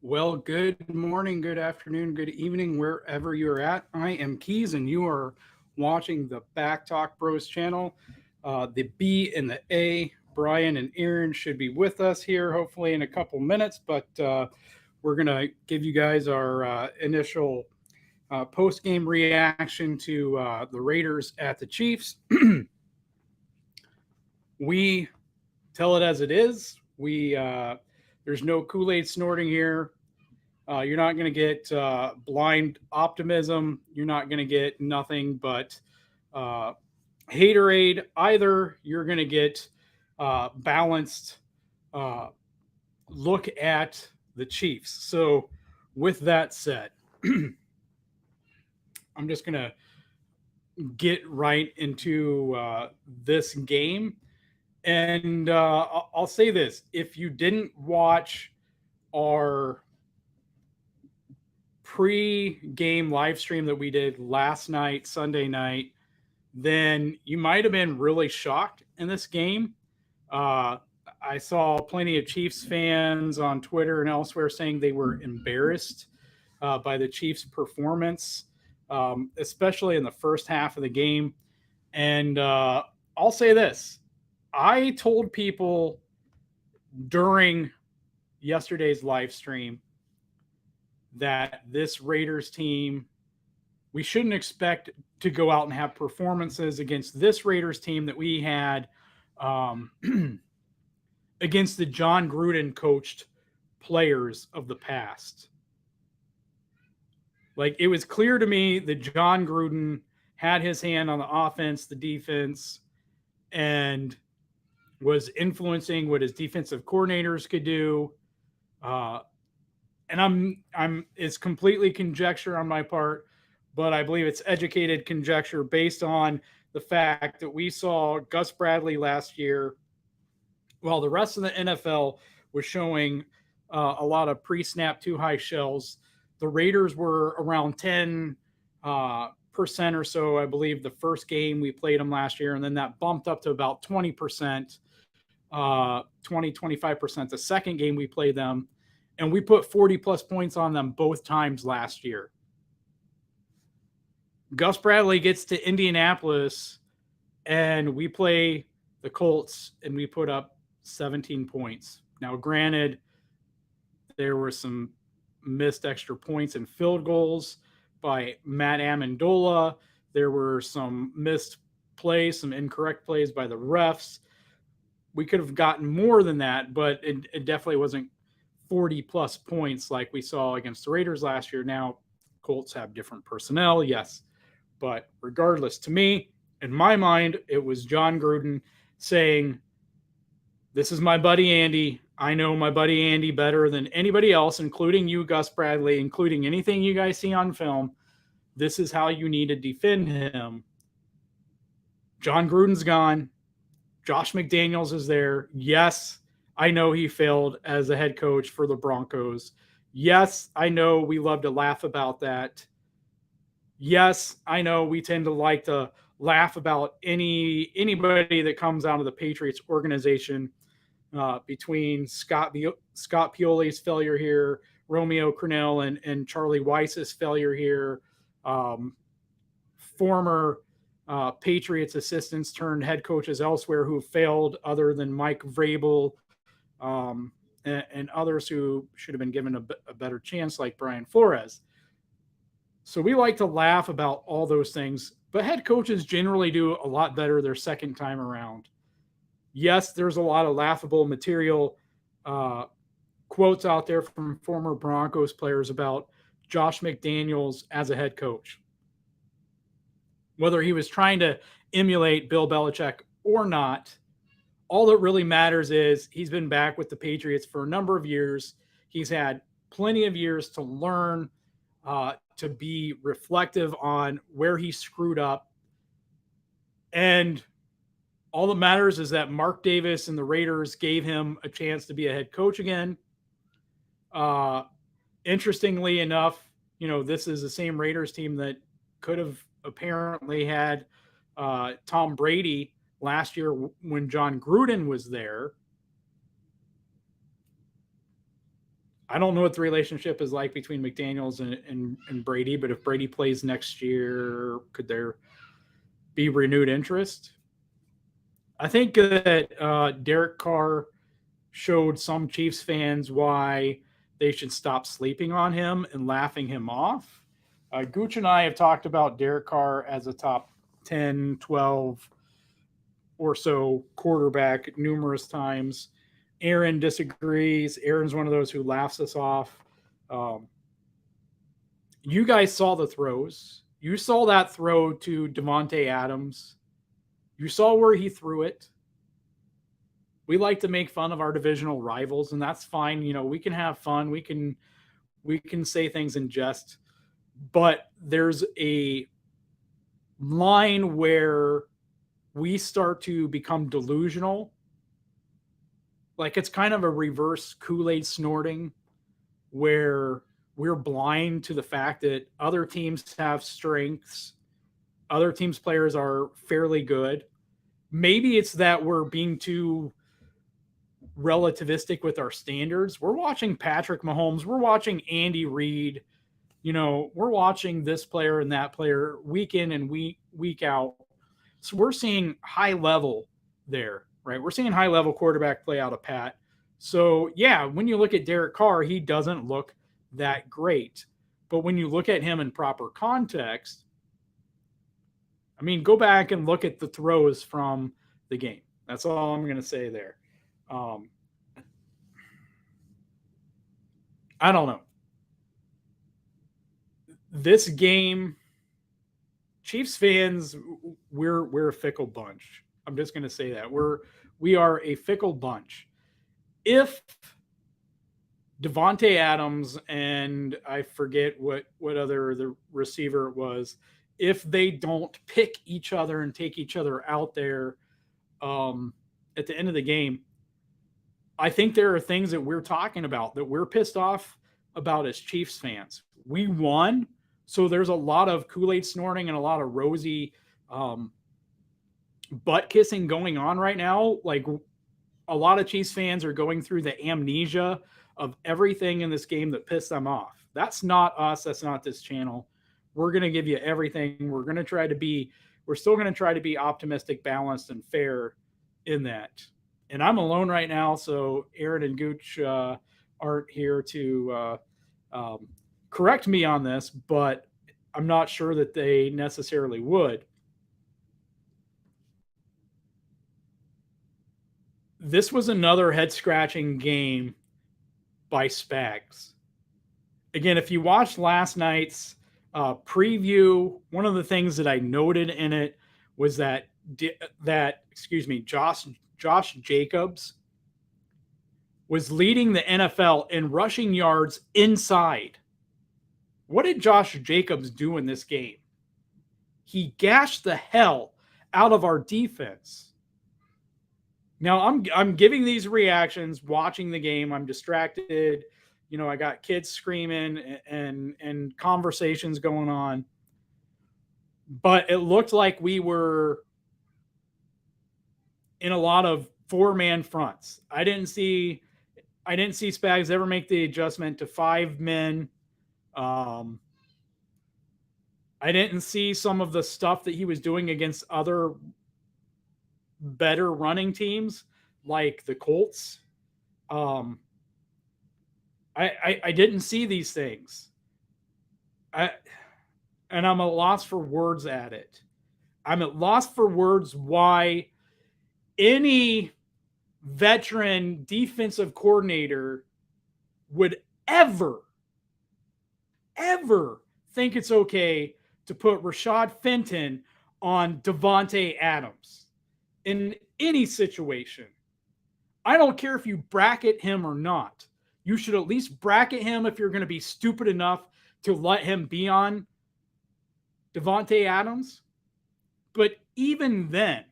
Well, good morning, good afternoon, good evening, wherever you're at. I am Keys, and you are watching the Back Talk Bros channel. The B and the A, Brian and Aaron, should be with us here hopefully in a couple minutes, but we're going to give you guys our initial post game reaction to the Raiders at the Chiefs. We tell it as it is. There's no Kool-Aid snorting here. You're not going to get blind optimism. You're not going to get nothing but uh, haterade either. You're going to get balanced uh, look at the Chiefs. So, with that said, I'm just going to get right into this game. And I'll say this: if you didn't watch our pre-game live stream that we did last night, Sunday night, then you might have been really shocked in this game. Uh, I saw plenty of Chiefs fans on Twitter and elsewhere saying they were embarrassed by the Chiefs' performance, especially in the first half of the game. And I'll say this: I told people during yesterday's live stream that this Raiders team, we shouldn't expect to go out and have performances against this Raiders team that we had against the John Gruden coached players of the past. Like, it was clear to me that John Gruden had his hand on the offense, the defense, and was influencing what his defensive coordinators could do. And it's completely conjecture on my part, but I believe it's educated conjecture based on the fact that we saw Gus Bradley last year, while the rest of the NFL was showing a lot of pre-snap too high shells. The Raiders were around 10% or so, I believe, the first game we played them last year, and then that bumped up to about 20%, 25% the second game we played them. And we put 40-plus points on them both times last year. Gus Bradley gets to Indianapolis, and we play the Colts, and we put up 17 points. Now, granted, there were some missed extra points and field goals by Matt Amendola. There were some missed plays, some incorrect plays by the refs. We could have gotten more than that, but it definitely wasn't 40-plus points like we saw against the Raiders last year. Now, Colts have different personnel, yes. But regardless, to me, in my mind, it was John Gruden saying, this is my buddy Andy. I know my buddy Andy better than anybody else, including you, Gus Bradley, including anything you guys see on film. This is how you need to defend him. John Gruden's gone. Josh McDaniels is there. Yes, I know he failed as a head coach for the Broncos. Yes, I know we love to laugh about that. Yes, I know we tend to like to laugh about anybody that comes out of the Patriots organization, between Scott Pioli's failure here, Romeo Crennel and Charlie Weiss's failure here, former Patriots assistants turned head coaches elsewhere who failed, other than Mike Vrabel, and others who should have been given a better chance, like Brian Flores. So we like to laugh about all those things, but head coaches generally do a lot better their second time around. Yes, there's a lot of laughable material, quotes out there from former Broncos players about Josh McDaniels as a head coach. Whether he was trying to emulate Bill Belichick or not, all that really matters is he's been back with the Patriots for a number of years. He's had plenty of years to learn, to be reflective on where he screwed up. And all that matters is that Mark Davis and the Raiders gave him a chance to be a head coach again. Interestingly enough, this is the same Raiders team that could have apparently had Tom Brady last year when John Gruden was there. I don't know what the relationship is like between McDaniels and Brady, but if Brady plays next year, could there be renewed interest? I think that Derek Carr showed some Chiefs fans why they should stop sleeping on him and laughing him off. Gooch and I have talked about Derek Carr as a top 10, 12 or so quarterback numerous times. Aaron disagrees. Aaron's one of those who laughs us off. You guys saw the throws. You saw that throw to Davante Adams. You saw where he threw it. We like to make fun of our divisional rivals, and that's fine. We can have fun. We can say things in jest, but there's a line where we start to become delusional. Like it's kind of a reverse Kool-Aid snorting where we're blind to the fact that other teams have strengths. Other teams' players are fairly good. Maybe it's that we're being too relativistic with our standards. We're watching Patrick Mahomes. We're watching Andy Reid. We're watching this player and that player week in and week out. So we're seeing high level there, right? We're seeing high level quarterback play out of Pat. So yeah, when you look at Derek Carr, he doesn't look that great. But when you look at him in proper context, I mean, go back and look at the throws from the game. That's all I'm going to say there. I don't know. This game, Chiefs fans, we're a fickle bunch. I'm just going to say that we are a fickle bunch. If Davante Adams and I forget what other the receiver it was, if they don't pick each other and take each other out there at the end of the game, I think there are things that we're talking about that we're pissed off about as Chiefs fans. We won, so there's a lot of Kool-Aid snorting and a lot of rosy butt kissing going on right now. Like a lot of Chiefs fans are going through the amnesia of everything in this game that pissed them off. That's not us. That's not this channel. We're going to give you everything. We're still going to try to be optimistic, balanced, and fair in that. And I'm alone right now, so Aaron and Gooch aren't here to correct me on this, but I'm not sure that they necessarily would. This was another head-scratching game by Spags. Again, if you watched last night's preview, one of the things that I noted in it was that Josh Jacobs was leading the NFL in rushing yards inside. What did Josh Jacobs do in this game? He gashed the hell out of our defense. Now I'm giving these reactions, watching the game. I'm distracted. I got kids screaming and conversations going on. But it looked like we were in a lot of four-man fronts. I didn't see Spags ever make the adjustment to five men. I didn't see some of the stuff that he was doing against other better running teams like the Colts. I didn't see these things. And I'm at loss for words at it. I'm at loss for words why any veteran defensive coordinator would ever think it's okay to put Rashad Fenton on Davante Adams in any situation. I don't care if you bracket him or not. You should at least bracket him if you're going to be stupid enough to let him be on Davante Adams. But even then,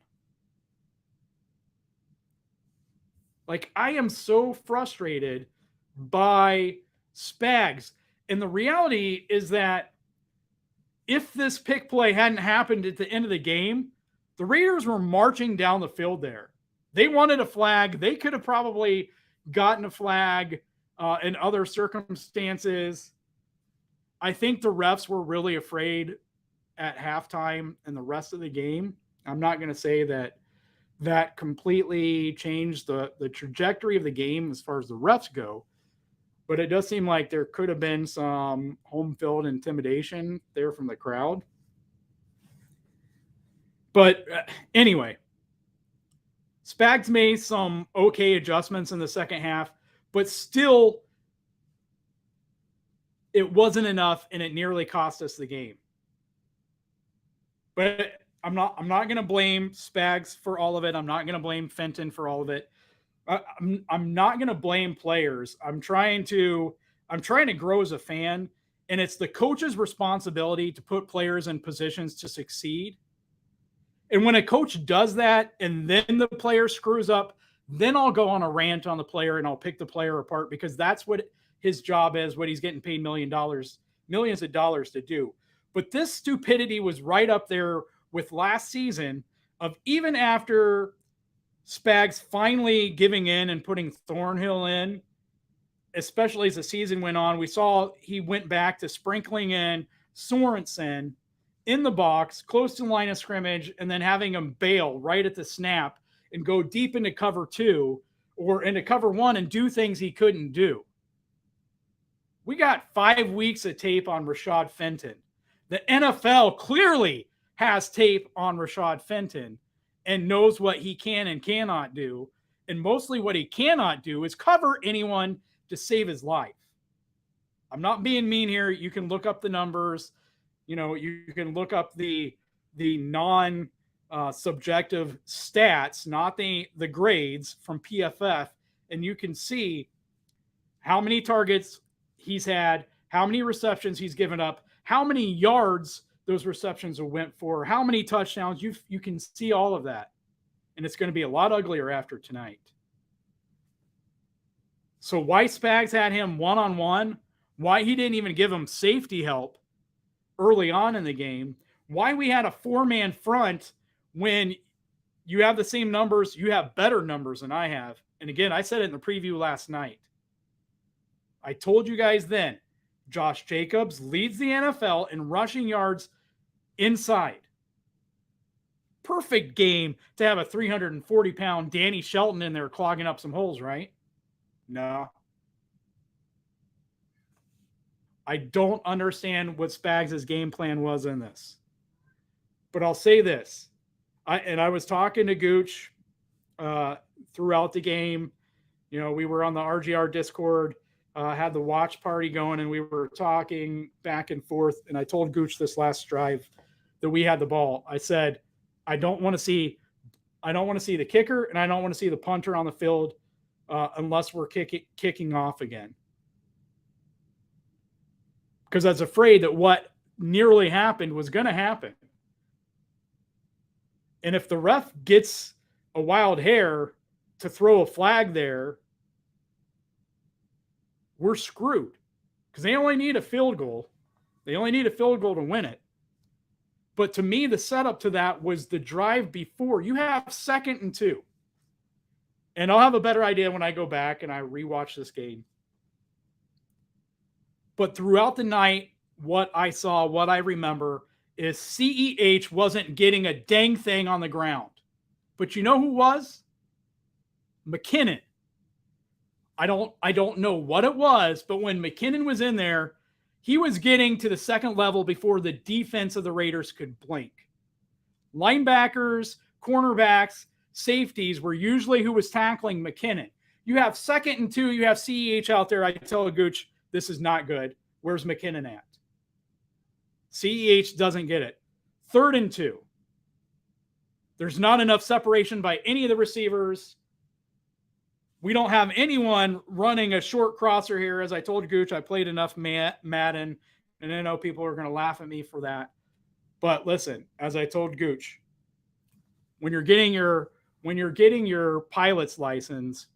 like, I am so frustrated by Spags. And the reality is that if this pick play hadn't happened at the end of the game, the Raiders were marching down the field there. They wanted a flag. They could have probably gotten a flag in other circumstances. I think the refs were really afraid at halftime and the rest of the game. I'm not going to say that completely changed the trajectory of the game as far as the refs go, but it does seem like there could have been some home field intimidation there from the crowd. But anyway, Spags made some okay adjustments in the second half, but still it wasn't enough, and it nearly cost us the game. But I'm not going to blame Spags for all of it. I'm not going to blame Fenton for all of it. I'm not going to blame players. I'm trying to grow as a fan, and it's the coach's responsibility to put players in positions to succeed. And when a coach does that and then the player screws up, then I'll go on a rant on the player and I'll pick the player apart, because that's what his job is, what he's getting paid millions of dollars to do. But this stupidity was right up there with last season, of even after Spags finally giving in and putting Thornhill in, especially as the season went on, we saw he went back to sprinkling in Sorensen in the box, close to the line of scrimmage, and then having him bail right at the snap and go deep into cover 2 or into cover 1 and do things he couldn't do. We got 5 weeks of tape on Rashad Fenton. The NFL clearly has tape on Rashad Fenton and knows what he can and cannot do. And mostly what he cannot do is cover anyone to save his life. I'm not being mean here. You can look up the numbers. You can look up the non subjective stats, not the grades from PFF, and you can see how many targets he's had, how many receptions he's given up, how many yards those receptions went for, how many touchdowns. You can see all of that, and it's going to be a lot uglier after tonight. So why Spags had him one-on-one, why he didn't even give him safety help early on in the game, why we had a 4-man front when you have the same numbers, you have better numbers than I have. And again, I said it in the preview last night. I told you guys then, Josh Jacobs leads the NFL in rushing yards inside. Perfect game to have a 340-pound Danny Shelton in there clogging up some holes, right? No. I don't understand what Spags' game plan was in this. But I'll say this. I was talking to Gooch throughout the game. We were on the RGR Discord, had the watch party going, and we were talking back and forth. And I told Gooch this last drive that we had the ball. I said, I don't want to see the kicker, and I don't want to see the punter on the field unless we're kicking off again. Because I was afraid that what nearly happened was going to happen. And if the ref gets a wild hair to throw a flag there, we're screwed. Because they only need a field goal. They only need a field goal to win it. But to me, the setup to that was the drive before. You have 2nd and 2. And I'll have a better idea when I go back and I rewatch this game. But throughout the night, what I saw, what I remember, is CEH wasn't getting a dang thing on the ground. But you know who was? McKinnon. I don't know what it was, but when McKinnon was in there, he was getting to the second level before the defense of the Raiders could blink. Linebackers, cornerbacks, safeties were usually who was tackling McKinnon. You have 2nd and 2, you have CEH out there. I tell Gooch, this is not good. Where's McKinnon at? CEH doesn't get it. 3rd and 2. There's not enough separation by any of the receivers. We don't have anyone running a short crosser here. As I told Gooch, I played enough Madden, and I know people are going to laugh at me for that. But listen, as I told Gooch, when you're getting your pilot's license,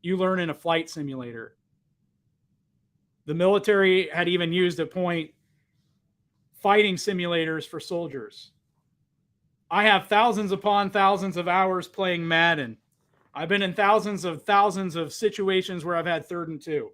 you learn in a flight simulator. The military had even used at point fighting simulators for soldiers. I have thousands upon thousands of hours playing Madden. I've been in thousands of situations where I've had 3rd and 2.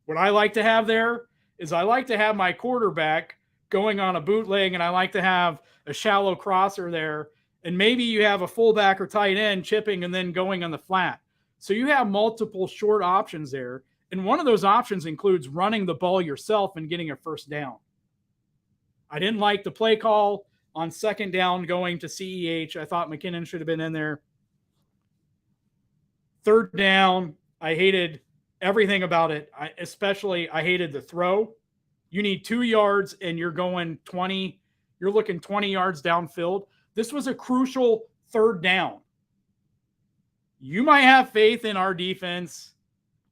What I like to have there is I like to have my quarterback going on a bootleg, and I like to have a shallow crosser there. And maybe you have a fullback or tight end chipping and then going on the flat. So you have multiple short options there. And one of those options includes running the ball yourself and getting a first down. I didn't like the play call on 2nd down going to CEH. I thought McKinnon should have been in there. 3rd down, I hated everything about it. I hated the throw. You need 2 yards and you're going 20. You're looking 20 yards downfield. This was a crucial 3rd down. You might have faith in our defense.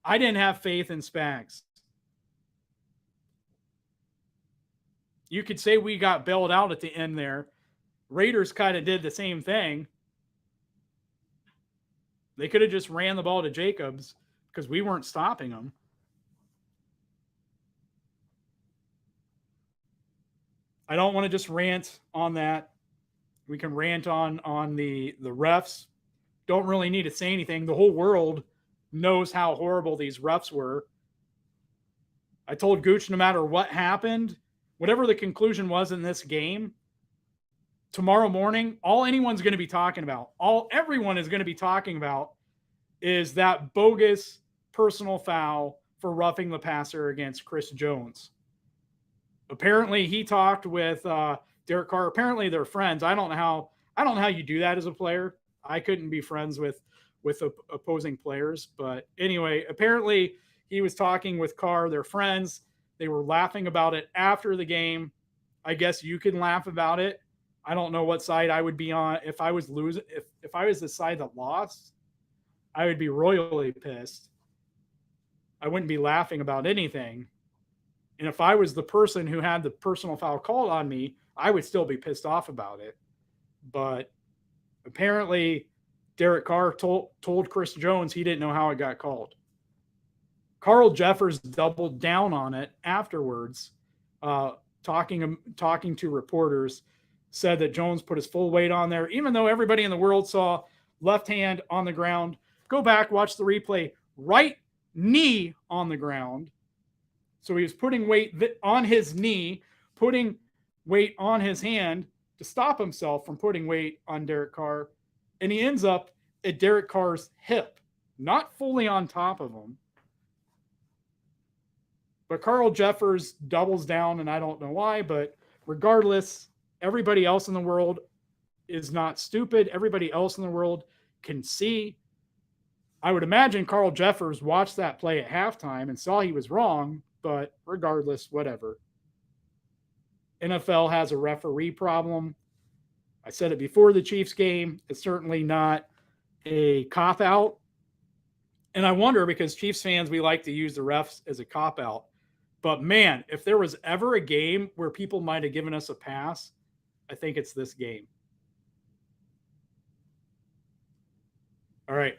I didn't have faith in Spags. You could say we got bailed out at the end there. Raiders kind of did the same thing. They could have just ran the ball to Jacobs because we weren't stopping them. I don't want to just rant on that. We can rant on the refs. Don't really need to say anything. The whole world knows how horrible these refs were. I told Gooch no matter what happened, whatever the conclusion was in this game, tomorrow morning, all anyone's going to be talking about, all everyone is going to be talking about is that bogus personal foul for roughing the passer against Chris Jones. Apparently he talked with Derek Carr. Apparently they're friends. I don't know how you do that as a player. I couldn't be friends with opposing players. But anyway, apparently he was talking with Carr. They're friends. They were laughing about it after the game. I guess you can laugh about it. I don't know what side I would be on if I was losing. If I was the side that lost, I would be royally pissed. I wouldn't be laughing about anything. And if I was the person who had the personal foul called on me, I would still be pissed off about it. But apparently Derek Carr told Chris Jones he didn't know how it got called. Carl Jeffers doubled down on it afterwards, talking to reporters, said that Jones put his full weight on there, even though everybody in the world saw left hand on the ground. Go back, watch the replay. Right knee on the ground. So he was putting weight on his knee, putting weight on his hand to stop himself from putting weight on Derek Carr. And he ends up at Derek Carr's hip, not fully on top of him. But Carl Jeffers doubles down, and I don't know why, but regardless, everybody else in the world is not stupid. Everybody else in the world can see. I would imagine Carl Jeffers watched that play at halftime and saw he was wrong, but regardless, whatever. NFL has a referee problem. I said it before the Chiefs game. It's certainly not a cop-out. And I wonder, because Chiefs fans, we like to use the refs as a cop-out. But man, if there was ever a game where people might have given us a pass, I think it's this game. All right,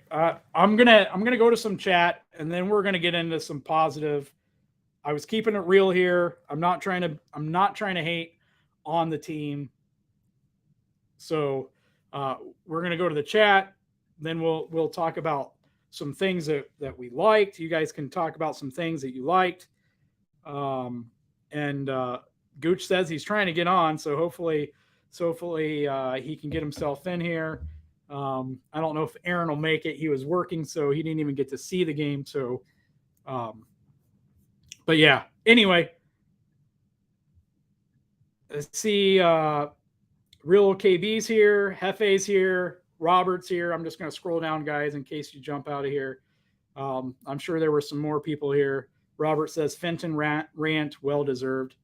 I'm gonna go to some chat, and then we're gonna get into some positive. I was keeping it real here. I'm not trying to hate on the team. So we're gonna go to the chat. Then we'll talk about some things that we liked. You guys can talk about some things that you liked. And Gooch says he's trying to get on, so hopefully he can get himself in here. I don't know if Aaron will make it. He was working, so he didn't even get to see the game. So, but yeah. Anyway, let's see. Real KB's here. Hefe's here. Robert's here. I'm just going to scroll down, guys, in case you jump out of here. I'm sure there were some more people here. Robert says Fenton rant well deserved,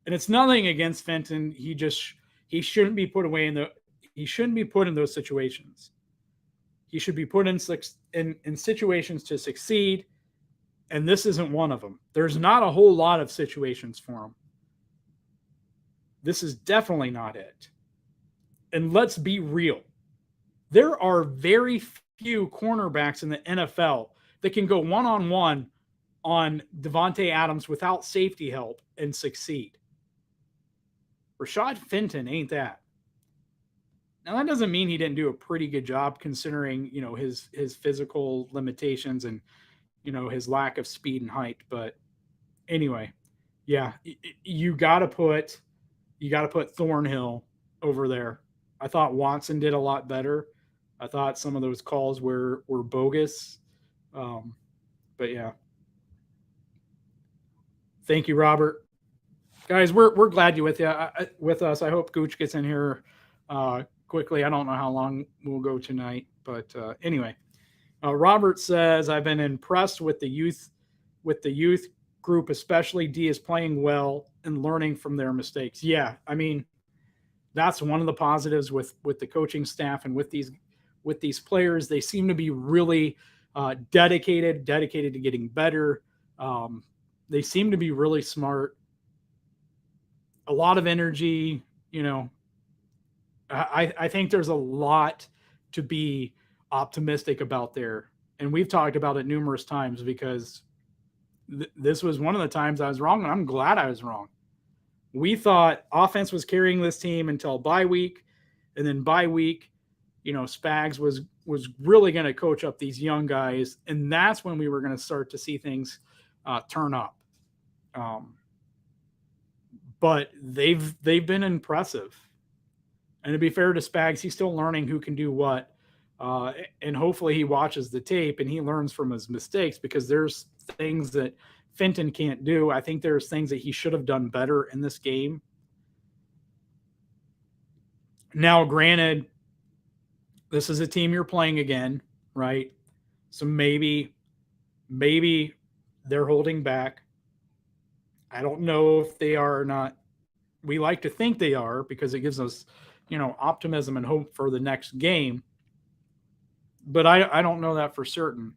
and it's nothing against Fenton. He shouldn't be put away he shouldn't be put in those situations. He should be put in situations to succeed, and this isn't one of them. There's not a whole lot of situations for him. This is definitely not it. And let's be real. There are very few cornerbacks in the NFL that can go one-on-one on Devontae Adams without safety help and succeed. Rashad Fenton ain't that. Now that doesn't mean he didn't do a pretty good job considering, his physical limitations and, his lack of speed and height. But anyway, yeah, you got to put Thornhill over there. I thought Watson did a lot better. I thought some of those calls were bogus. But yeah. Thank you, Robert. Guys, we're glad you're with us. I hope Gooch gets in here quickly. I don't know how long we'll go tonight, but anyway, Robert says I've been impressed with the youth group, especially D is playing well and learning from their mistakes. Yeah, I mean that's one of the positives with the coaching staff and with these players. They seem to be really dedicated to getting better. They seem to be really smart. A lot of energy, I think there's a lot to be optimistic about there. And we've talked about it numerous times because this was one of the times I was wrong, and I'm glad I was wrong. We thought offense was carrying this team until bye week, and then bye week, Spags was really going to coach up these young guys, and that's when we were going to start to see things turn up. But they've been impressive. And to be fair to Spags, he's still learning who can do what. And hopefully he watches the tape and he learns from his mistakes, because there's things that Fenton can't do. I think there's things that he should have done better in this game. Now, granted, this is a team you're playing again, right? So maybe they're holding back. I don't know if they are or not. We like to think they are because it gives us, optimism and hope for the next game. But I don't know that for certain.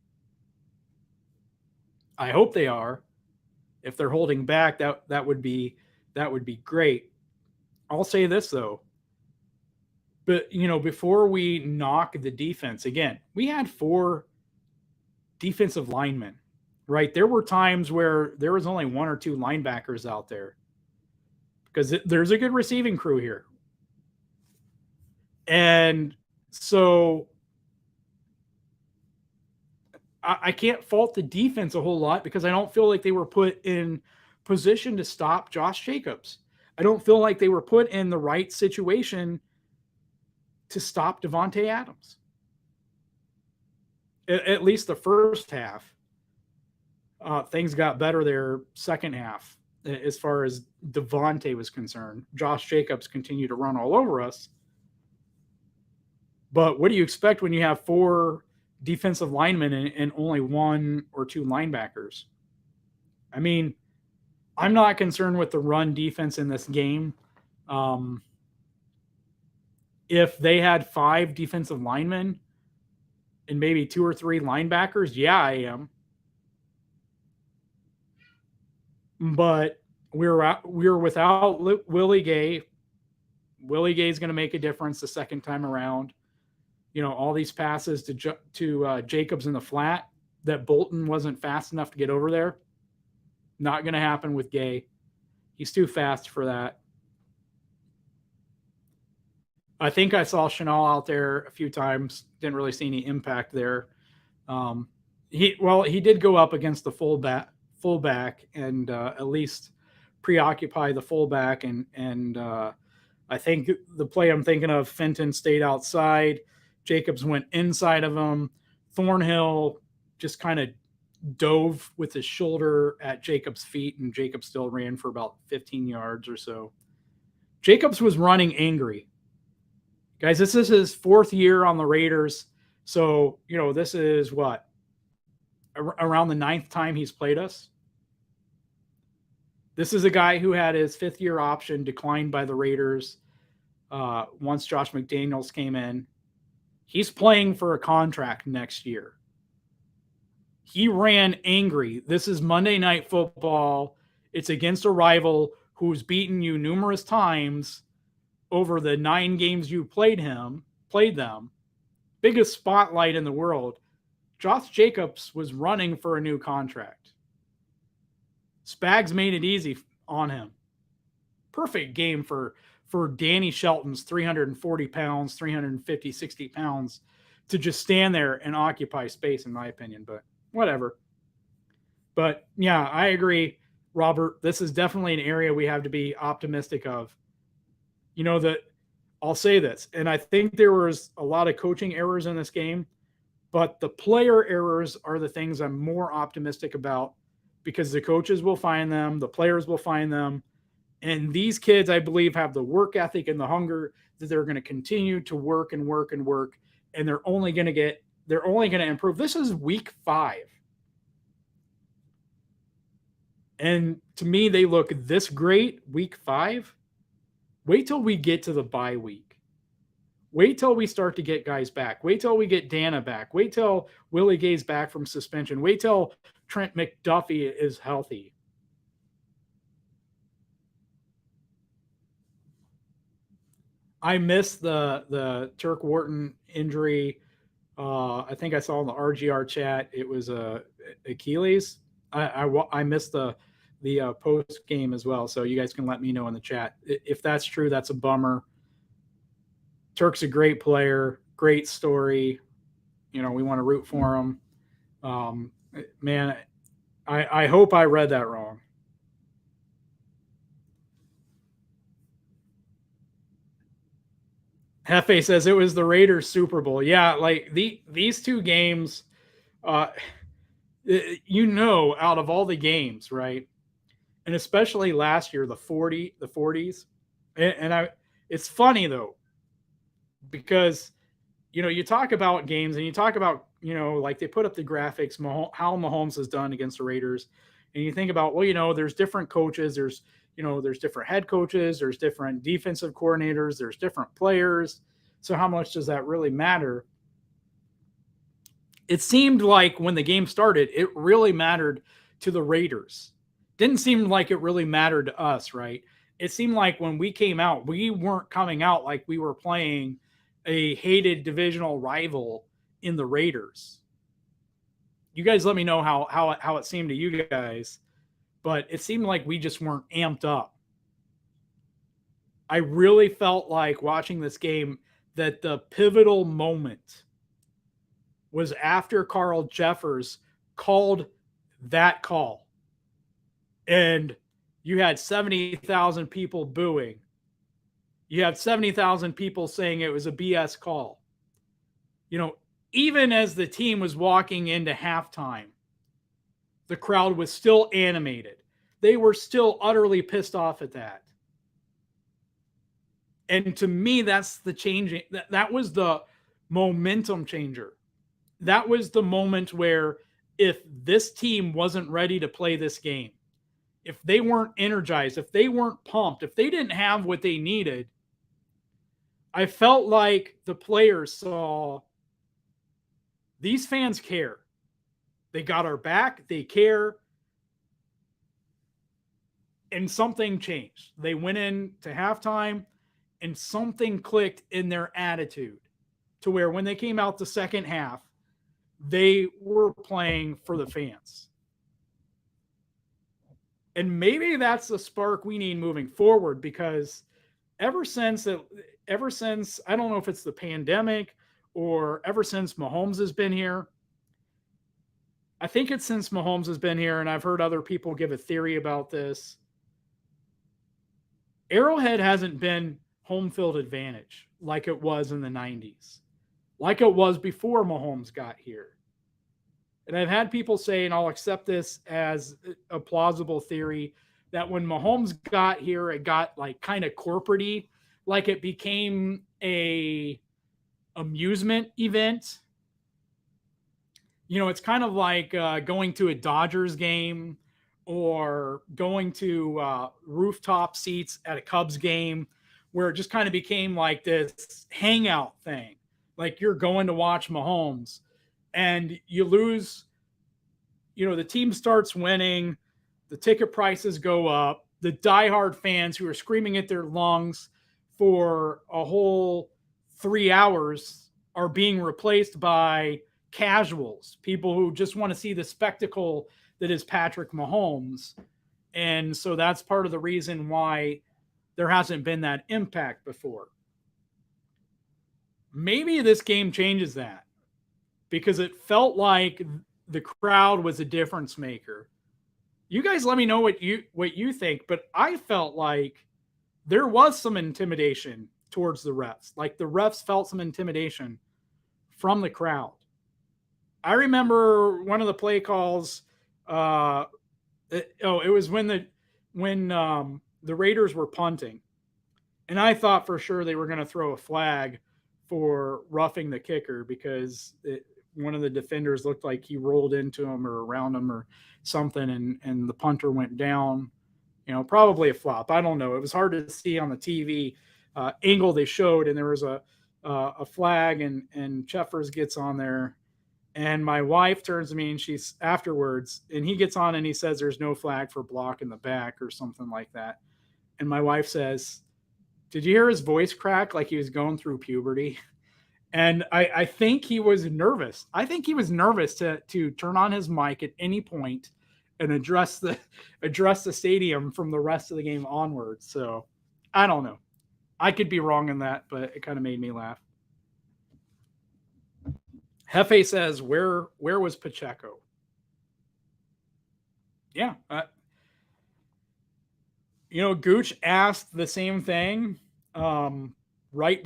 I hope they are. If they're holding back, that would be great. I'll say this though. But before we knock the defense, again, we had 4 defensive linemen, right? There were times where there was only 1 or 2 linebackers out there because there's a good receiving crew here. And so I can't fault the defense a whole lot because I don't feel like they were put in position to stop Josh Jacobs. I don't feel like they were put in the right situation to stop Devontae Adams. At least the first half. Things got better there second half as far as Devontae was concerned. Josh Jacobs continued to run all over us. But what do you expect when you have 4 defensive linemen and only 1 or 2 linebackers? I mean, I'm not concerned with the run defense in this game. If they had 5 defensive linemen and maybe 2 or 3 linebackers, yeah, I am. But we're without Willie Gay. Willie Gay is going to make a difference the second time around. All these passes to Jacobs in the flat that Bolton wasn't fast enough to get over there. Not going to happen with Gay. He's too fast for that. I think I saw Chenal out there a few times. Didn't really see any impact there. He did go up against the fullback and at least preoccupy the fullback. And I think the play I'm thinking of, Fenton stayed outside. Jacobs went inside of him. Thornhill just kind of dove with his shoulder at Jacobs' feet, and Jacobs still ran for about 15 yards or so. Jacobs was running angry. Guys, this is his 4th year on the Raiders. So, this is what? Around the 9th time he's played us. This is a guy who had his 5th year option declined by the Raiders once Josh McDaniels came in. He's playing for a contract next year. He ran angry. This is Monday Night Football. It's against a rival who's beaten you numerous times over the 9 games you played them. Biggest spotlight in the world. Josh Jacobs was running for a new contract. Spags made it easy on him. Perfect game for Danny Shelton's 340 pounds, 350, 60 pounds to just stand there and occupy space, in my opinion. But whatever. But yeah, I agree, Robert. This is definitely an area we have to be optimistic of. You know, that I'll say this, and I think there was a lot of coaching errors in this game, but the player errors are the things I'm more optimistic about because the coaches will find them, the players will find them. And these kids, I believe, have the work ethic and the hunger that they're going to continue to work and work and work. And they're only going to improve. This is week 5. And to me, they look this great week 5. Wait till we get to the bye week. Wait till we start to get guys back. Wait till we get Dana back. Wait till Willie Gay's back from suspension. Wait till Trent McDuffie is healthy. I missed the Turk Wharton injury. I think I saw in the RGR chat it was Achilles. I missed the post game as well, so you guys can let me know in the chat if that's true. That's a bummer. Turk's a great player, great story. You know, we want to root for him. Man, I hope I read that wrong. Hefe says it was the Raiders Super Bowl. Yeah, like these two games, you know, out of all the games, right? And especially last year, the 40s. And it's funny though, because you know, you talk about games and you talk about, you know, like they put up the graphics, how Mahomes has done against the Raiders. And you think about, well, you know, there's different coaches, there's different head coaches, there's different defensive coordinators, there's different players. So how much does that really matter? It seemed like when the game started, it really mattered to the Raiders. Didn't seem like it really mattered to us, right? It seemed like when we came out, we weren't coming out like we were playing a hated divisional rival in the Raiders. You guys let me know how it seemed to you guys, but it seemed like we just weren't amped up. I really felt like watching this game that the pivotal moment was after Carl Jeffers called that call. And you had 70,000 people booing. You have 70,000 people saying it was a BS call. You know, even as the team was walking into halftime, the crowd was still animated. They were still utterly pissed off at that. And to me, that's the changing. That was the momentum changer. That was the moment where if this team wasn't ready to play this game, if they weren't energized, if they weren't pumped, if they didn't have what they needed, I felt like the players saw these fans care. They got our back. They care. And something changed. They went into halftime and something clicked in their attitude to where when they came out the second half, they were playing for the fans. And maybe that's the spark we need moving forward, because ever since I don't know if it's the pandemic or ever since Mahomes has been here, I think it's since Mahomes has been here, and I've heard other people give a theory about this. Arrowhead hasn't been home field advantage like it was in the 90s, like it was before Mahomes got here. And I've had people say, and I'll accept this as a plausible theory, that when Mahomes got here, it got like kind of corporate-y, like it became a amusement event. You know, it's kind of like going to a Dodgers game or going to rooftop seats at a Cubs game, where it just kind of became like this hangout thing. Like you're going to watch Mahomes and you lose, you know, the team starts winning, the ticket prices go up, the diehard fans who are screaming at their lungs for a whole 3 hours are being replaced by casuals, people who just want to see the spectacle that is Patrick Mahomes. And so that's part of the reason why there hasn't been that impact before. Maybe this game changes that because it felt like the crowd was a difference maker. You guys let me know what you think, but I felt like there was some intimidation towards the refs. Like the refs felt some intimidation from the crowd. I remember one of the play calls. It was when the Raiders were punting, and I thought for sure they were going to throw a flag for roughing the kicker because one of the defenders looked like he rolled into him or around him or something, and the punter went down. Probably a flop. I don't know. It was hard to see on the TV angle they showed, and there was a flag, and Cheffers gets on there, and my wife turns to me and she's afterwards, and he gets on and he says there's no flag for block in the back or something like that. And my wife says, "Did you hear his voice crack like he was going through puberty?" And I think he was nervous. I think he was nervous to turn on his mic at any point and address the stadium from the rest of the game onwards. So I don't know. I could be wrong in that, but it kind of made me laugh. Hefe says, where was Pacheco? Yeah. Gooch asked the same thing right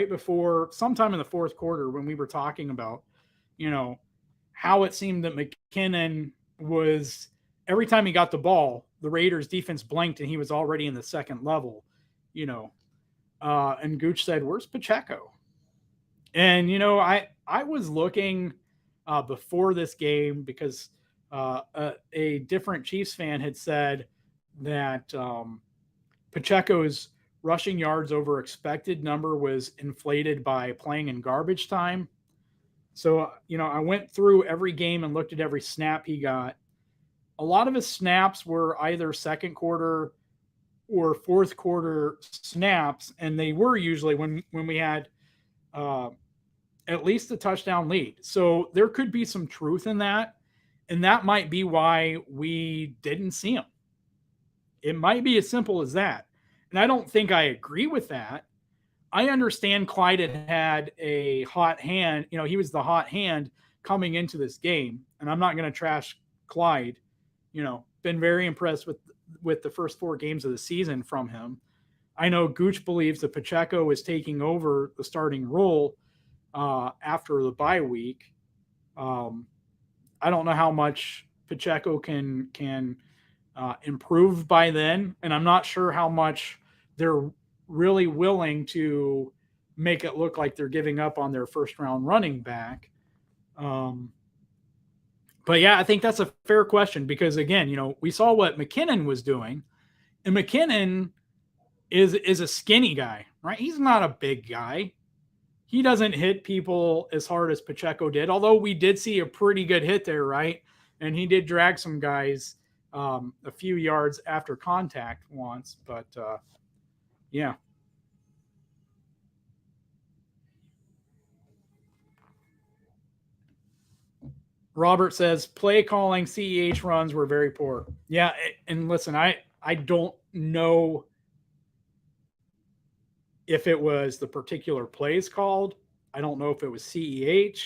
before, sometime in the fourth quarter, when we were talking about, how it seemed that McKinnon was, every time he got the ball, the Raiders defense blinked and he was already in the second level, and Gooch said, "Where's Pacheco?" And, I was looking before this game because a different Chiefs fan had said that Pacheco's rushing yards over expected number was inflated by playing in garbage time. So, I went through every game and looked at every snap he got. A lot of his snaps were either second quarter or fourth quarter snaps, and they were usually when we had at least a touchdown lead. So there could be some truth in that, and that might be why we didn't see him. It might be as simple as that. And I don't think I agree with that. I understand Clyde had a hot hand. He was the hot hand coming into this game, and I'm not going to trash Clyde. Been very impressed with the first 4 games of the season from him. I know Gooch believes that Pacheco is taking over the starting role after the bye week. I don't know how much Pacheco can improve by then, and I'm not sure how much they're really willing to make it look like they're giving up on their first round running back. But yeah, I think that's a fair question because, again, we saw what McKinnon was doing, and McKinnon is a skinny guy, right? He's not a big guy. He doesn't hit people as hard as Pacheco did, although we did see a pretty good hit there, right? And he did drag some guys a few yards after contact once, but yeah. Robert says play calling CEH runs were very poor. Yeah, and listen, I don't know if it was the particular plays called. I don't know if it was CEH.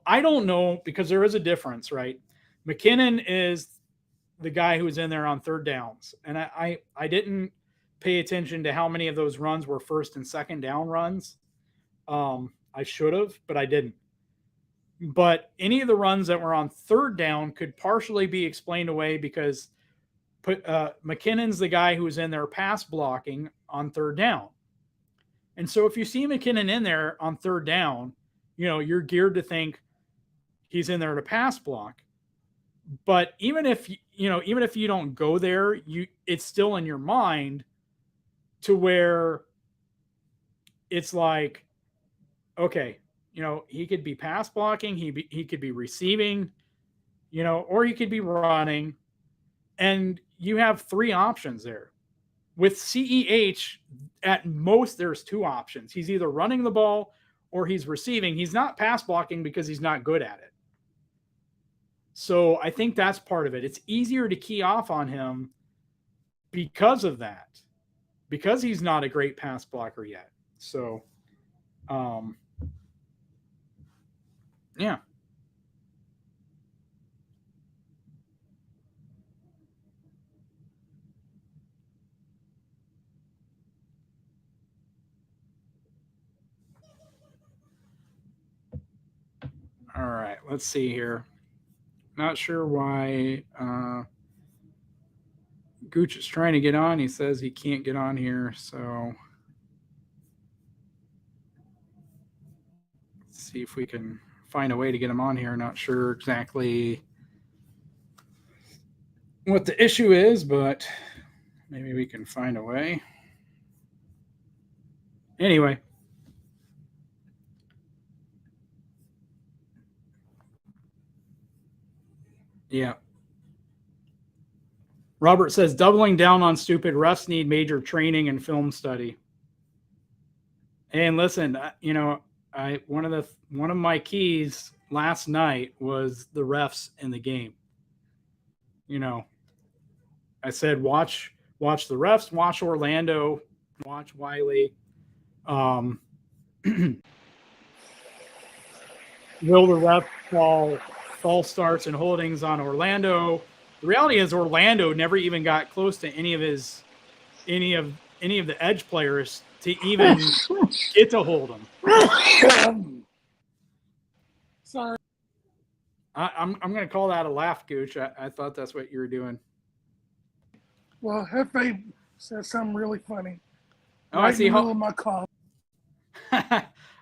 I don't know because there is a difference, right? McKinnon is the guy who was in there on third downs, and I didn't pay attention to how many of those runs were first and second down runs. I should have, but I didn't. But any of the runs that were on third down could partially be explained away because McKinnon's the guy who was in there pass blocking on third down. And so if you see McKinnon in there on third down, you're geared to think he's in there to pass block. But even if you don't go there, it's still in your mind to where it's like, okay, he could be pass blocking, he could be receiving, or he could be running, and you have 3 options there. With CEH, at most there's 2 options. He's either running the ball or he's receiving. He's not pass blocking because he's not good at it. So I think that's part of it. It's easier to key off on him because of that, because he's not a great pass blocker yet. So, um, yeah. All right, let's see here. Not sure why Gooch is trying to get on. He says he can't get on here. So let's see if we can find a way to get him on here. Not sure exactly what the issue is, but maybe we can find a way. Anyway. Yeah. Robert says doubling down on stupid refs need major training and film study. And listen, I one of my keys last night was the refs in the game. I said watch the refs, watch Orlando, watch Wiley. Will the ref call false starts and holdings on Orlando? The reality is Orlando never even got close to any of the edge players to even get to hold them. Sorry. I'm going to call that a laugh, Gooch. I thought that's what you were doing. Well, Hefe said something really funny. Oh, I see. In the middle of my call.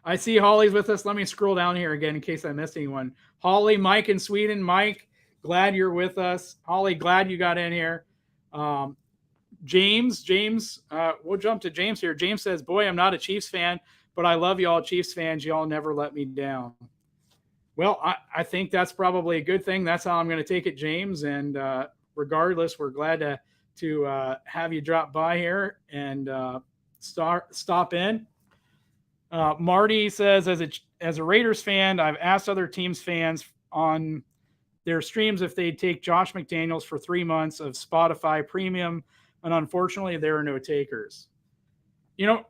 I see Holly's with us. Let me scroll down here again in case I missed anyone. Holly, Mike in Sweden. Mike, glad you're with us. Holly, glad you got in here. James, we'll jump to James here. James says, boy, I'm not a Chiefs fan, but I love y'all Chiefs fans. Y'all never let me down. Well, I think that's probably a good thing. That's how I'm going to take it, James. And regardless, we're glad to have you drop by here and stop in. Marty says, as a Raiders fan, I've asked other teams' fans on their streams if they'd take Josh McDaniels for 3 months of Spotify Premium, and unfortunately, there are no takers.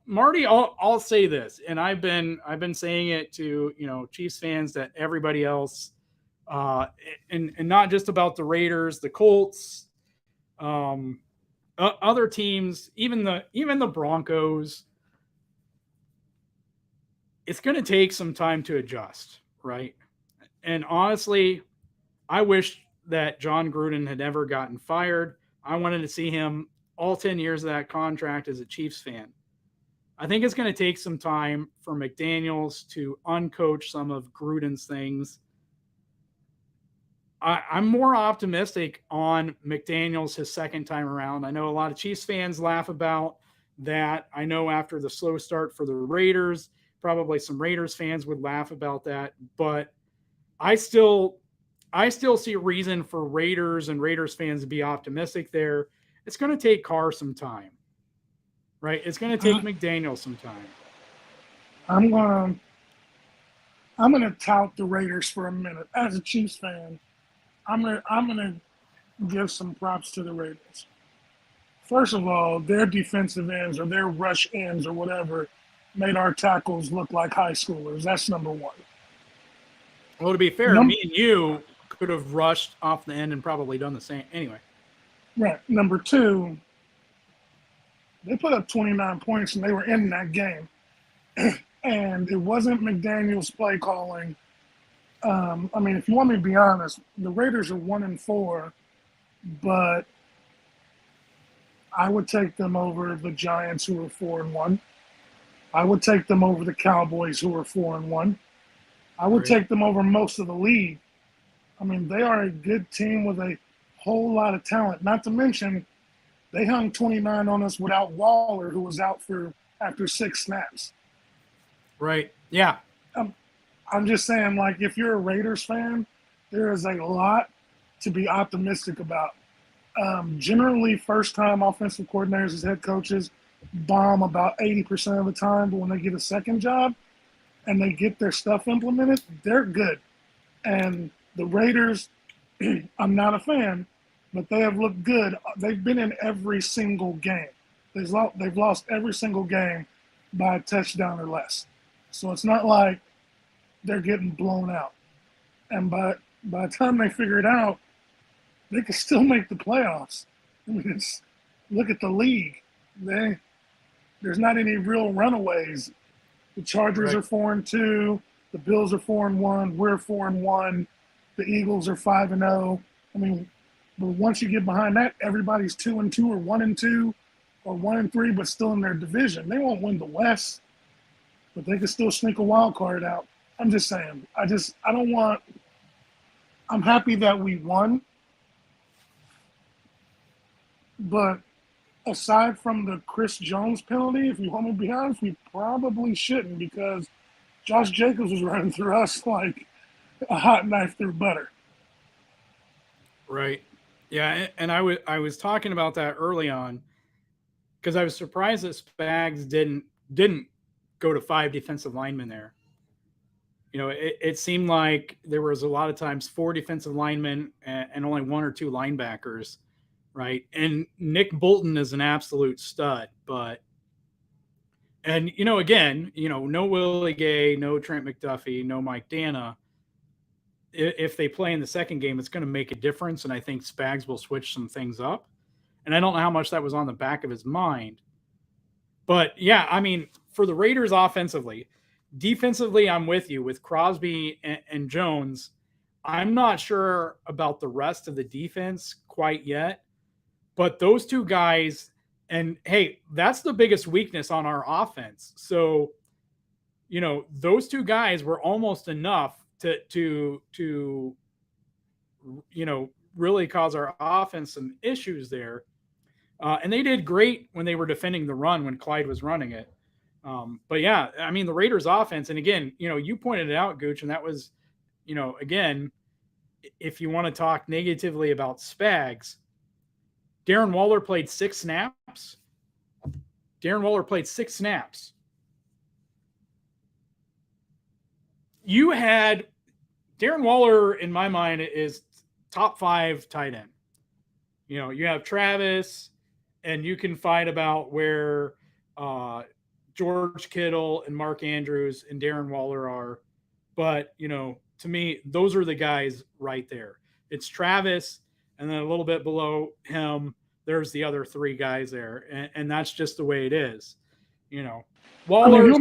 Marty, I'll say this, and I've been saying it to Chiefs fans, that everybody else, and not just about the Raiders, the Colts, other teams, even the Broncos. It's going to take some time to adjust, right? And honestly, I wish that John Gruden had never gotten fired. I wanted to see him all 10 years of that contract as a Chiefs fan. I think it's going to take some time for McDaniels to uncoach some of Gruden's things. I'm more optimistic on McDaniels his second time around. I know a lot of Chiefs fans laugh about that. I know after the slow start for the Raiders, probably some Raiders fans would laugh about that, but I still see a reason for Raiders and Raiders fans to be optimistic there. It's going to take Carr some time, right? It's going to take McDaniel some time. I'm gonna tout the Raiders for a minute. As a Chiefs fan, I'm gonna give some props to the Raiders. First of all, their defensive ends or their rush ends or whatever made our tackles look like high schoolers. That's number one. Well, to be fair, me and you could have rushed off the end and probably done the same anyway. Right. Number two, they put up 29 points and they were in that game. And it wasn't McDaniel's play calling. If you want me to be honest, the Raiders are 1-4, but I would take them over the Giants, who are 4-1. I would take them over the Cowboys, who are 4-1. I would take them over most of the league. They are a good team with a whole lot of talent. Not to mention, they hung 29 on us without Waller, who was out after 6 snaps. Right. Yeah. I'm just saying, if you're a Raiders fan, there is a lot to be optimistic about. Generally, first-time offensive coordinators as head coaches bomb about 80% of the time, but when they get a second job and they get their stuff implemented, they're good. And the Raiders, I'm not a fan, but they have looked good. They've been in every single game. They've lost every single game by a touchdown or less. So it's not like they're getting blown out. And by the time they figure it out, they can still make the playoffs. I mean, look at the league. There's not any real runaways. The Chargers are 4-2. The Bills are 4-1. We're 4-1. The Eagles are 5-0. I mean, but once you get behind that, everybody's 2-2 or 1-2 or 1-3, but still in their division. They won't win the West, but they can still sneak a wild card out. I'm just saying. I don't want. I'm happy that we won, but aside from the Chris Jones penalty, if you want me to be honest, we probably shouldn't, because Josh Jacobs was running through us like a hot knife through butter. Right. Yeah, and I was talking about that early on because I was surprised that Spags didn't go to 5 defensive linemen there. You know, it seemed like there was a lot of times 4 defensive linemen and only 1 or 2 linebackers, right? And Nick Bolton is an absolute stud, but and you know, again, you know, no Willie Gay, no Trent McDuffie, no Mike Dana. If they play in the second game, it's going to make a difference, and I think Spags will switch some things up. And I don't know how much that was on the back of his mind. But yeah, I mean, for the Raiders offensively, defensively, I'm with you with Crosby and Jones. I'm not sure about the rest of the defense quite yet, but those 2 guys, and hey, that's the biggest weakness on our offense. So, you know, those 2 guys were almost enough to you know, really cause our offense some issues there. And they did great when they were defending the run when Clyde was running it. But yeah, I mean, the Raiders offense, and again, you know, you pointed it out, Gooch, and that was, you know, again, if you want to talk negatively about Spags, Darren Waller played 6 snaps. You had Darren Waller, in my mind, is top 5 tight end. You know, you have Travis, and you can fight about where George Kittle and Mark Andrews and Darren Waller are. But, you know, to me, those are the guys right there. It's Travis, and then a little bit below him, there's the other 3 guys there. And that's just the way it is. You know, Waller's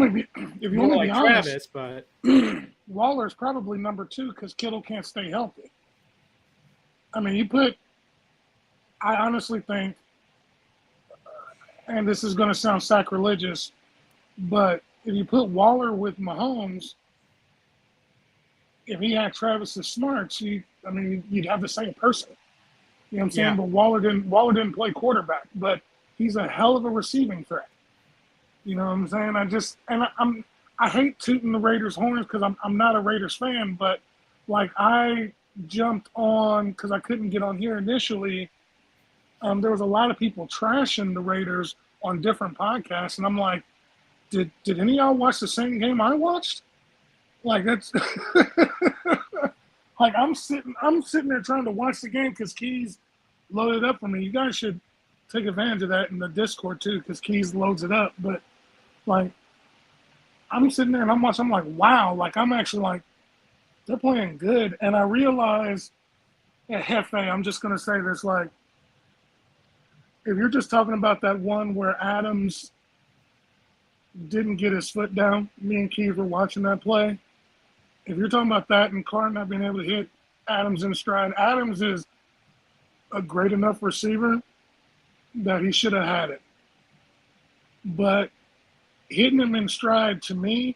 if you want to be honest, Travis, but Waller's probably number 2 because Kittle can't stay healthy. I mean, I honestly think, and this is going to sound sacrilegious, but if you put Waller with Mahomes, if he had Travis's smarts, you'd have the same person. You know what I'm saying? Yeah. But Waller didn't play quarterback, but he's a hell of a receiving threat. You know what I'm saying? I hate tooting the Raiders horns because I'm not a Raiders fan, but like I jumped on because I couldn't get on here initially. There was a lot of people trashing the Raiders on different podcasts, and I'm like, did any of y'all watch the same game I watched? Like that's like I'm sitting there trying to watch the game because Keys loaded up for me. You guys should take advantage of that in the Discord too, because Keys loads it up. But like I'm sitting there and I'm watching, I'm like, wow, like I'm actually like, they're playing good. And I realized at Hefe, I'm just gonna say this, like, if you're just talking about that one where Adams didn't get his foot down, me and Keith were watching that play. If you're talking about that and Carr not being able to hit Adams in stride, Adams is a great enough receiver that he should have had it. But hitting him in stride, to me,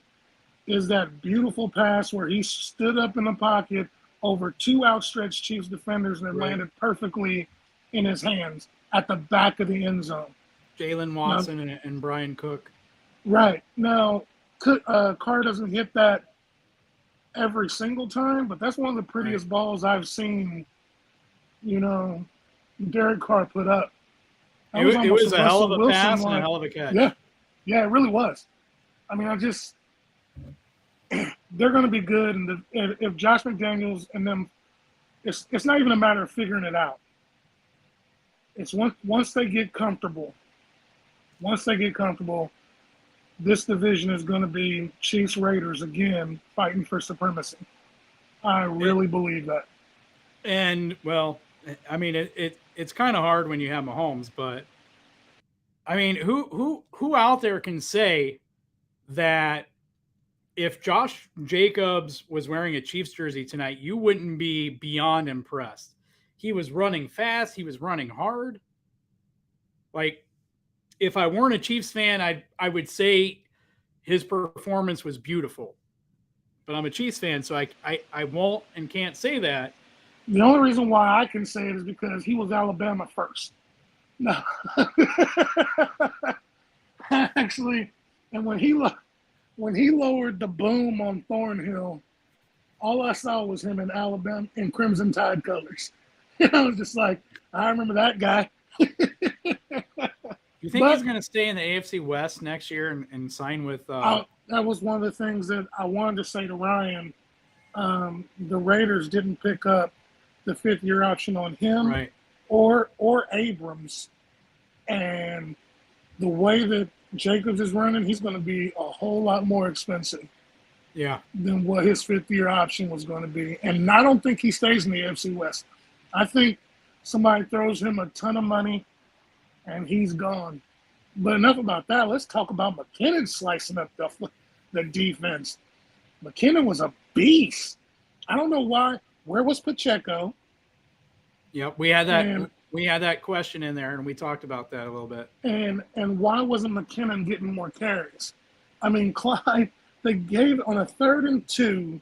is that beautiful pass where he stood up in the pocket over 2 outstretched Chiefs defenders and it landed perfectly in his hands at the back of the end zone. Jalen Watson and Brian Cook. Right. Now, Carr doesn't hit that every single time, but that's one of the prettiest balls I've seen, you know, Derek Carr put up. It was a hell of a pass and a hell of a catch. Yeah, it really was. I mean, they're going to be good. And if Josh McDaniels and them, It's not even a matter of figuring it out. It's once they get comfortable. Once they get comfortable, this division is going to be Chiefs Raiders again fighting for supremacy. I really believe that. And well, I mean, it's kind of hard when you have Mahomes, but I mean, who out there can say that if Josh Jacobs was wearing a Chiefs jersey tonight, you wouldn't be beyond impressed? He was running fast. He was running hard. Like, if I weren't a Chiefs fan, I would say his performance was beautiful. But I'm a Chiefs fan, so I won't and can't say that. The only reason why I can say it is because he was Alabama first. No, actually, and when he lowered the boom on Thornhill, all I saw was him in Alabama in Crimson Tide colors. I was just like, I remember that guy. You think he's going to stay in the AFC West next year and sign with? That was one of the things that I wanted to say to Ryan. The Raiders didn't pick up the 5th-year option on him, right, or Abrams, and the way that Jacobs is running, he's going to be a whole lot more expensive. Yeah. Than what his 5th-year option was going to be. And I don't think he stays in the AFC West. I think somebody throws him a ton of money and he's gone. But enough about that. Let's talk about McKinnon slicing up the defense. McKinnon was a beast. I don't know why. Where was Pacheco? Yep, we had that question in there, and we talked about that a little bit. And why wasn't McKinnon getting more carries? I mean, Clyde, they gave on a 3rd and 2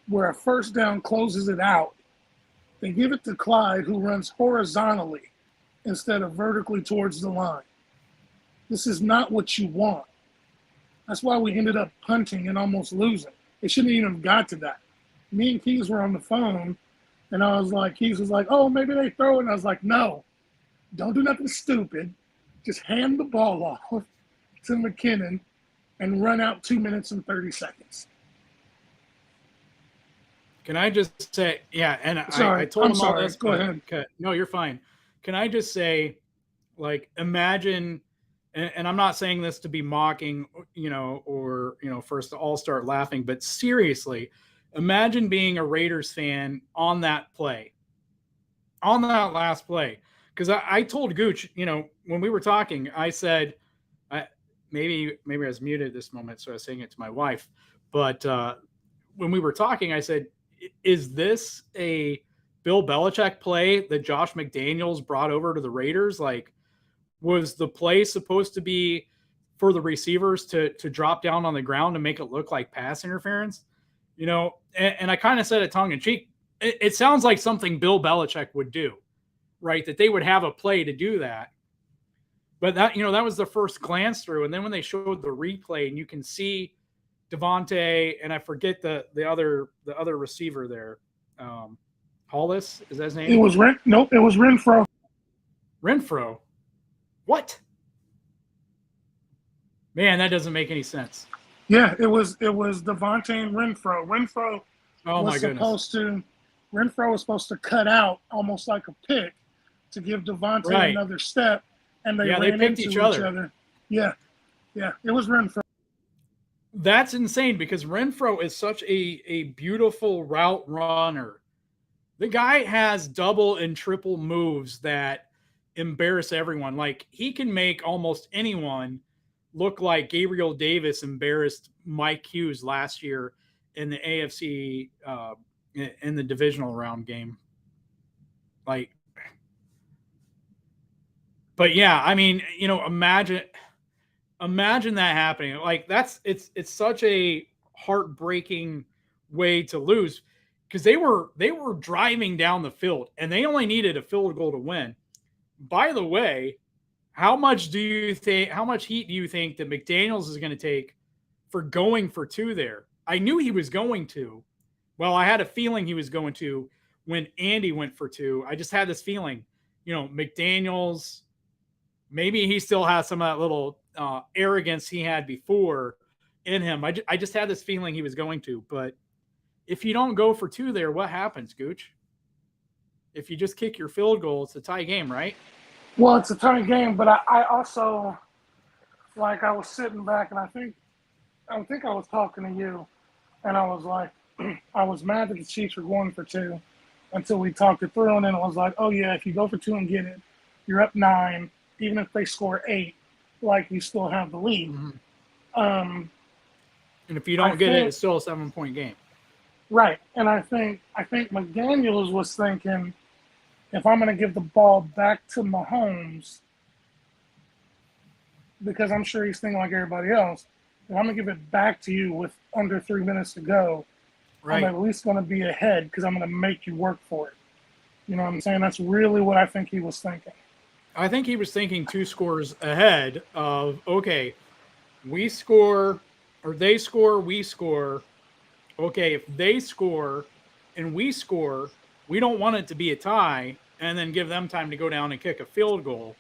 where a first down closes it out. They give it to Clyde, who runs horizontally instead of vertically towards the line. This is not what you want. That's why we ended up punting and almost losing. It shouldn't even have got to that. Me and Keys were on the phone, and I was like, Keys was like, oh, maybe they throw it. And I was like, no, don't do nothing stupid. Just hand the ball off to McKinnon and run out 2 minutes and 30 seconds. Can I just say, yeah, and I told him all this. Go ahead. Okay. No, you're fine. Can I just say, like, imagine, and I'm not saying this to be mocking, or, for us to all start laughing, but seriously, imagine being a Raiders fan on that play, on that last play. Because I told Gooch, when we were talking, I said, maybe I was muted at this moment, so I was saying it to my wife. But when we were talking, I said, is this a Bill Belichick play that Josh McDaniels brought over to the Raiders? Like, was the play supposed to be for the receivers to drop down on the ground and make it look like pass interference? And I kind of said it tongue in cheek. It sounds like something Bill Belichick would do, right? That they would have a play to do that. But that was the first glance through. And then when they showed the replay and you can see Devontae, and I forget the other receiver there. Hollis, is that his name? It was Renfro. Renfro? What? Man, that doesn't make any sense. Yeah, it was Devontae and Renfro. Renfro was supposed to cut out almost like a pick to give Devontae another step, and they ran into each other. Yeah, it was Renfro. That's insane because Renfro is such a beautiful route runner. The guy has double and triple moves that embarrass everyone. Like, he can make almost anyone look like Gabriel Davis embarrassed Mike Hughes last year in the AFC in the divisional round game. Like, but yeah, I mean, imagine that happening. Like, it's such a heartbreaking way to lose because they were driving down the field and they only needed a field goal to win. By the way, how much heat do you think that McDaniels is going to take for going for 2 there? I knew he was going to. Well, I had a feeling he was going to when Andy went for 2. I just had this feeling, McDaniels, maybe he still has some of that little arrogance he had before in him. I just had this feeling he was going to. But if you don't go for 2 there, what happens, Gooch? if you just kick your field goal, it's a tie game, right? Well, it's a tie game, but I also like I was sitting back and I think I was talking to you, and I was like, I was mad that the Chiefs were going for two until we talked it through, and then it was like, oh yeah, if you go for two and get it, you're up 9. Even if they score 8, like you still have the lead. Mm-hmm. Um, And if you I don't get it, think it's still a 7-point game. right, and I think McDaniel's was thinking if I'm going to give the ball back to Mahomes, because I'm sure he's thinking like everybody else, if I'm going to give it back to you with under 3 minutes to go, I'm Right. at least going to be ahead because I'm going to make you work for it. You know what I'm saying? That's really what I think he was thinking. I think he was thinking 2 scores ahead of, okay, we score or they score, we score. Okay, if they score and we score, we don't want it to be a tie and then give them time to go down and kick a field goal.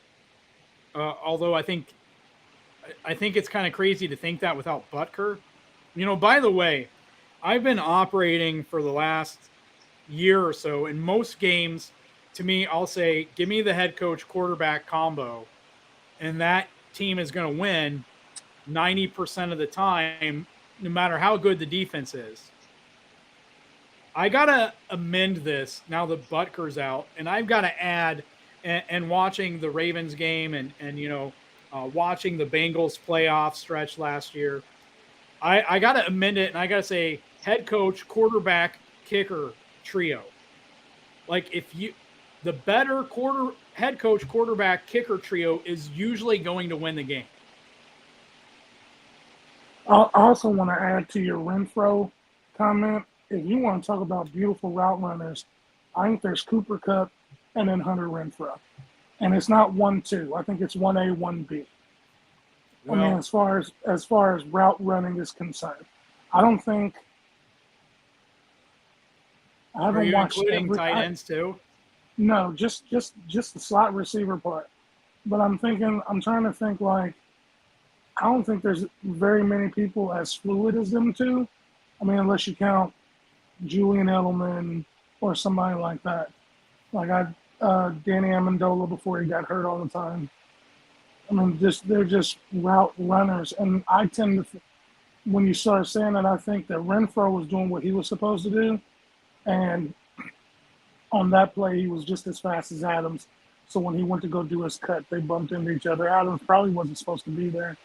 Although I think it's kind of crazy to think that without Butker. By the way, I've been operating for the last year or so in most games. To me, I'll say, give me the head coach quarterback combo, and that team is going to win 90% of the time, no matter how good the defense is. I got to amend this now that Butker's out, and I've got to add, and watching the Ravens game and watching the Bengals playoff stretch last year, I got to amend it, and I got to say head coach, quarterback, kicker trio. Like the better head coach, quarterback, kicker trio is usually going to win the game. I also want to add to your Renfro comment. If you want to talk about beautiful route runners, I think there's Cooper Cup and then Hunter Renfro. And it's not 1-2. I think it's 1A, 1B. I mean, Well, as far as route running is concerned, I don't think I are haven't you watched including every. tight ends too? No, just the slot receiver part. But I'm trying to think like I don't think there's very many people as fluid as them two. I mean, unless you count Julian Edelman or somebody like that. Like Danny Amendola before he got hurt all the time. I mean, they're just route runners, and I tend to, when you start saying that, I think that Renfro was doing what he was supposed to do, and on that play he was just as fast as Adams. So when he went to go do his cut, they bumped into each other. Adams probably wasn't supposed to be there,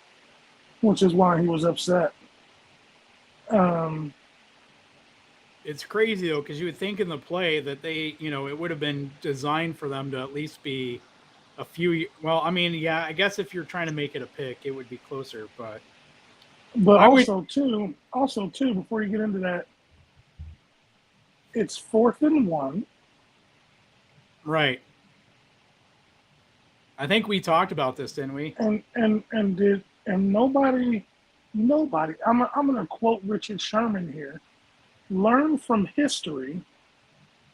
which is why he was upset. Um, It's crazy though, because you would think in the play that it would have been designed for them to at least be a few. Well, I mean, yeah, I guess if you're trying to make it a pick, it would be closer. But but I would, also too, before you get into that, it's 4th and 1. right. I think we talked about this, didn't we? And nobody. I'm gonna quote Richard Sherman here. Learn from history.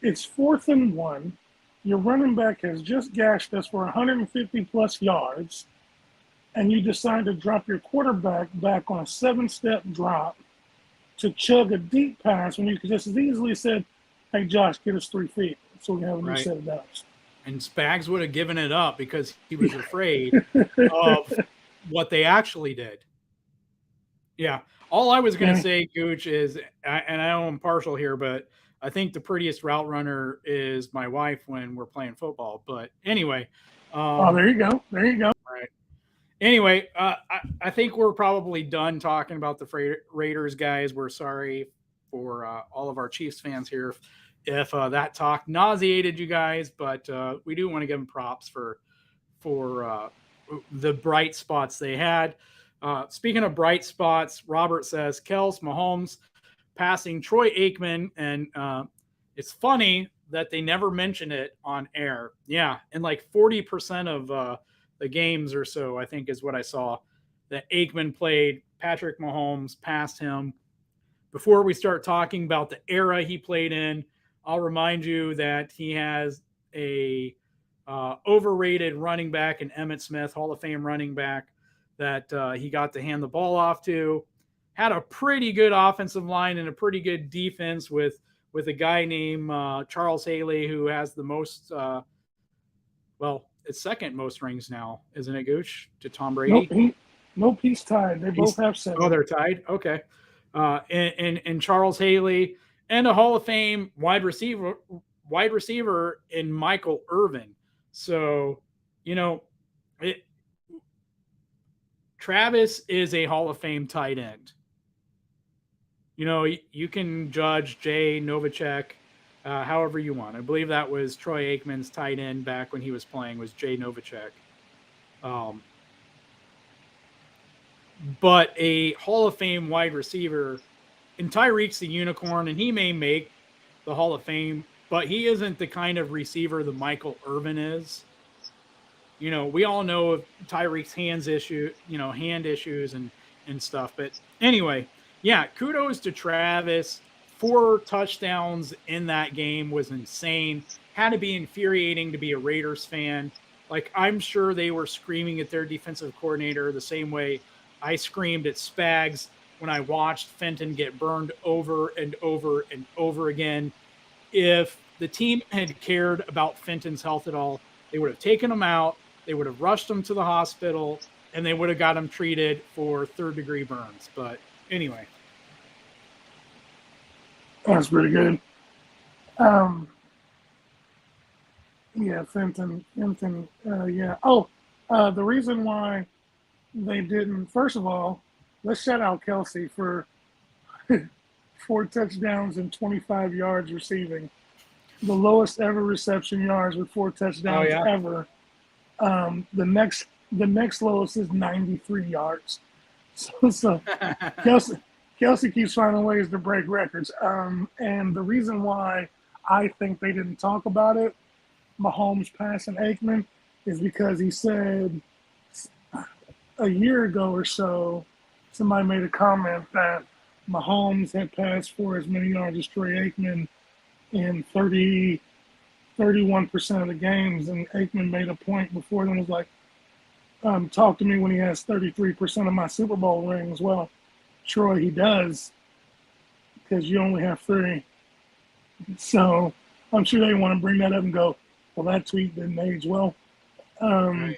It's 4th and 1. Your running back has just gashed us for 150 plus yards, and you decide to drop your quarterback back on a 7-step drop to chug a deep pass when you could just as easily said, "Hey Josh, get us 3 feet so we can have a new Right. set of downs." And Spags would have given it up because he was afraid of what they actually did. Yeah. All I was going to And say, Gooch, is, and I know I'm partial here, but I think the prettiest route runner is my wife when we're playing football. But anyway, oh, um, there you go, there you go. right. Anyway, I think we're probably done talking about the Raiders, guys. We're sorry for all of our Chiefs fans here if that talk nauseated you guys, but we do want to give them props for the bright spots they had. Speaking of bright spots, Robert says Kels, Mahomes passing Troy Aikman, and it's funny that they never mention it on air. Yeah, and like 40% of the games or so, I think, is what I saw that Aikman played. Patrick Mahomes passed him. Before we start talking about the era he played in, I'll remind you that he has a overrated running back in Emmitt Smith, Hall of Fame running back, that he got to hand the ball off to. Had a pretty good offensive line and a pretty good defense with with a guy named Charles Haley, who has the most, well, it's second most rings now, isn't it, Gooch, to Tom Nope, Brady? he's tied. They both have 7. Oh, they're tied. Okay, and Charles Haley and a Hall of Fame wide receiver in Michael Irvin. So, you know, it, Travis is a Hall of Fame tight end. You know, you can judge Jay Novacek however you want. I believe that was Troy Aikman's tight end back when he was playing, was Jay Novacek. But a Hall of Fame wide receiver, and Tyreek's the unicorn, and he may make the Hall of Fame, but he isn't the kind of receiver that Michael Irvin is. You know, we all know of Tyreek's hand issues and stuff. But anyway, yeah, kudos to Travis. 4 touchdowns in that game was insane. Had to be infuriating to be a Raiders fan. Like, I'm sure they were screaming at their defensive coordinator the same way I screamed at Spags when I watched Fenton get burned over and over and over again. If the team had cared about Fenton's health at all, they would have taken him out, they would have rushed him to the hospital, and they would have got him treated for 3rd-degree burns. But anyway. That's pretty good. Yeah, Fenton, yeah. Oh, the reason why they didn't, first of all, let's shout out Kelsey for 4 touchdowns and 25 yards receiving. The lowest ever reception yards with 4 touchdowns ever. The next lowest is 93 yards. So Kelsey keeps finding ways to break records. And the reason why I think they didn't talk about it, Mahomes passing Aikman, is because he said a year ago or so, somebody made a comment that Mahomes had passed for as many yards as Troy Aikman in 31% of the games. And Aikman made a point before then, was like, talk to me when he has 33% of my Super Bowl rings. Well, Troy, he does, because you only have 3. So I'm sure they want to bring that up and go, well, that tweet didn't age well. Right.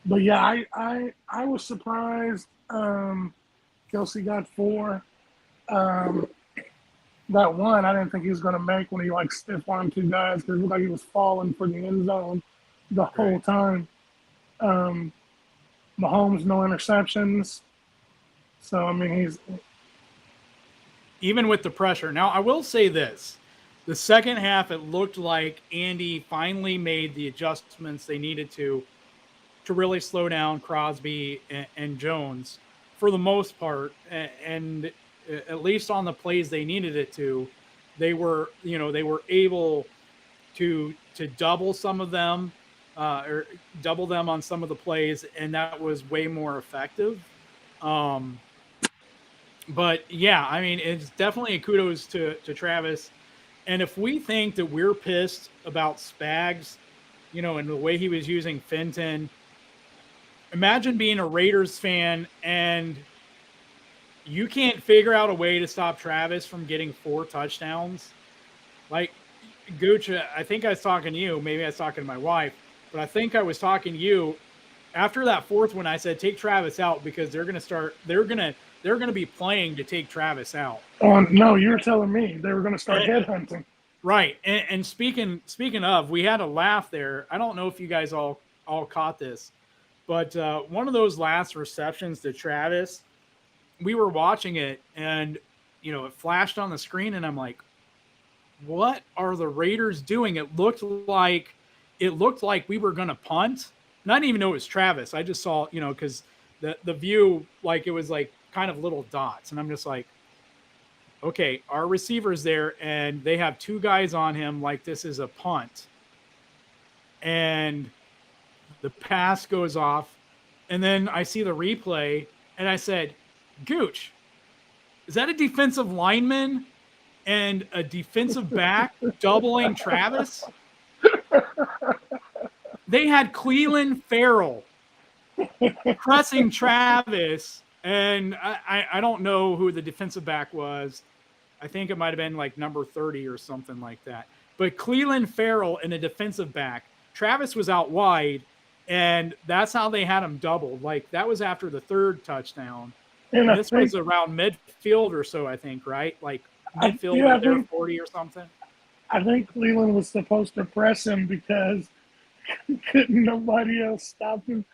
But yeah, I was surprised Kelsey got 4. That one I didn't think he was going to make when he like stiff armed 2 guys, because it looked like he was falling for the end zone the whole time. Mahomes, no interceptions. So, I mean, he's even with the pressure. Now, I will say this. The second half, it looked like Andy finally made the adjustments they needed to really slow down Crosby and Jones for the most part. And at least on the plays they needed it to, they were able to double some of them or double them on some of the plays. And that was way more effective. But yeah, I mean, it's definitely a kudos to Travis. And if we think that we're pissed about Spags, and the way he was using Fenton, imagine being a Raiders fan and you can't figure out a way to stop Travis from getting 4 touchdowns. Like, Gooch, I think I was talking to you. Maybe I was talking to my wife, but I think I was talking to you after that 4th one. I said, take Travis out, because they're going to be playing to take Travis out. No, you're telling me they were going to start headhunting. Right. And speaking of, we had a laugh there. I don't know if you guys all caught this, but one of those last receptions to Travis, we were watching it and, it flashed on the screen and I'm like, what are the Raiders doing? It looked like we were going to punt. And I didn't even know it was Travis. I just saw, because the view, like, it was like kind of little dots. And I'm just like, okay, our receiver's there and they have 2 guys on him like this is a punt. And the pass goes off. And then I see the replay and I said, Gooch, is that a defensive lineman and a defensive back doubling Travis? They had Cleveland Farrell pressing Travis, and I don't know who the defensive back was. I think it might have been like number 30 or something like that. But Cleveland Farrell in a defensive back, Travis was out wide, and that's how they had him doubled. Like that was after the third touchdown. And And I this think, was around midfield or so, I think, right? Like midfield yeah, of their 40 or something. I think Cleveland was supposed to press him because couldn't nobody else stop him,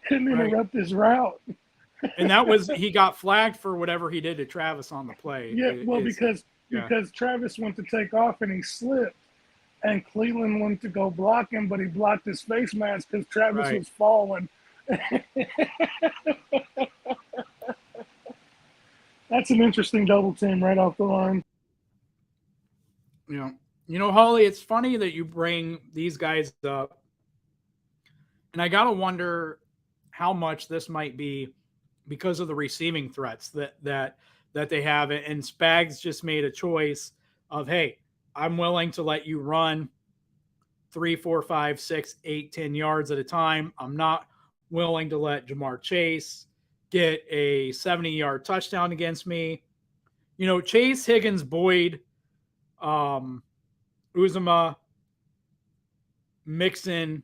couldn't Right. interrupt his route. And that was he got flagged for whatever he did to Travis on the play. Yeah, well, Yeah. because Travis went to take off and he slipped, and Cleveland went to go block him, but he blocked his face mask because Travis Right. was falling. That's an interesting double team right off the line. Holly, it's funny that you bring these guys up, and I gotta wonder how much this might be because of the receiving threats that they have. And Spags just made a choice of, hey, I'm willing to let you run 3, 4, 5, 6, 8, 10 yards at a time. I'm not willing to let Jamar Chase get a 70-yard touchdown against me. Chase, Higgins, Boyd, Uzuma, Mixon,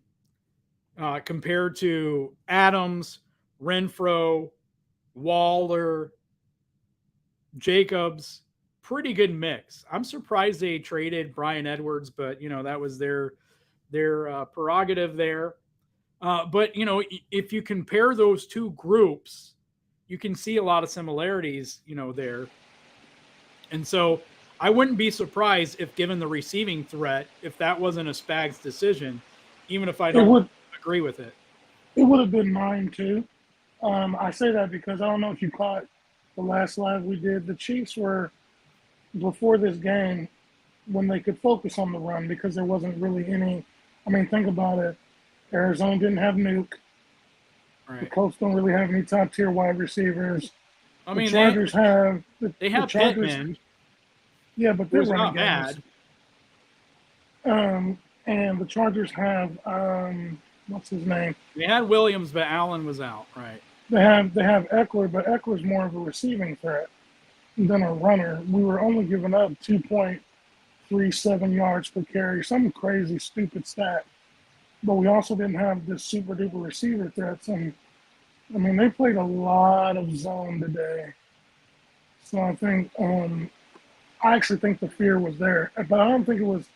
compared to Adams, Renfro, Waller, Jacobs, pretty good mix. I'm surprised they traded Brian Edwards, but that was their prerogative there. But if you compare those two groups, you can see a lot of similarities, there. And so I wouldn't be surprised if, given the receiving threat, if that wasn't a Spags decision, even if I don't agree with it. It would have been mine too. I say that because I don't know if you caught the last live we did. The Chiefs were, before this game, when they could focus on the run because there wasn't really any. I mean, think about it. Arizona didn't have Nuke. Right. The Colts don't really have any top tier wide receivers. I mean, the Chargers have they have Chargers, Pittman. Yeah, but they're running not bad. And the Chargers have what's his name? They had Williams, but Allen was out. Right. They have Eckler, but Eckler's more of a receiving threat than a runner. We were only giving up 2.37 yards per carry, some crazy stupid stat. But we also didn't have the super duper receiver threats. And I mean, they played a lot of zone today. So I think, I actually think the fear was there. But I don't think it was,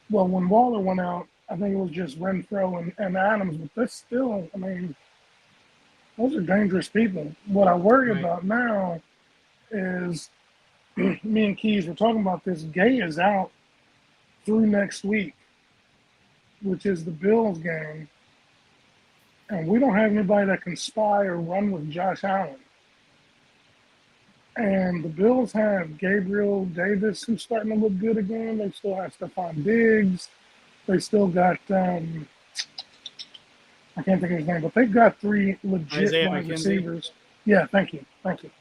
well, when Waller went out, I think it was just Renfro and Adams. But that's still, I mean, those are dangerous people. What I worry about now is, me and Keys were talking about this. Gay is out through next week, which is the Bills game. And we don't have anybody that can spy or run with Josh Allen. And the Bills have Gabriel Davis, who's starting to look good again. They still have Stephon Diggs. They still got, I can't think of his name, but they've got three legit wide receivers. Yeah, thank you. They've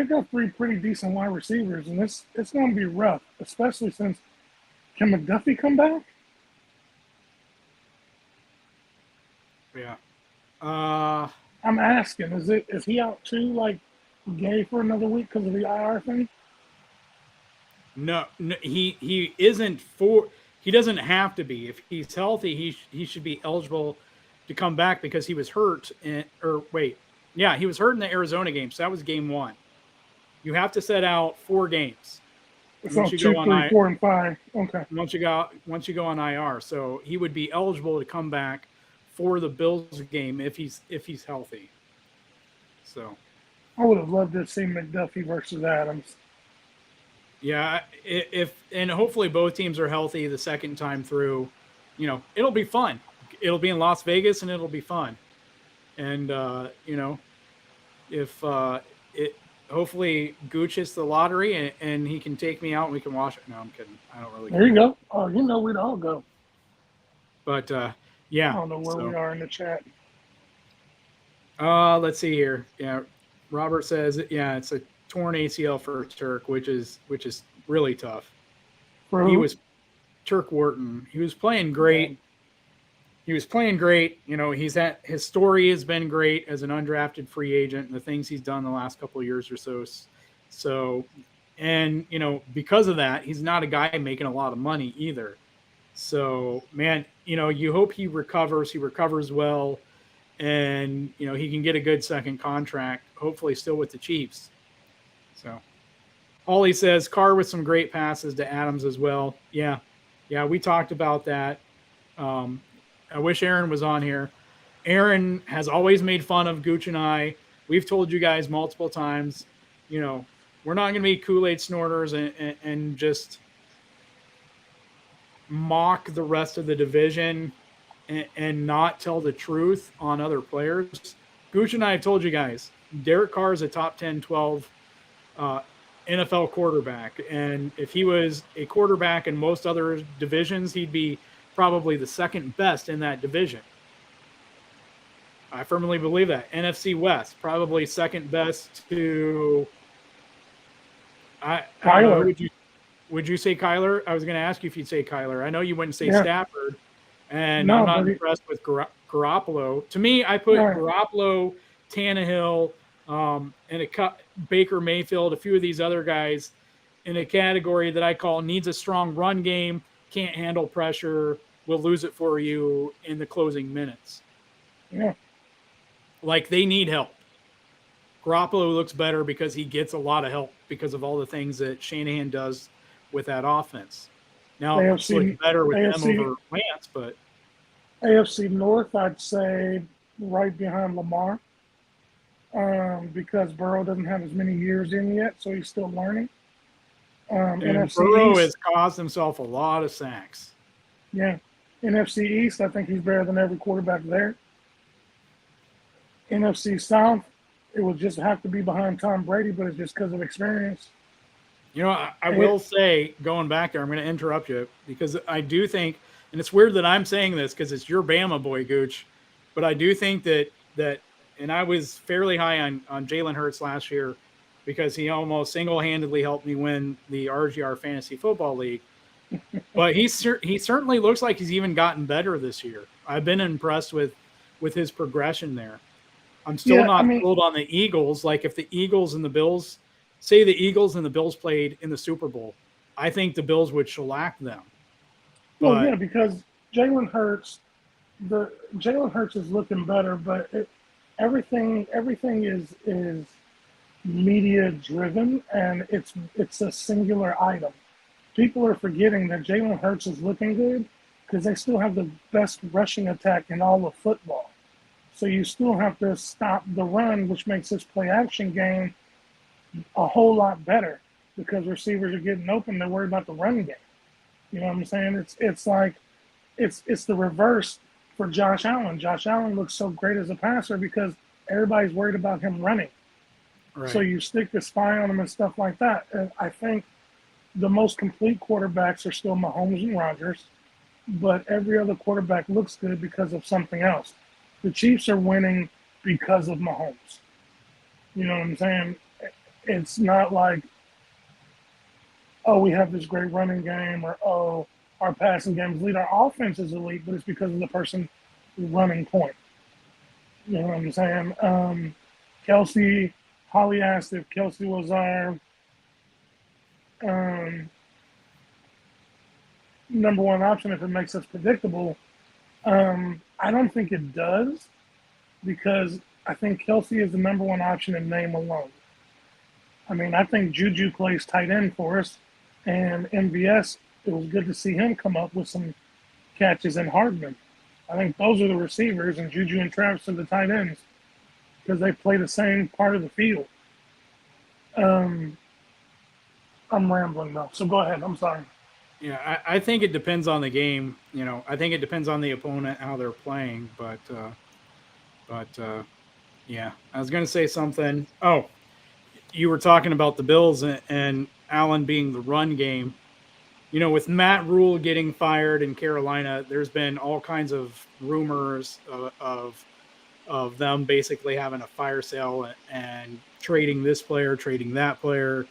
got three pretty decent wide receivers, and it's going to be rough, especially since, can McDuffie come back? Yeah. I'm asking, is he out too, like Gay, for another week because of the IR thing? No, he isn't for. He doesn't have to be. If he's healthy, he should be eligible to come back because he was hurt. He was hurt in the Arizona game. So that was game 1. You have to set out 4 games. It's on 2, 3, 4, and 5. Okay. Once you go on IR, so he would be eligible to come back for the Bills game if he's healthy. So, I would have loved to see McDuffie versus Adams. Yeah, and hopefully both teams are healthy the second time through. It'll be fun. It'll be in Las Vegas and it'll be fun. And if hopefully Gooch hits the lottery and he can take me out and we can watch it. No, I'm kidding. I don't really. There you go. Oh, we'd all go. But yeah. I don't know where we are in the chat. Let's see here. Yeah, Robert says, yeah, it's a torn ACL for Turk, which is really tough. He was Turk Wharton. He was playing great. Yeah. He was playing great. His story has been great as an undrafted free agent, and the things he's done the last couple of years or so So, and because of that, he's not a guy making a lot of money either. So, man, you hope he recovers. He recovers well, and he can get a good second contract. Hopefully, still with the Chiefs. So, Ollie says Carr with some great passes to Adams as well. Yeah, yeah, we talked about that. Um, I wish Aaron was on here. Aaron has always made fun of Gooch and I. We've told you guys multiple times, we're not going to be Kool-Aid snorters and just mock the rest of the division and not tell the truth on other players. Gooch and I have told you guys, Derek Carr is a top 10, 12 uh, NFL quarterback. And if he was a quarterback in most other divisions, he'd be probably the second best in that division. I firmly believe that. NFC West, probably second best to I don't know. Would you say Kyler? I was going to ask you if you'd say Kyler. I know you wouldn't say Stafford, and I'm not impressed with Garoppolo. To me, I put Garoppolo, Tannehill, and Baker Mayfield, a few of these other guys in a category that I call needs a strong run game, can't handle pressure, will lose it for you in the closing minutes. Yeah. Like they need help. Garoppolo looks better because he gets a lot of help because of all the things that Shanahan does with that offense. Now it's looking better with them over Lance, but AFC North, I'd say right behind Lamar, because Burrow doesn't have as many years in yet, so he's still learning. And Burrow has caused himself a lot of sacks. Yeah. NFC East, I think he's better than every quarterback there. NFC South, it would just have to be behind Tom Brady, but it's just because of experience. I will say, going back there, I'm going to interrupt you because I do think, and it's weird that I'm saying this because it's your Bama boy, Gooch, but I do think that, and I was fairly high on Jalen Hurts last year because he almost single-handedly helped me win the RGR Fantasy Football League. But he certainly looks like he's even gotten better this year. I've been impressed with his progression there. I'm still not sold on the Eagles. Like if the Eagles and the Bills, say the Eagles and the Bills played in the Super Bowl, I think the Bills would shellac them. Well, yeah, because Jalen Hurts is looking better, but everything is media driven and it's a singular item. People are forgetting that Jalen Hurts is looking good because they still have the best rushing attack in all of football. So you still have to stop the run, which makes this play action game a whole lot better because receivers are getting open. They're worried about the run game. You know what I'm saying? It's like it's the reverse for Josh Allen. Josh Allen looks so great as a passer because everybody's worried about him running. Right. So you stick the spy on him and stuff like that. And I think the most complete quarterbacks are still Mahomes and Rodgers, but every other quarterback looks good because of something else. The Chiefs are winning because of Mahomes. You know what I'm saying? It's not like, oh, we have this great running game or, oh, our passing game is elite. Our offense is elite, but it's because of the person running point. You know what I'm saying? Kelsey, Holly asked if Kelsey was our number one option if it makes us predictable. I don't think it does because I think Kelsey is the number one option in name alone. I mean, I think Juju plays tight end for us, and MVS, it was good to see him come up with some catches in Hardman. I think those are the receivers, and Juju and Travis are the tight ends because they play the same part of the field. I'm rambling though, so go ahead. I'm sorry. Yeah, I think it depends on the game. I think it depends on the opponent, how they're playing. But yeah, I was going to say something. Oh, you were talking about the Bills and Allen being the run game. With Matt Rule getting fired in Carolina, there's been all kinds of rumors of them basically having a fire sale and trading this player, trading that player.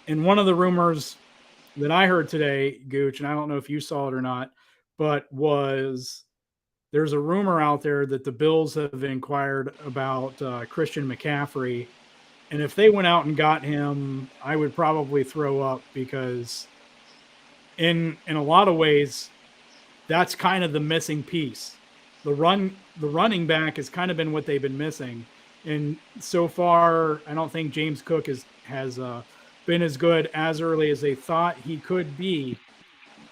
And one of the rumors that I heard today, Gooch, and I don't know if you saw it or not, but there's a rumor out there that the Bills have inquired about Christian McCaffrey And if they went out and got him, I would probably throw up because in a lot of ways, that's kind of the missing piece. The running back has kind of been what they've been missing. And so far, I don't think James Cook has been as good as early as they thought he could be.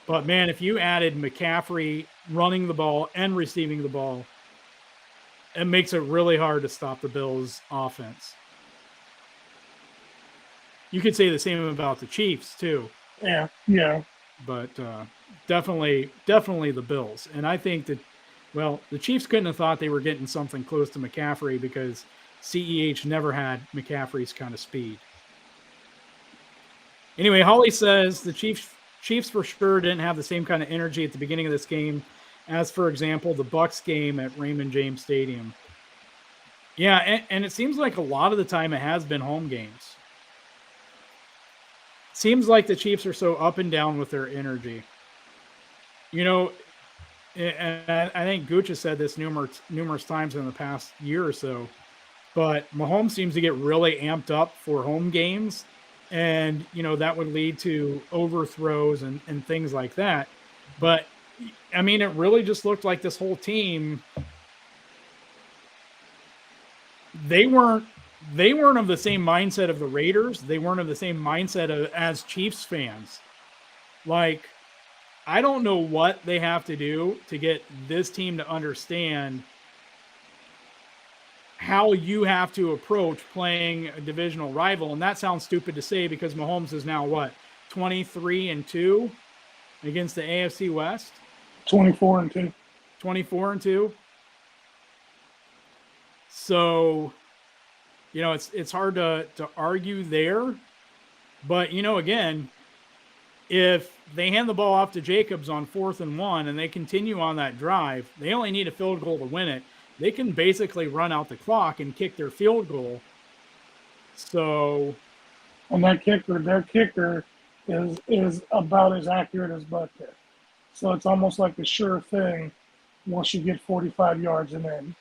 But man, if you added McCaffrey running the ball and receiving the ball, it makes it really hard to stop the Bills' offense. You could say the same about the Chiefs too. Yeah. But definitely the Bills. And I think that, well, the Chiefs couldn't have thought they were getting something close to McCaffrey because CEH never had McCaffrey's kind of speed. Anyway, Holly says the Chiefs for sure didn't have the same kind of energy at the beginning of this game as, for example, the Bucs game at Raymond James Stadium. Yeah, and it seems like a lot of the time it has been home games. Seems like the Chiefs are so up and down with their energy. You know, and I think Gooch has said this numerous times in the past year or so, but Mahomes seems to get really amped up for home games, and that would lead to overthrows and things like that. But I mean, it really just looked like this whole team, they weren't of the same mindset of the Raiders. They weren't of the same mindset as Chiefs fans. Like, I don't know what they have to do to get this team to understand how you have to approach playing a divisional rival. And that sounds stupid to say because Mahomes is now what, 23-2 against the AFC West? 24-2. 24-2. So, it's hard to argue there. But, again, if they hand the ball off to Jacobs on 4th and 1 and they continue on that drive, they only need a field goal to win it. They can basically run out the clock and kick their field goal. So, and their kicker is about as accurate as Butker. So it's almost like a sure thing once you get 45 yards and in.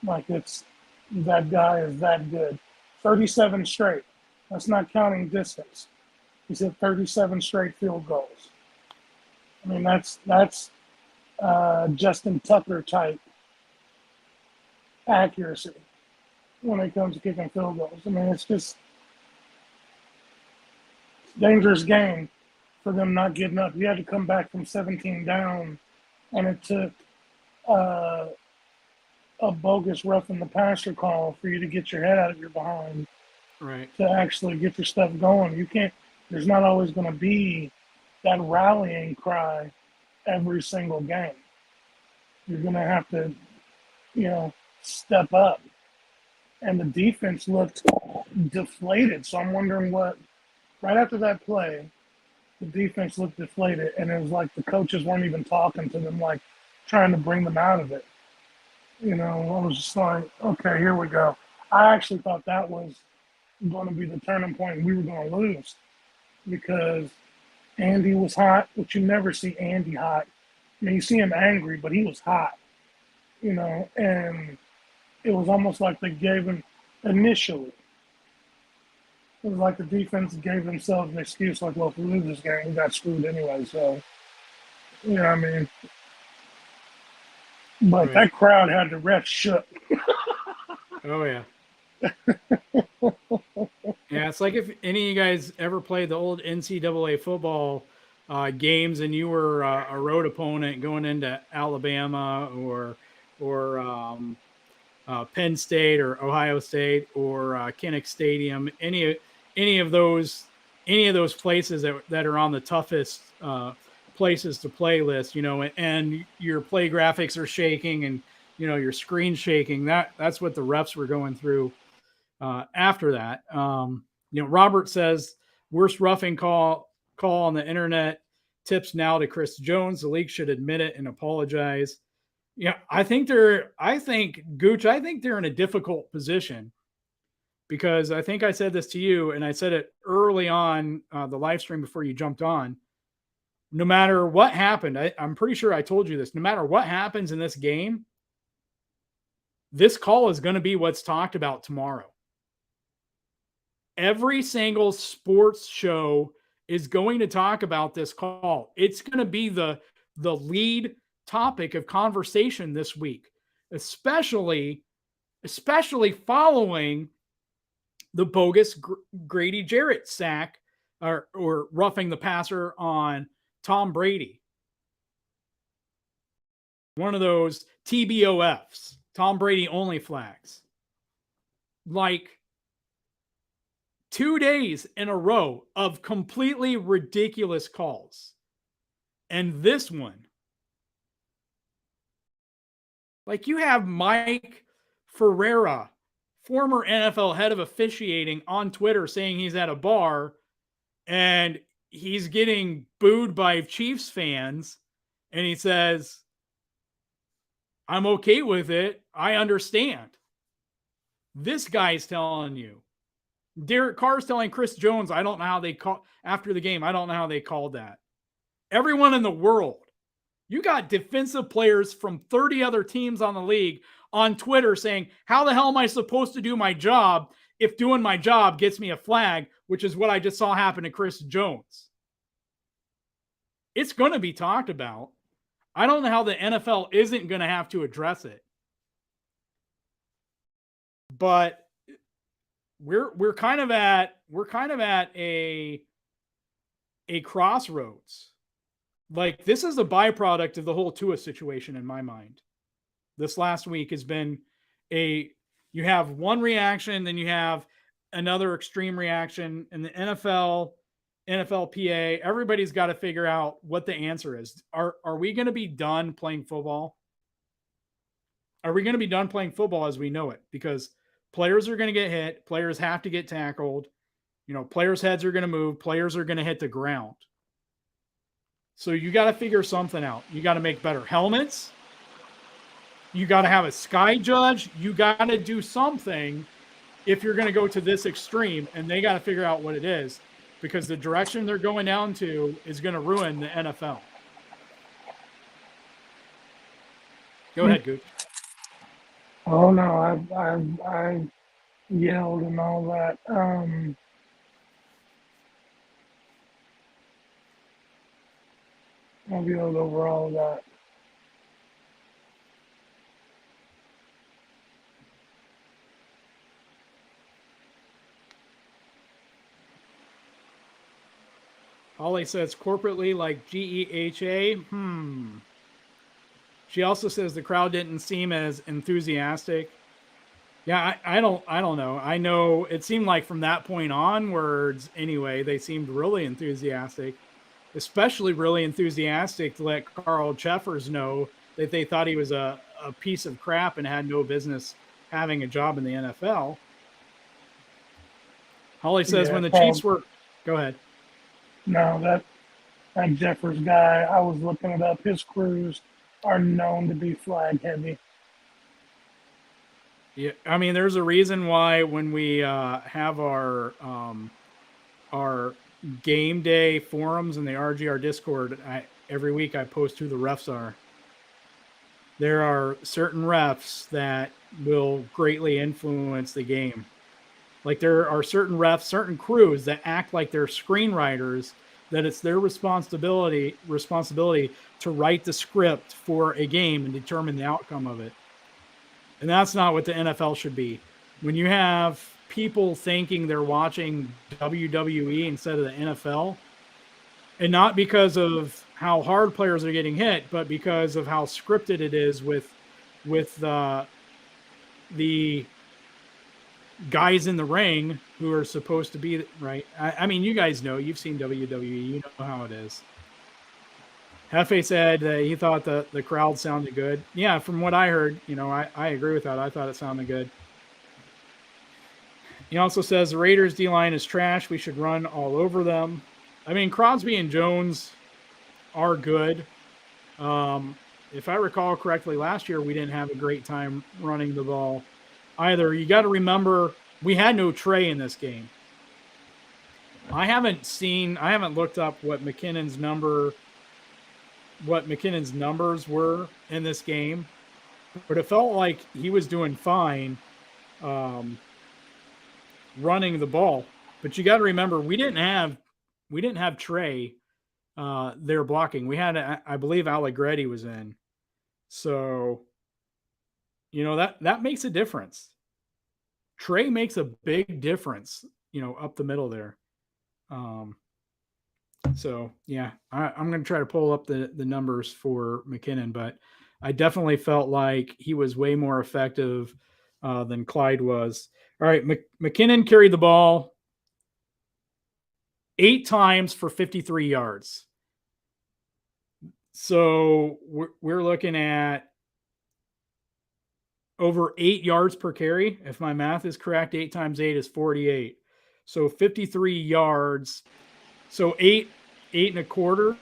Like, it's that guy is that good. 37 straight. That's not counting distance. He's hit 37 straight field goals. I mean, that's Justin Tucker type accuracy when it comes to kicking field goals. I mean, it's just a dangerous game for them not getting up. You had to come back from 17 down, and it took a bogus roughing the passer call for you to get your head out of your behind, right, to actually get your stuff going. You can't. There's not always going to be that rallying cry every single game. You're going to have to, step up. And the defense looked deflated. So I'm wondering right after that play, the defense looked deflated. And it was like the coaches weren't even talking to them, like trying to bring them out of it. I was just like, okay, here we go. I actually thought that was going to be the turning point. We were going to lose because Andy was hot, but you never see Andy hot. I mean, you see him angry, but he was hot, and it was almost like they gave him initially. It was like the defense gave themselves an excuse, like, well, if we lose this game, we got screwed anyway. So, I mean, but that crowd had the refs shook. Oh, yeah. Yeah, it's like if any of you guys ever played the old NCAA football games and you were a road opponent going into Alabama or Penn State or Ohio State or Kinnick Stadium, any of those places that are on the toughest places to play list, and your play graphics are shaking and your screen's shaking. That's what the refs were going through after that. Robert says worst roughing call on the internet. Tips now to Chris Jones. The league should admit it and apologize. Yeah, I think they're in a difficult position because I think I said this to you and I said it early on the live stream before you jumped on. No matter what happened, I'm pretty sure I told you this. No matter what happens in this game, this call is going to be what's talked about tomorrow. Every single sports show is going to talk about this call. It's going to be the lead topic of conversation this week, especially following the bogus Grady Jarrett sack or roughing the passer on Tom Brady. One of those TBOFs, Tom Brady only flags. Like 2 days in a row of completely ridiculous calls. And this one, like you have Mike Ferreira, former NFL head of officiating, on Twitter saying he's at a bar and he's getting booed by Chiefs fans. And he says, I'm okay with it. I understand. This guy's telling you. Derek Carr's telling Chris Jones, I don't know how they call after the game. I don't know how they called that. Everyone in the world. You got defensive players from 30 other teams on the league on Twitter saying, how the hell am I supposed to do my job if doing my job gets me a flag, which is what I just saw happen to Chris Jones. It's going to be talked about. I don't know how the NFL isn't going to have to address it. But we're kind of at a crossroads. Like, this is a byproduct of the whole Tua situation in my mind. This last week has been you have one reaction, then you have another extreme reaction, and the NFL, NFLPA, everybody's got to figure out what the answer is. Are we going to be done playing football? Are we going to be done playing football as we know it? Because players are going to get hit. Players have to get tackled. Players' heads are going to move. Players are going to hit the ground. So you got to figure something out. You got to make better helmets. You got to have a sky judge. You got to do something if you're going to go to this extreme, and they got to figure out what it is, because the direction they're going down to is going to ruin the NFL. Go ahead, Gooch. Oh no, I yelled and all that. I'll be over all of that. Holly says corporately like GEHA. She also says the crowd didn't seem as enthusiastic. Yeah, I don't know. I know it seemed like from that point onwards, anyway, they seemed really enthusiastic, especially really enthusiastic to let Carl Cheffers know that they thought he was a piece of crap and had no business having a job in the NFL. Holly says when the Chiefs were... Go ahead. No, that Jeffers guy, I was looking it up. His crews are known to be flag heavy. Yeah, I mean, there's a reason why when we have our game day forums in the RGR Discord, every week I post who the refs are. There are certain refs that will greatly influence the game. Like, there are certain refs, certain crews that act like they're screenwriters, that it's their responsibility to write the script for a game and determine the outcome of it. And that's not what the NFL should be. When you have people thinking they're watching WWE instead of the NFL, and not because of how hard players are getting hit, but because of how scripted it is with the guys in the ring who are supposed to be right. I mean, you guys know, you've seen WWE, you know how it is. Hefe said he thought the crowd sounded good. Yeah, from what I heard, I agree with that. I thought it sounded good. He also says the Raiders D-line is trash. We should run all over them. I mean, Crosby and Jones are good. If I recall correctly, last year we didn't have a great time running the ball either. You got to remember, we had no Trey in this game. I haven't looked up what McKinnon's numbers were in this game, but it felt like he was doing fine running the ball. But you got to remember, we didn't have Trey there blocking. We had, I believe, Allegretti was in. So, that makes a difference. Trey makes a big difference, up the middle there. So yeah, I'm going to try to pull up the numbers for McKinnon, but I definitely felt like he was way more effective than Clyde was. All right, McKinnon carried the ball 8 times for 53 yards. So we're looking at over 8 yards per carry. If my math is correct, 8 times 8 is 48. So 53 yards. So 8.25.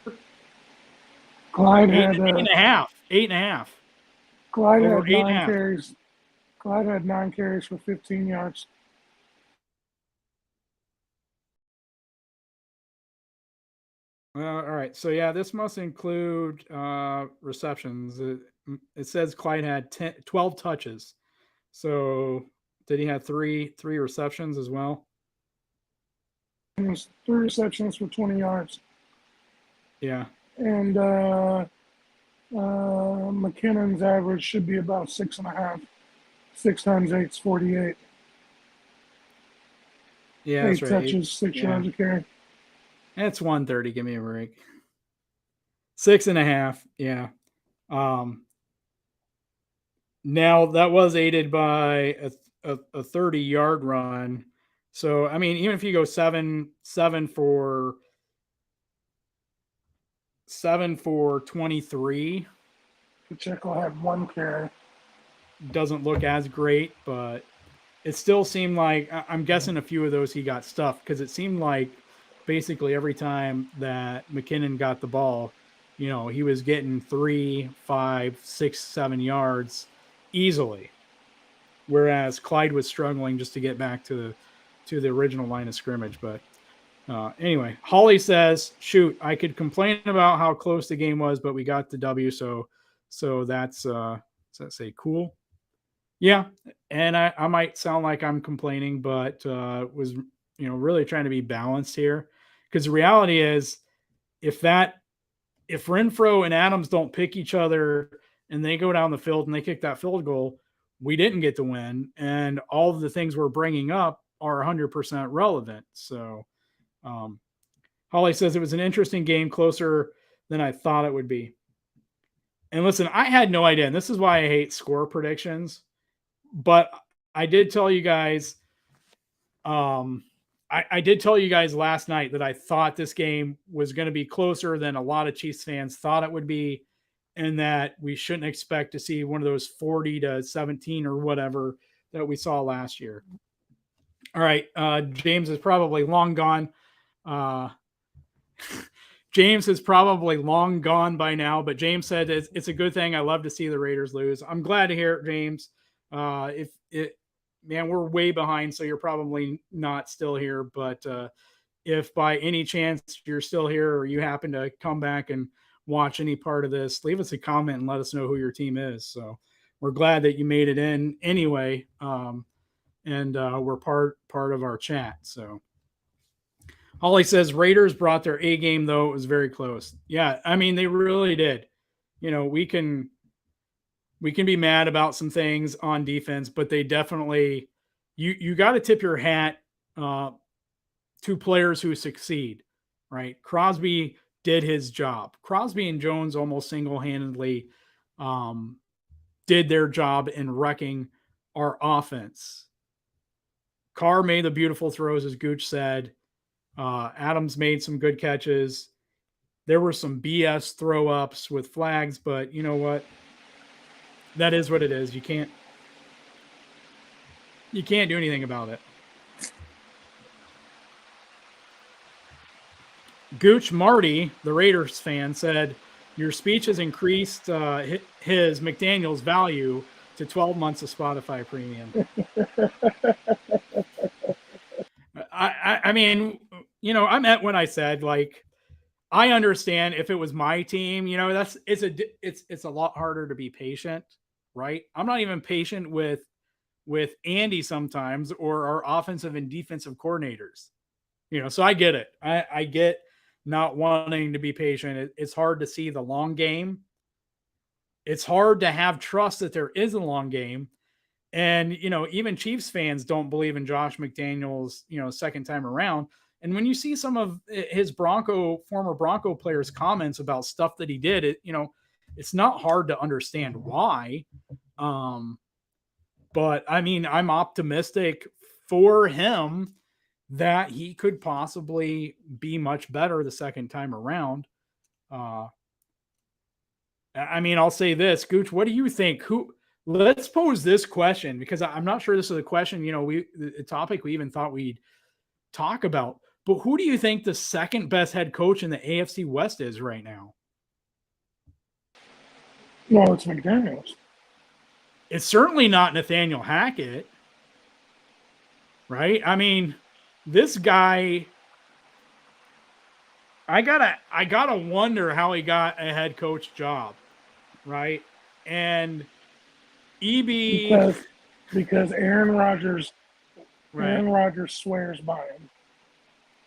Clyde Eight, had eight and a half. 8.5. Clyde Over had 8.5. 9 carries. Clyde had 9 carries for 15 yards. All right. So yeah, this must include receptions. It says Clyde had 12 touches. So did he have three receptions as well? It was 3 receptions for 20 yards. Yeah. And McKinnon's average should be about 6.5. 6 times 8 is 48. Yeah, 8 that's right. touches, 6 yards a carry. That's 130. Give me a break. 6.5. Yeah. Now that was aided by a 30-yard run. So I mean, even if you go 7 for 23, Pacheco had 1 carry. doesn't look as great, but it still seemed like, I'm guessing a few of those he got stuffed, because it seemed like basically every time that McKinnon got the ball, he was getting 3, 5, 6, 7 yards easily, whereas Clyde was struggling just to get back to the original line of scrimmage. But anyway, Holly says, shoot, I could complain about how close the game was, but we got the W. So that's does that say cool? Yeah, and I might sound like I'm complaining, but was really trying to be balanced here, because the reality is, if Renfro and Adams don't pick each other and they go down the field and they kick that field goal, we didn't get the win, and all of the things we're bringing up are 100% relevant. So, Holly says it was an interesting game, closer than I thought it would be. And listen, I had no idea, and this is why I hate score predictions. But I did tell you guys, I did tell you guys last night that I thought this game was going to be closer than a lot of Chiefs fans thought it would be, and that we shouldn't expect to see one of those 40-17 or whatever that we saw last year. All right, James is probably long gone. James is probably long gone by now, but James said it's a good thing. I love to see the Raiders lose. I'm glad to hear it, James. Man, we're way behind, so you're probably not still here. But if by any chance you're still here, or you happen to come back and watch any part of this, leave us a comment and let us know who your team is. So we're glad that you made it in anyway, and we're part of our chat. So Holly says Raiders brought their A game, though it was very close. Yeah, I mean, they really did. We can be mad about some things on defense, but they definitely, you got to tip your hat to players who succeed, right? Crosby did his job. Crosby and Jones almost single-handedly did their job in wrecking our offense. Carr made the beautiful throws, as Gooch said. Adams made some good catches. There were some BS throw-ups with flags, but you know what? That is what it is. You can't do anything about it. Gooch Marty, the Raiders fan, said, your speech has increased his McDaniel's value to 12 months of Spotify premium. I mean, I meant when I said, like, I understand if it was my team, it's a lot harder to be patient, right? I'm not even patient with Andy sometimes, or our offensive and defensive coordinators. So I get it. I get not wanting to be patient. It's hard to see the long game. It's hard to have trust that there is a long game. And, even Chiefs fans don't believe in Josh McDaniels, second time around. And when you see some of his former Bronco players' comments about stuff that he did, it's not hard to understand why. But I mean, I'm optimistic for him that he could possibly be much better the second time around. I mean, I'll say this, Gooch, what do you think? Let's pose this question, because I'm not sure this is a question, a topic we even thought we'd talk about. But who do you think the second best head coach in the AFC West is right now? Well, it's McDaniels. It's certainly not Nathaniel Hackett, right? I mean, this guy, I gotta wonder how he got a head coach job, right? And EB, because Aaron Rodgers right. Swears by him.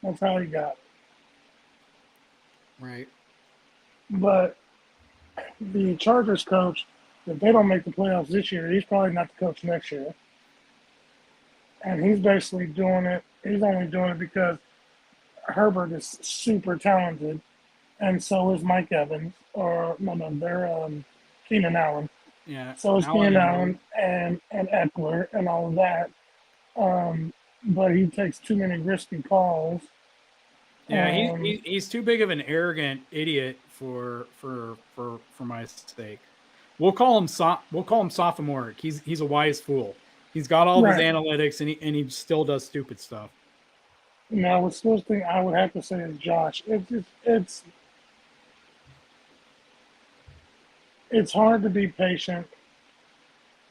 That's how he got it. Right. But the Chargers coach, if they don't make the playoffs this year, he's probably not the coach next year. And he's basically doing it. He's only doing it because Herbert is super talented, and so is Mike Evans. Or no, they're Keenan Allen. Yeah. So is Keenan Allen and Eckler and all of that. But he takes too many risky calls. Yeah, he's too big of an arrogant idiot for my sake. We'll call him sophomoric. He's a wise fool. He's got all Right. these analytics, and he still does stupid stuff. Now, the still thing I would have to say is Josh. It's hard to be patient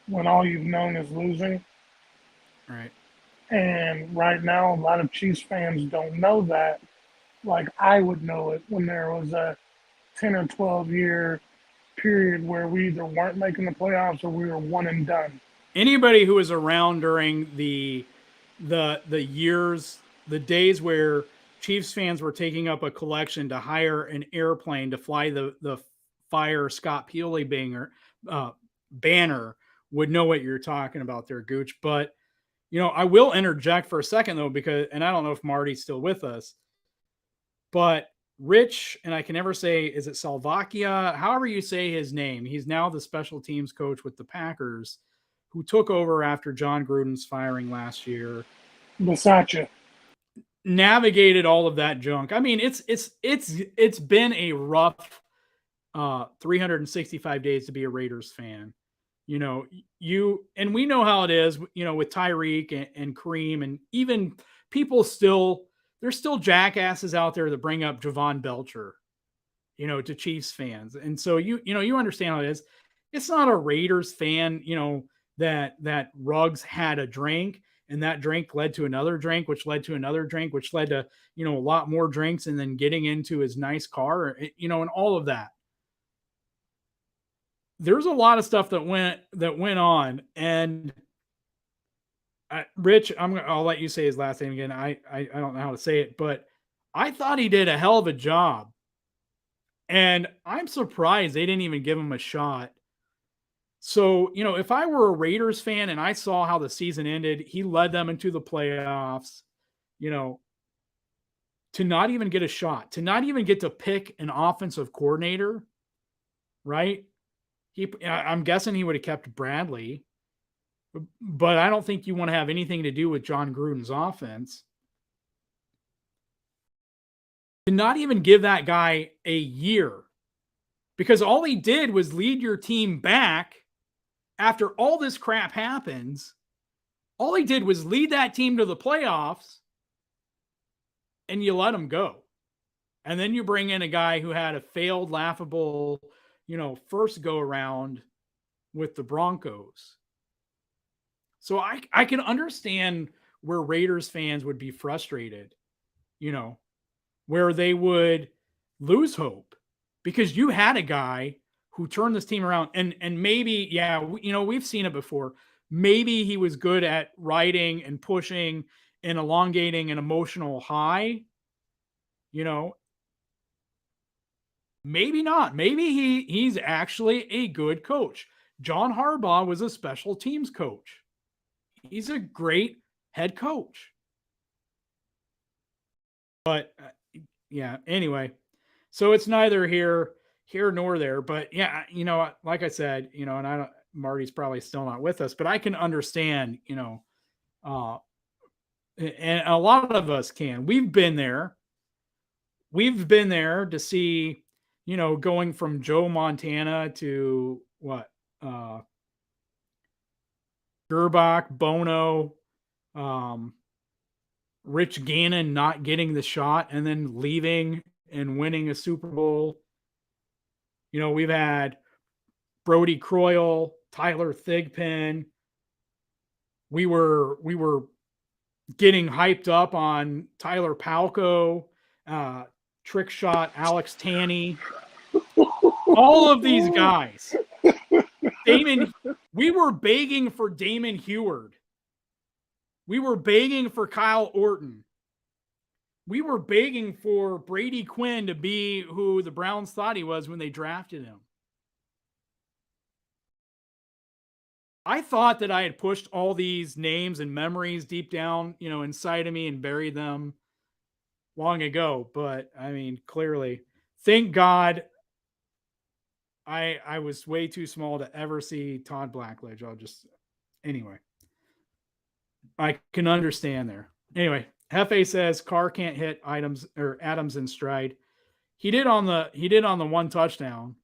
when all you've known is losing. Right. And right now, a lot of Chiefs fans don't know that. Like I would know it when there was a 10 or 12 year period where we either weren't making the playoffs or we were one and done. Anybody who was around during the years, the days where Chiefs fans were taking up a collection to hire an airplane to fly the fire Scott Peely banner would know what you're talking about there, Gooch. But I will interject for a second though, because, and I don't know if Marty's still with us, but Rich, and I can never say, is it Salvakia? However you say his name, he's now the special teams coach with the Packers, who took over after John Gruden's firing last year. Versace Navigated all of that junk. I mean, it's been a rough 365 days to be a Raiders fan. And we know how it is, with Tyreek and Kareem, and even people there's still jackasses out there that bring up Javon Belcher, to Chiefs fans. And so, you understand how it is. It's not a Raiders fan, that Ruggs had a drink and that drink led to another drink, which led to another drink, which led to, a lot more drinks, and then getting into his nice car, and all of that. There's a lot of stuff that went on, and Rich, I'll let you say his last name again. I don't know how to say it, but I thought he did a hell of a job, and I'm surprised they didn't even give him a shot. So, if I were a Raiders fan and I saw how the season ended, he led them into the playoffs, to not even get a shot, to not even get to pick an offensive coordinator, right? I'm guessing he would have kept Bradley, but I don't think you want to have anything to do with John Gruden's offense. To not even give that guy a year, because all he did was lead your team back after all this crap happens. All he did was lead that team to the playoffs, and you let him go. And then you bring in a guy who had a failed, laughable, first go around with the Broncos. So I can understand where Raiders fans would be frustrated, where they would lose hope, because you had a guy who turned this team around, and maybe, yeah, we've seen it before. Maybe he was good at writing and pushing and elongating an emotional high, you know, maybe not. Maybe he's actually a good coach. John Harbaugh was a special teams coach. He's a great head coach. But yeah, anyway, so it's neither here nor there. But yeah, like I said, and I don't. Marty's probably still not with us, but I can understand, uh, and a lot of us can. We've been there. We've been there to see, going from Joe Montana to what, Gerbach, Bono, um, Rich Gannon not getting the shot and then leaving and winning a Super Bowl. We've had Brody Croyle, Tyler Thigpen. We were getting hyped up on Tyler Palco, trick shot Alex Tanney. All of these guys. We were begging for Damon Heward. We were begging for Kyle Orton. We were begging for Brady Quinn to be who the Browns thought he was when they drafted him. I thought that I had pushed all these names and memories deep down, inside of me and buried them long ago. But I mean, clearly, thank God I was way too small to ever see Todd Blackledge. Anyway, I can understand there. Anyway, Hefe says Carr can't hit Adams in stride. He did on the one touchdown.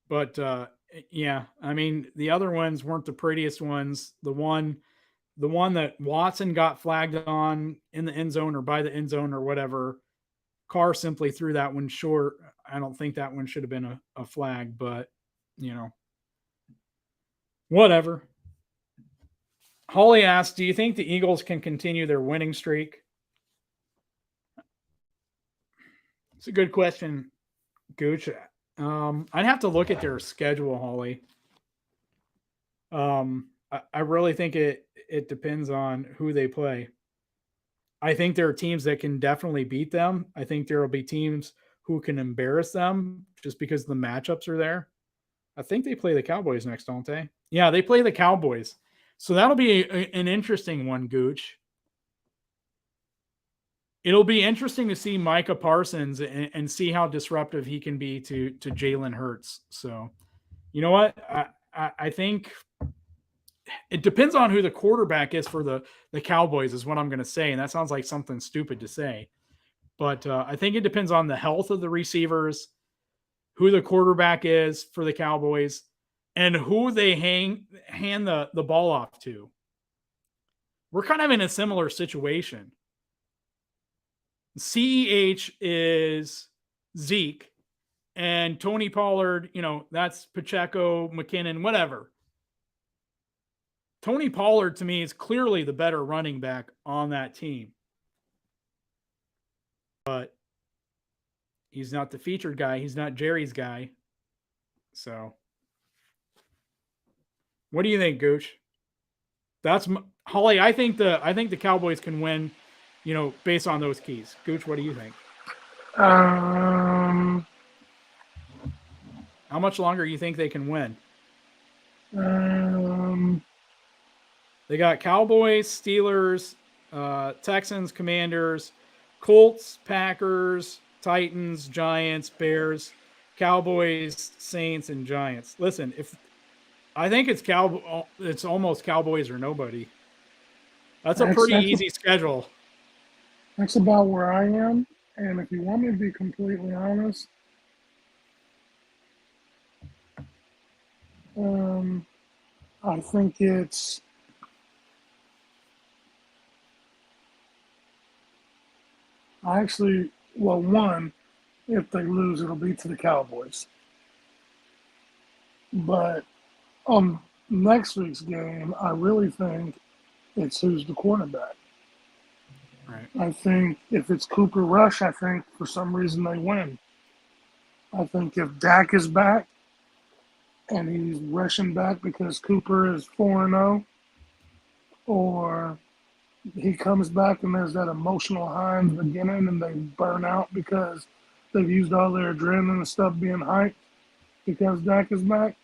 But yeah, I mean, the other ones weren't the prettiest ones. The one that Watson got flagged on in the end zone or by the end zone or whatever, Carr simply threw that one short. I don't think that one should have been a flag, but whatever. Holly asked, do you think the Eagles can continue their winning streak? It's a good question, Gooch. I'd have to look at their schedule, Holly. I really think it depends on who they play. I think there are teams that can definitely beat them. I think there will be teams who can embarrass them just because the matchups are there. I think they play the Cowboys next, don't they? Yeah, they play the Cowboys. So that'll be an interesting one, Gooch. It'll be interesting to see Micah Parsons and see how disruptive he can be to Jalen Hurts. So, you know what? I think it depends on who the quarterback is for the Cowboys is what I'm going to say. And that sounds like something stupid to say. But I think it depends on the health of the receivers, who the quarterback is for the Cowboys, and who they hand the ball off to. We're kind of in a similar situation. CEH is Zeke, and Tony Pollard, that's Pacheco, McKinnon, whatever. Tony Pollard, to me, is clearly the better running back on that team. But he's not the featured guy. He's not Jerry's guy. So, what do you think, Gooch? That's Holly. I think the Cowboys can win, based on those keys. Gooch, what do you think? How much longer do you think they can win? They got Cowboys, Steelers, Texans, Commanders, Colts, Packers, Titans, Giants, Bears, Cowboys, Saints, and Giants. Listen, I think it's almost Cowboys or nobody. That's a pretty easy schedule. That's about where I am. And if you want me to be completely honest, I think it's one, if they lose, it'll be to the Cowboys. But on next week's game, I really think it's who's the quarterback. Right. I think if it's Cooper Rush, I think for some reason they win. I think if Dak is back and he's rushing back because Cooper is 4-0, or he comes back and there's that emotional high in the beginning and they burn out because they've used all their adrenaline and stuff being hyped because Dak is back,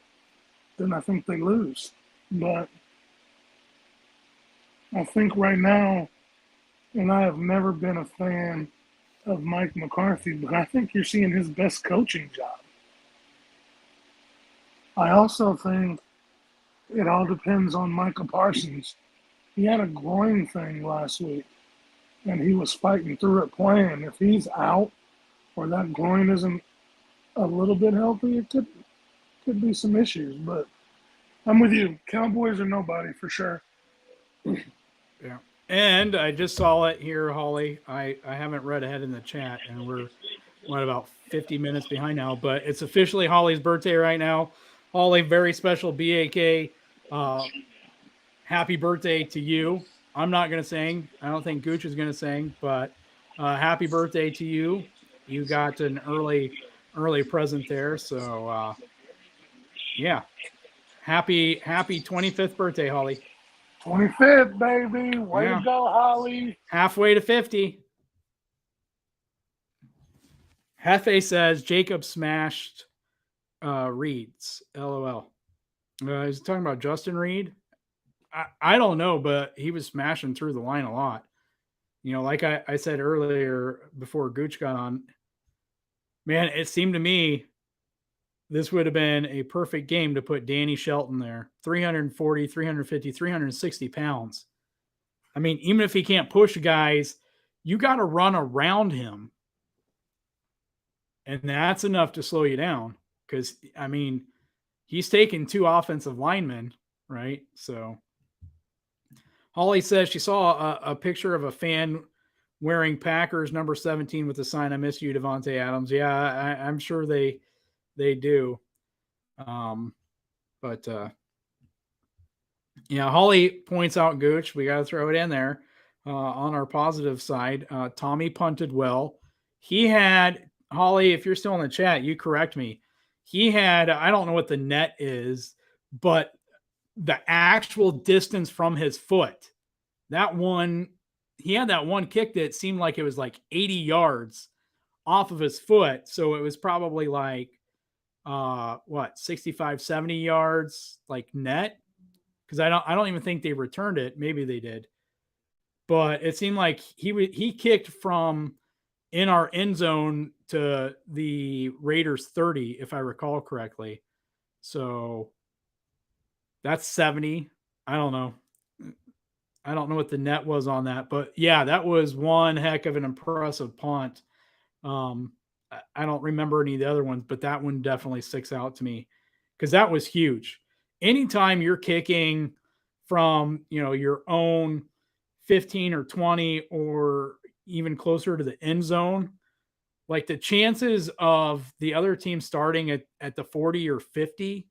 then I think they lose. But I think right now, and I have never been a fan of Mike McCarthy, but I think you're seeing his best coaching job. I also think it all depends on Michael Parsons. He had a groin thing last week, and he was fighting through it playing. If he's out or that groin isn't a little bit healthy, it could be some issues. But I'm with you. Cowboys are nobody for sure. Yeah. And I just saw it here, Holly. I haven't read ahead in the chat, and we're about 50 minutes behind now, but it's officially Holly's birthday right now. Holly, very special BAK. Happy birthday to you. I'm not going to sing. I don't think Gooch is going to sing, but happy birthday to you. You got an early present there. So, yeah. Happy 25th birthday, Holly. 25th, baby. Way Yeah. to go, Holly. Halfway to 50. Hefe says Jacob smashed Reed's. LOL. He's talking about Justin Reed. I don't know, but he was smashing through the line a lot. You know, like I said earlier before Gooch got on, man, it seemed to me this would have been a perfect game to put Danny Shelton there. 340, 350, 360 pounds. I mean, even if he can't push guys, you got to run around him. And that's enough to slow you down. Because, I mean, he's taken 2 offensive linemen, right? So Holly says she saw a picture of a fan wearing Packers number 17 with the sign, "I miss you, Devontae Adams." Yeah, I'm sure they do. But yeah, Holly points out Gooch. We got to throw it in there on our positive side. Tommy punted well. He had, Holly, if you're still in the chat, you correct me. He had, I don't know what the net is, but the actual distance from his foot, that one, he had that one kick that seemed like it was like 80 yards off of his foot. So it was probably like, 65, 70 yards like net. Cause I don't even think they returned it. Maybe they did, but it seemed like he kicked from in our end zone to the Raiders 30, if I recall correctly. So that's 70. I don't know. I don't know what the net was on that, but yeah, that was one heck of an impressive punt. I don't remember any of the other ones, but that one definitely sticks out to me because that was huge. Anytime you're kicking from, your own 15 or 20 or even closer to the end zone, like the chances of the other team starting at the 40 or 50,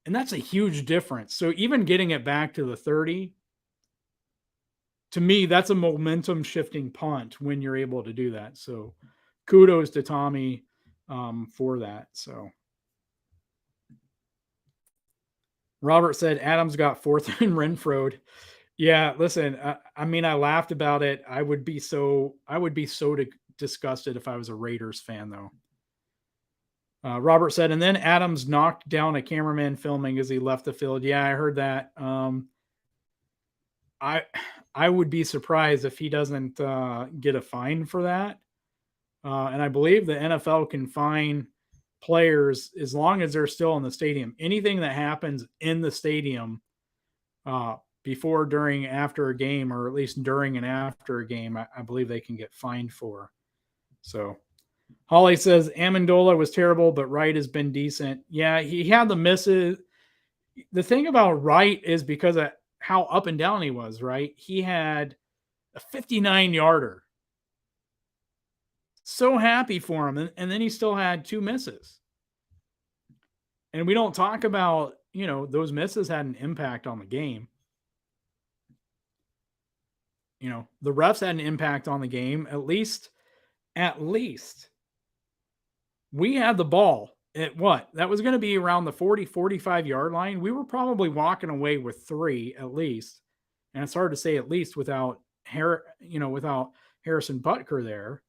and that's a huge difference. So even getting it back to the 30, to me, that's a momentum shifting punt when you're able to do that. So kudos to Tommy for that. So Robert said Adams got 4th in Renfro. Yeah, listen, I mean, I laughed about it. I would be so disgusted if I was a Raiders fan, though. Robert said, and then Adams knocked down a cameraman filming as he left the field. Yeah, I heard that. I would be surprised if he doesn't get a fine for that. And I believe the NFL can fine players as long as they're still in the stadium. Anything that happens in the stadium before, during, after a game, or at least during and after a game, I believe they can get fined for. So Holly says Amendola was terrible, but Wright has been decent. Yeah, he had the misses. The thing about Wright is because of how up and down he was, right? He had a 59-yarder. So happy for him. And then he still had 2 misses. And we don't talk about, those misses had an impact on the game. The refs had an impact on the game. At least we had the ball at what? That was going to be around the 40, 45 yard line. We were probably walking away with 3 at least. and it's hard to say at least without without Harrison Butker there.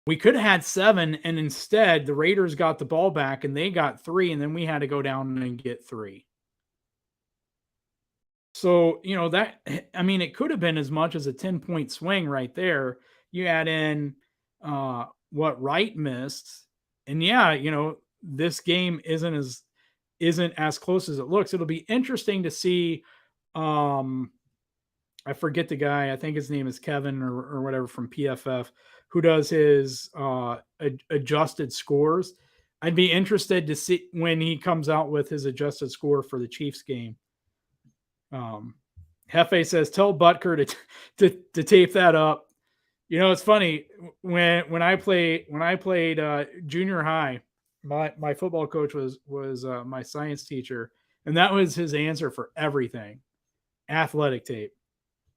We could have had 7, and instead the Raiders got the ball back and they got 3, and then we had to go down and get 3. So, it could have been as much as a 10-point swing right there. You add in what Wright missed, and this game isn't as close as it looks. It'll be interesting to see. I forget the guy. I think his name is Kevin or whatever from PFF, who does his adjusted scores. I'd be interested to see when he comes out with his adjusted score for the Chiefs game. Hefe says, tell Butker to tape that up. It's funny when I played junior high, my football coach was my science teacher, and that was his answer for everything. Athletic tape.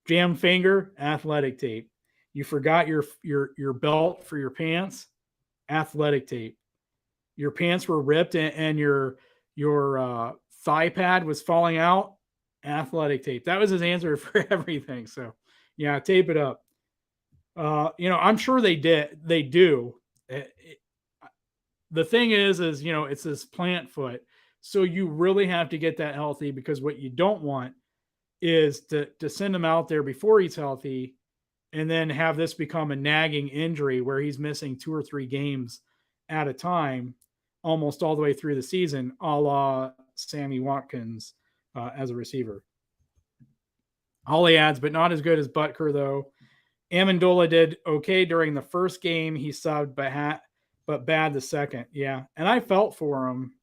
Jam finger, athletic tape. You forgot your belt for your pants, athletic tape. Your pants were ripped and your thigh pad was falling out, athletic tape. That was his answer for everything. So, yeah, tape it up. I'm sure they do. The thing is, it's this plant foot. So you really have to get that healthy, because what you don't want is to send him out there before he's healthy and then have this become a nagging injury where he's missing 2 or 3 games at a time, almost all the way through the season, a la Sammy Watkins as a receiver. Holly adds, but not as good as Butker, though. Amendola did okay during the first game. He subbed, but bad the second. Yeah, and I felt for him.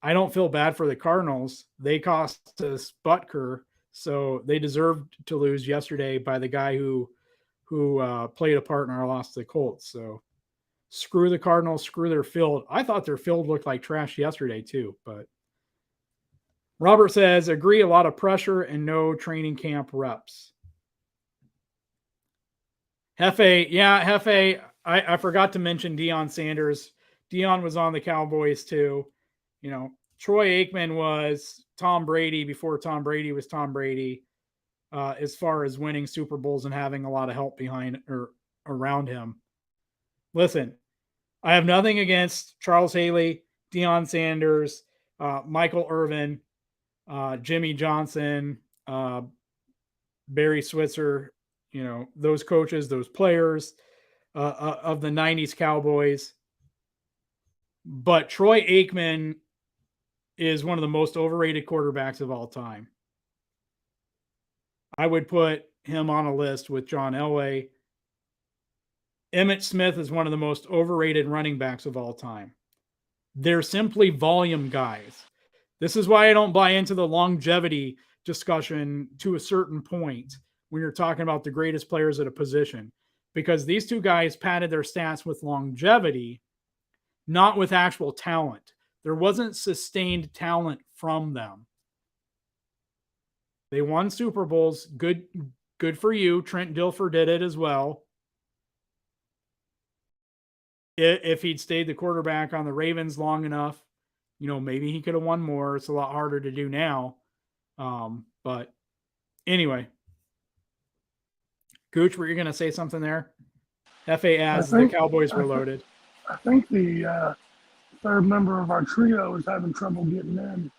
I don't feel bad for the Cardinals. They cost us Butker, so they deserved to lose yesterday by the guy who played a part in our loss to the Colts. So screw the Cardinals, screw their field. I thought their field looked like trash yesterday too, but Robert says, agree, a lot of pressure and no training camp reps. Hefe, I forgot to mention Deion Sanders. Deion was on the Cowboys too. Troy Aikman was Tom Brady before Tom Brady was Tom Brady, as far as winning Super Bowls and having a lot of help behind or around him. Listen, I have nothing against Charles Haley, Deion Sanders, Michael Irvin, Jimmy Johnson, Barry Switzer, those coaches, those players of the 90s Cowboys. But Troy Aikman is one of the most overrated quarterbacks of all time. I would put him on a list with John Elway. Emmitt Smith is one of the most overrated running backs of all time. They're simply volume guys. This is why I don't buy into the longevity discussion to a certain point when you're talking about the greatest players at a position, because these two guys padded their stats with longevity, not with actual talent. There wasn't sustained talent from them. They won Super Bowls. Good for you. Trent Dilfer did it as well. If he'd stayed the quarterback on the Ravens long enough, maybe he could have won more. It's a lot harder to do now. But anyway, Gooch, were you going to say something there? FA adds the Cowboys were loaded. I think the third member of our trio is having trouble getting in.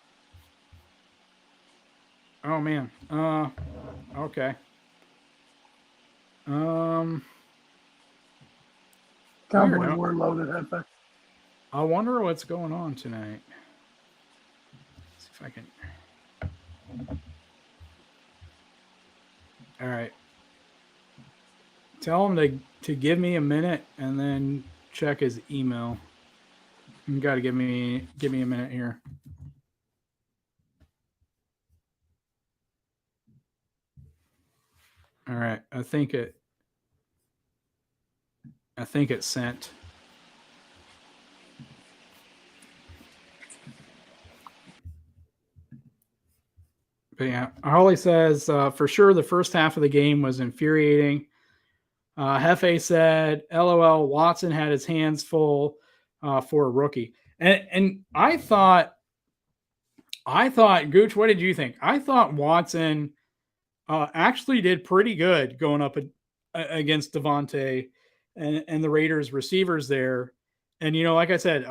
Oh man. Okay. Cowboys were loaded, Hefe. I wonder what's going on tonight. Let's see if I can. All right. Tell him to give me a minute and then check his email. You got to give me a minute here. All right. I think it sent. But yeah, Harley says, for sure the first half of the game was infuriating. Hefe said, LOL, Watson had his hands full for a rookie. And I thought I thought, Gooch, what did you think? I thought Watson actually did pretty good going up against Devontae and the Raiders receivers there. And, like I said,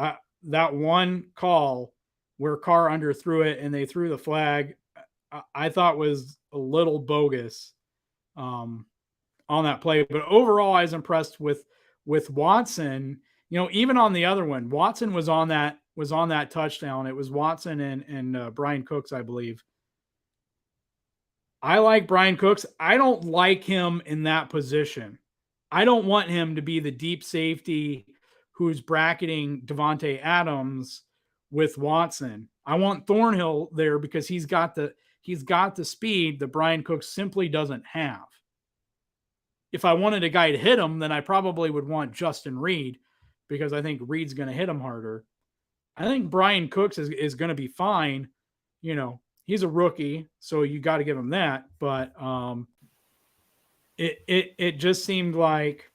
that one call where Carr underthrew it and they threw the flag, I thought was a little bogus um, on that play. But overall, I was impressed with Watson. Even on the other one, Watson was on that touchdown. It was Watson and Brian Cooks, I believe. I like Brian Cooks. I don't like him in that position. I don't want him to be the deep safety who's bracketing Devontae Adams with Watson. I want Thornhill there because he's got the speed that Brian Cooks simply doesn't have. If I wanted a guy to hit him, then I probably would want Justin Reed because I think Reed's going to hit him harder. I think Brian Cooks is going to be fine. He's a rookie, so you got to give him that. But it just seemed like,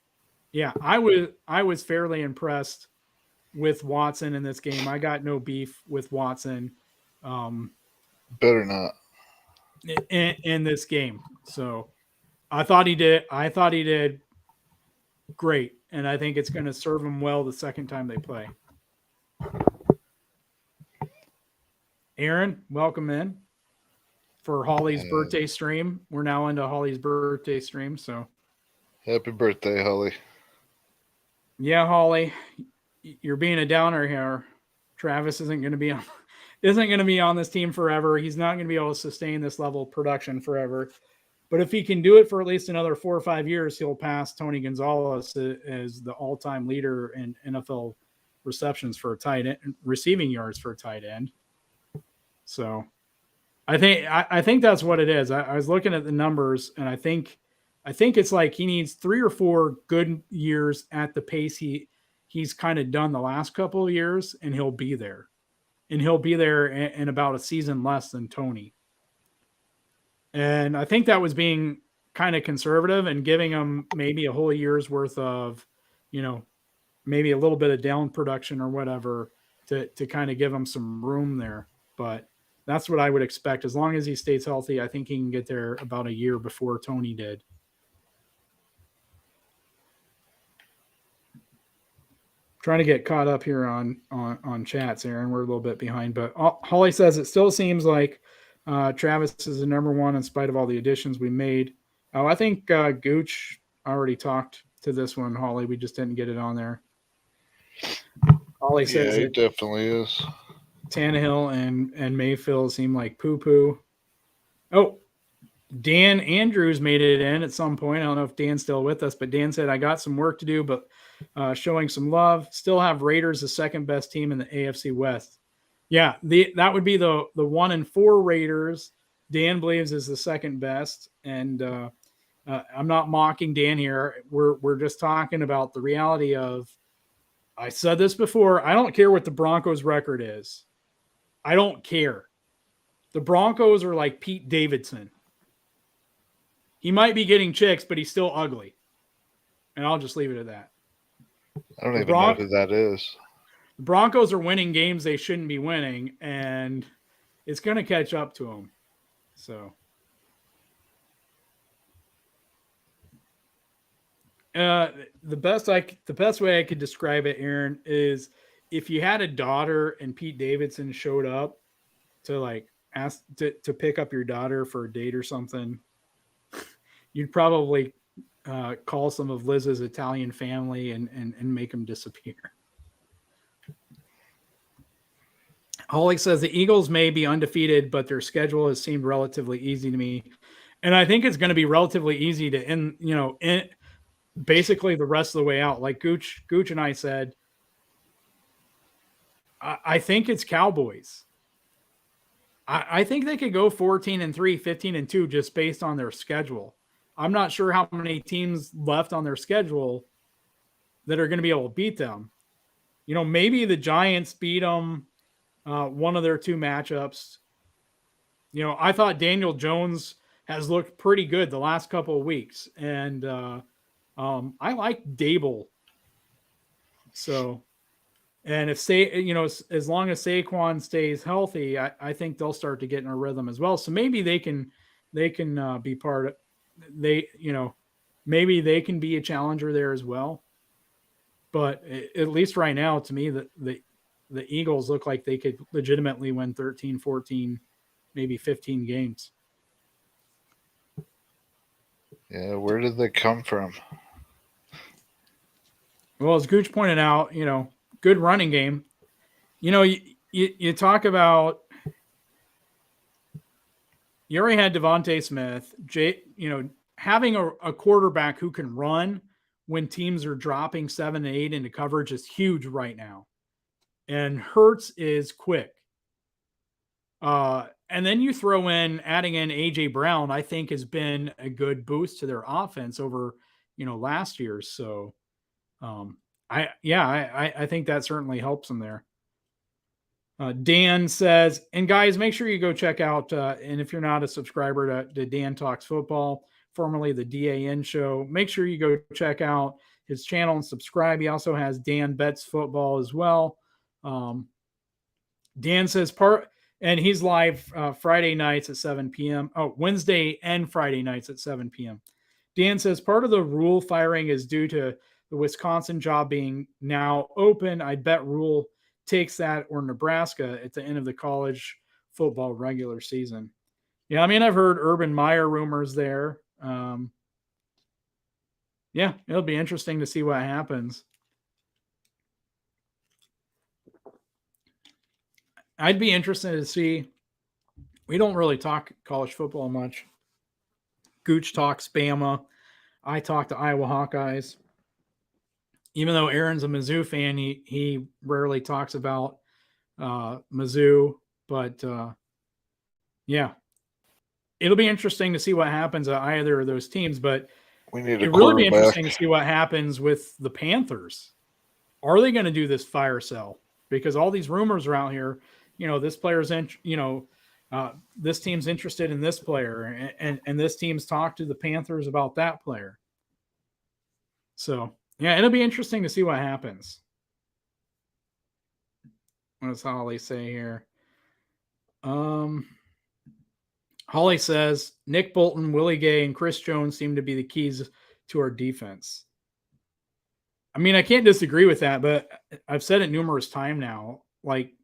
yeah, I was fairly impressed with Watson in this game. I got no beef with Watson. Better not. In this game. So I thought he did great, and I think it's going to serve him well the second time they play. Aaron, welcome in for Holly's birthday stream. We're now into Holly's birthday stream, so happy birthday, Holly. Yeah, Holly, you're being a downer here. Travis isn't going to be on this team forever. He's not going to be able to sustain this level of production forever. But if he can do it for at least another 4 or 5 years, he'll pass Tony Gonzalez as the all-time leader in NFL receptions for a tight end, receiving yards for a tight end. So I think that's what it is. I was looking at the numbers, and I think it's like he needs 3 or 4 good years at the pace he's kind of done the last couple of years, and he'll be there. And he'll be there in about a season less than Tony. And I think that was being kind of conservative and giving him maybe a whole year's worth of, maybe a little bit of down production or whatever to kind of give him some room there. But that's what I would expect. As long as he stays healthy, I think he can get there about a year before Tony did. Trying to get caught up here on chats, Aaron. We're a little bit behind, but Holly says it still seems like Travis is the number one in spite of all the additions we made. Oh, I think Gooch already talked to this one, Holly. We just didn't get it on there. Holly says it definitely is. Tannehill and Mayfield seem like poo-poo. Oh, Dan Andrews made it in at some point. I don't know if Dan's still with us, but Dan said, I got some work to do, but showing some love. Still have Raiders the second best team in the AFC West. Yeah, that would be the 1-4 Raiders. Dan believes is the second best, and I'm not mocking Dan here. We're just talking about the reality of. I said this before. I don't care what the Broncos' record is. I don't care. The Broncos are like Pete Davidson. He might be getting chicks, but he's still ugly, and I'll just leave it at that. I don't even know who that is. The Broncos are winning games they shouldn't be winning, and it's going to catch up to them. So, the best way I could describe it, Aaron, is if you had a daughter and Pete Davidson showed up to like ask to pick up your daughter for a date or something, you'd probably call some of Liz's Italian family and make them disappear. Holly says the Eagles may be undefeated, but their schedule has seemed relatively easy to me. And I think it's going to be relatively easy to end basically the rest of the way out. Like Gooch and I said, I think it's Cowboys. I think they could go 14-3, 15-2 just based on their schedule. I'm not sure how many teams left on their schedule that are going to be able to beat them. Maybe the Giants beat them one of their 2 matchups. I thought Daniel Jones has looked pretty good the last couple of weeks, and I like Dable. So And if as long as Saquon stays healthy, I think they'll start to get in a rhythm as well. So maybe they can be part of maybe they can be a challenger there as well. But at least right now, to me, the Eagles look like they could legitimately win 13, 14, maybe 15 games. Yeah, where did they come from? Well, as Gooch pointed out, good running game. You talk about, you already had Devontae Smith, having a quarterback who can run when teams are dropping 7 and 8 into coverage is huge right now. And Hurts is quick. And then you throw in adding in AJ Brown, I think has been a good boost to their offense over, last year. So, I think that certainly helps them there. Dan says, and guys, make sure you go check out, and if you're not a subscriber to Dan Talks Football, formerly the DAN show, make sure you go check out his channel and subscribe. He also has Dan Bets Football as well. Dan says and he's live Friday nights at 7 p.m. Oh, Wednesday and Friday nights at 7 p.m. Dan says part of the Rule firing is due to the Wisconsin job being now open. I bet Rule takes that, or Nebraska at the end of the college football regular season. Yeah, I mean, I've heard Urban Meyer rumors there. Yeah, it'll be interesting to see what happens. I'd be interested to see. We don't really talk college football much. Gooch talks Bama. I talk to Iowa Hawkeyes. Even though Aaron's a Mizzou fan, he rarely talks about Mizzou. But yeah, it'll be interesting to see what happens at either of those teams. But it'd really be interesting to see what happens with the Panthers. Are they going to do this fire sale? Because all these rumors are out here. This player's this team's interested in this player, and this team's talked to the Panthers about that player. So yeah, it'll be interesting to see what happens. What does Holly say here? Holly says Nick Bolton, Willie Gay, and Chris Jones seem to be the keys to our defense. I mean, I can't disagree with that, but I've said it numerous times now. Like,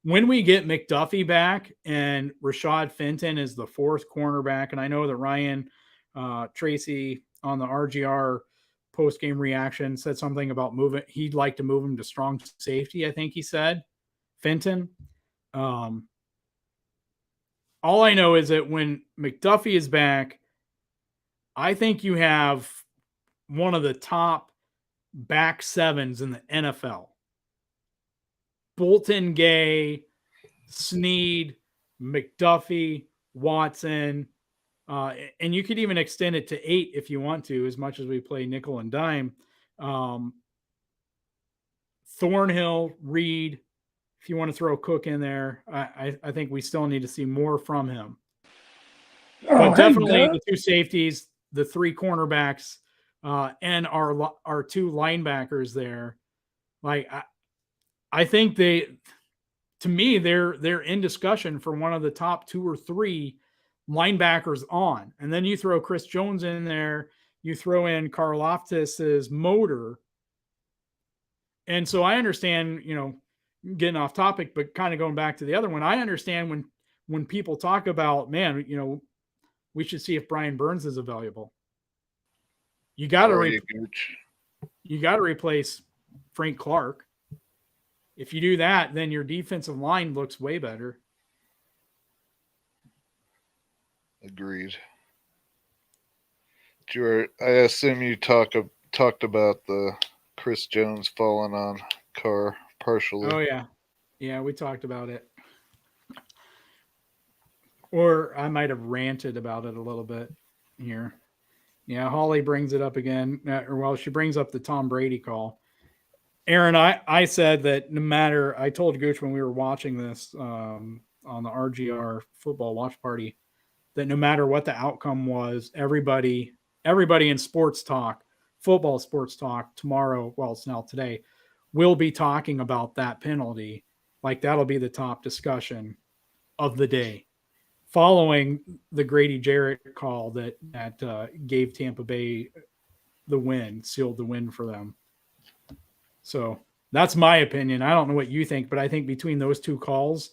when we get McDuffie back and Rashad Fenton is the fourth cornerback, and I know that Ryan Tracy on the RGR post-game reaction said something about he'd like to move him to strong safety, I think he said, Fenton. All I know is that when McDuffie is back, I think you have one of the top back sevens in the NFL. Bolton, Gay, Snead, McDuffie, Watson, and you could even extend it to 8 if you want to, as much as we play nickel and dime. Thornhill, Reed, if you want to throw Cook in there, I think we still need to see more from him. But definitely the 2 safeties, the 3 cornerbacks, and our 2 linebackers there. Like, I think they're in discussion for one of the top 2 or 3 linebackers on. And then you throw Chris Jones in there, you throw in Karlaftis's motor. And so I understand, getting off topic, but kind of going back to the other one, I understand when people talk about, man, we should see if Brian Burns is available. You got to replace Frank Clark. If you do that, then your defensive line looks way better. Agreed. I assume you talked about the Chris Jones falling on Carr partially. Oh, yeah. Yeah, we talked about it. Or I might have ranted about it a little bit here. Yeah, Holly brings it up again. She brings up the Tom Brady call. Aaron, I said that I told Gooch when we were watching this on the RGR football watch party, that no matter what the outcome was, everybody in sports talk, football sports talk tomorrow, well, it's now today, we'll be talking about that penalty. Like that'll be the top discussion of the day, following the Grady Jarrett call that gave Tampa Bay the win, sealed the win for them. So that's my opinion. I don't know what you think, but I think between those two calls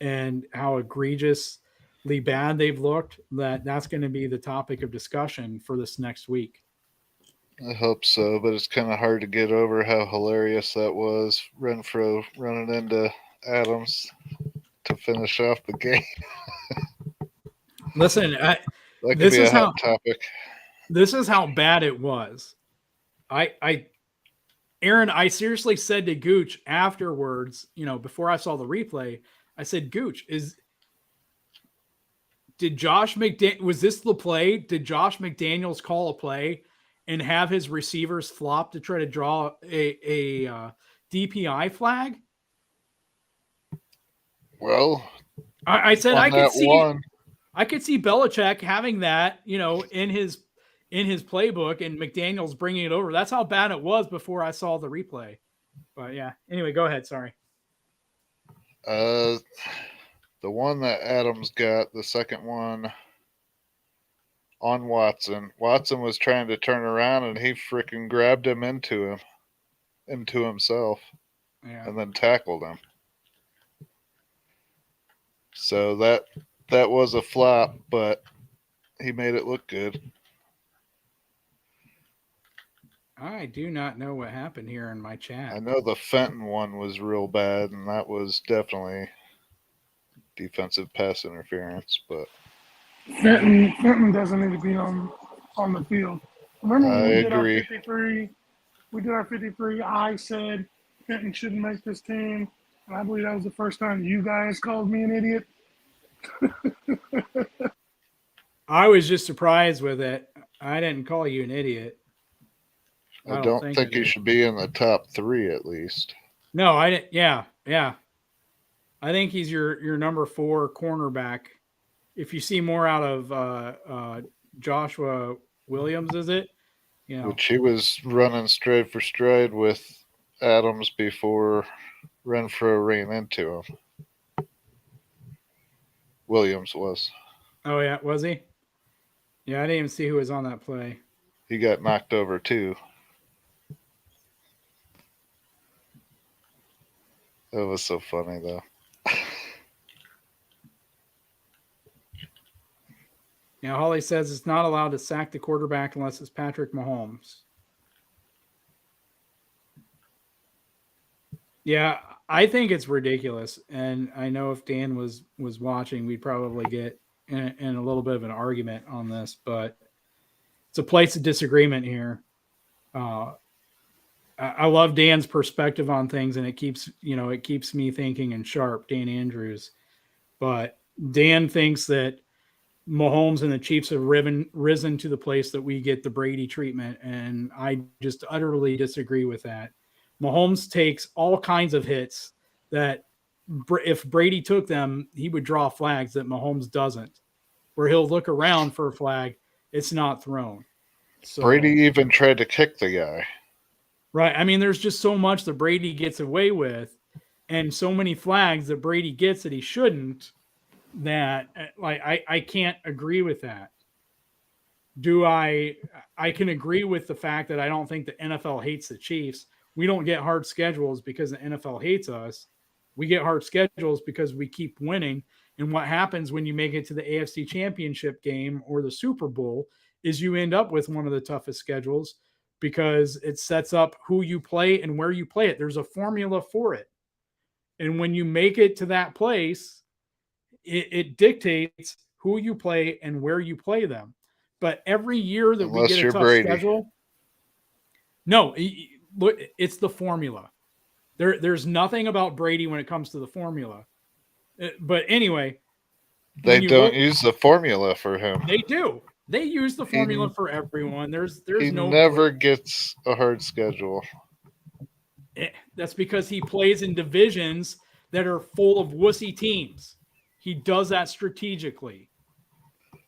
and how egregiously bad they've looked, that's going to be the topic of discussion for this next week. I hope so, but it's kind of hard to get over how hilarious that was. Renfro running into Adams to finish off the game. Listen, that could be a hot topic. This is how bad it was. Aaron, I seriously said to Gooch afterwards, before I saw the replay, I said, Gooch, was this the play? Did Josh McDaniels call a play and have his receivers flop to try to draw a DPI flag? Well, I said I could see Belichick having that, in his playbook and McDaniels bringing it over. That's how bad it was before I saw the replay. But yeah, anyway, go ahead. Sorry. The one that Adams got, the second one on Watson. Watson was trying to turn around and he freaking grabbed him into himself, and then tackled him. So that was a flop, but he made it look good. I do not know what happened here in my chat. I know the Fenton one was real bad, and that was definitely defensive pass interference, but Fenton doesn't need to be on the field. Remember when we did agree. our 53? We did our 53. I said Fenton shouldn't make this team, and I believe that was the first time you guys called me an idiot. I was just surprised with it. I didn't call you an idiot. I don't think he should be in the top 3 at least. No, I didn't. Yeah. I think he's your number 4 cornerback. If you see more out of Joshua Williams, is it? Which he was running stride for stride with Adams before Renfro ran into him. Williams was. Oh yeah, was he? Yeah, I didn't even see who was on that play. He got knocked over too. That was so funny though. Now, Holly says it's not allowed to sack the quarterback unless it's Patrick Mahomes. Yeah, I think it's ridiculous. And I know if Dan was watching, we'd probably get in a little bit of an argument on this, but it's a place of disagreement here. I love Dan's perspective on things, and it keeps me thinking and sharp, Dan Andrews. But Dan thinks that Mahomes and the Chiefs have risen to the place that we get the Brady treatment, and I just utterly disagree with that. Mahomes takes all kinds of hits that if Brady took them, he would draw flags that Mahomes doesn't, where he'll look around for a flag, it's not thrown. So, Brady even tried to kick the guy. Right. I mean, there's just so much that Brady gets away with and so many flags that Brady gets that he shouldn't, that I can't agree with that. I can agree with the fact that I don't think the NFL hates the Chiefs. We don't get hard schedules because the NFL hates us. We get hard schedules because we keep winning. And what happens when you make it to the AFC Championship game or the Super Bowl is you end up with one of the toughest schedules because it sets up who you play and where you play it. There's a formula for it. And when you make it to that place, it dictates who you play and where you play them. But every year that we get a tough schedule, no, it's the formula. There's nothing about Brady when it comes to the formula. But anyway, they don't use the formula for him. They do. They use the formula for everyone. There's no. He never gets a hard schedule. That's because he plays in divisions that are full of wussy teams. He does that strategically.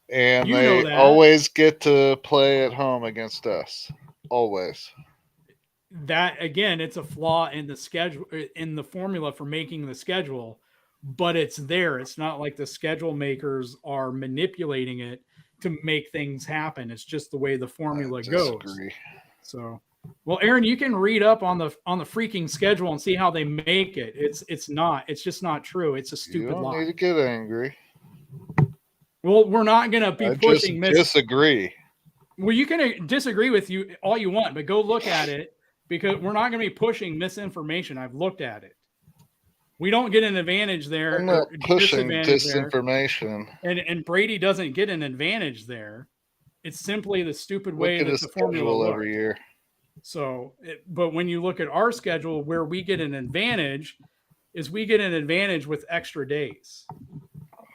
And they always get to play at home against us. Always. that again, it's a flaw in the schedule, in the formula for making the schedule, but it's there. It's not like the schedule makers are manipulating it to make things happen. It's just the way the formula goes. Disagree. So, well, Aaron, you can read up on the freaking schedule and see how they make it. It's just not true. It's a You stupid don't lie. need to get angry. Well, we're not going to be I pushing just disagree. Well, you can disagree with you all you want, but go look at it, because we're not going to be pushing misinformation. I've looked at it. We don't get an advantage there. I'm not pushing disadvantage there. disinformation. And Brady doesn't get an advantage there. It's simply the stupid way Look at that his the formula schedule works. every year. So, but when you look at our schedule, where we get an advantage is we get an advantage with extra days.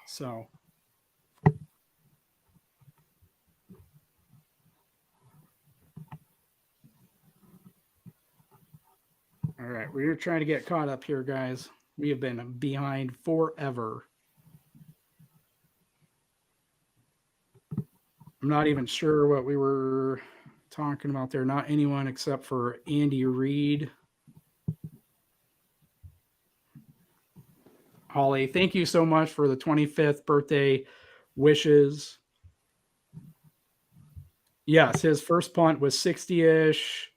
So, all right, we're trying to get caught up here, guys. We have been behind forever. I'm not even sure what we were talking about there. Not anyone except for Andy Reid. Holly, thank you so much for the 25th birthday wishes. Yes, his first punt was 60-ish.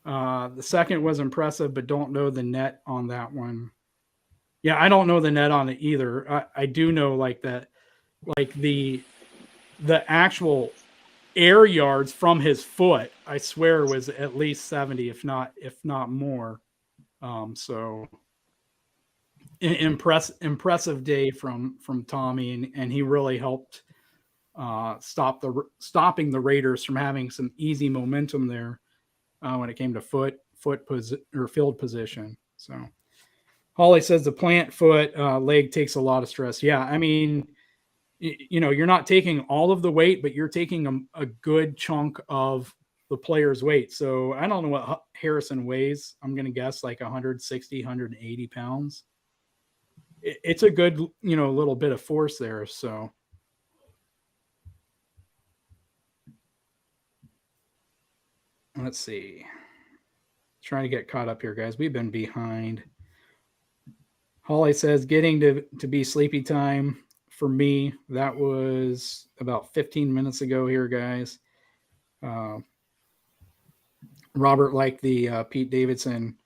The second was impressive, but don't know the net on that one. Yeah, I don't know the net on it either. I do know like that, like the actual air yards from his foot, I swear was at least 70, if not more. So impressive day from Tommy, and he really helped stopping the Raiders from having some easy momentum there when it came to field position. So Holly says the plant foot leg takes a lot of stress. Yeah, I mean, you're not taking all of the weight, but you're taking a good chunk of the player's weight. So I don't know what Harrison weighs. I'm going to guess like 160, 180 pounds. It's a good, little bit of force there. So let's see. Trying to get caught up here, guys. We've been behind. Holly says getting to be sleepy time for me. That was about 15 minutes ago here, guys. Robert liked the Pete Davidson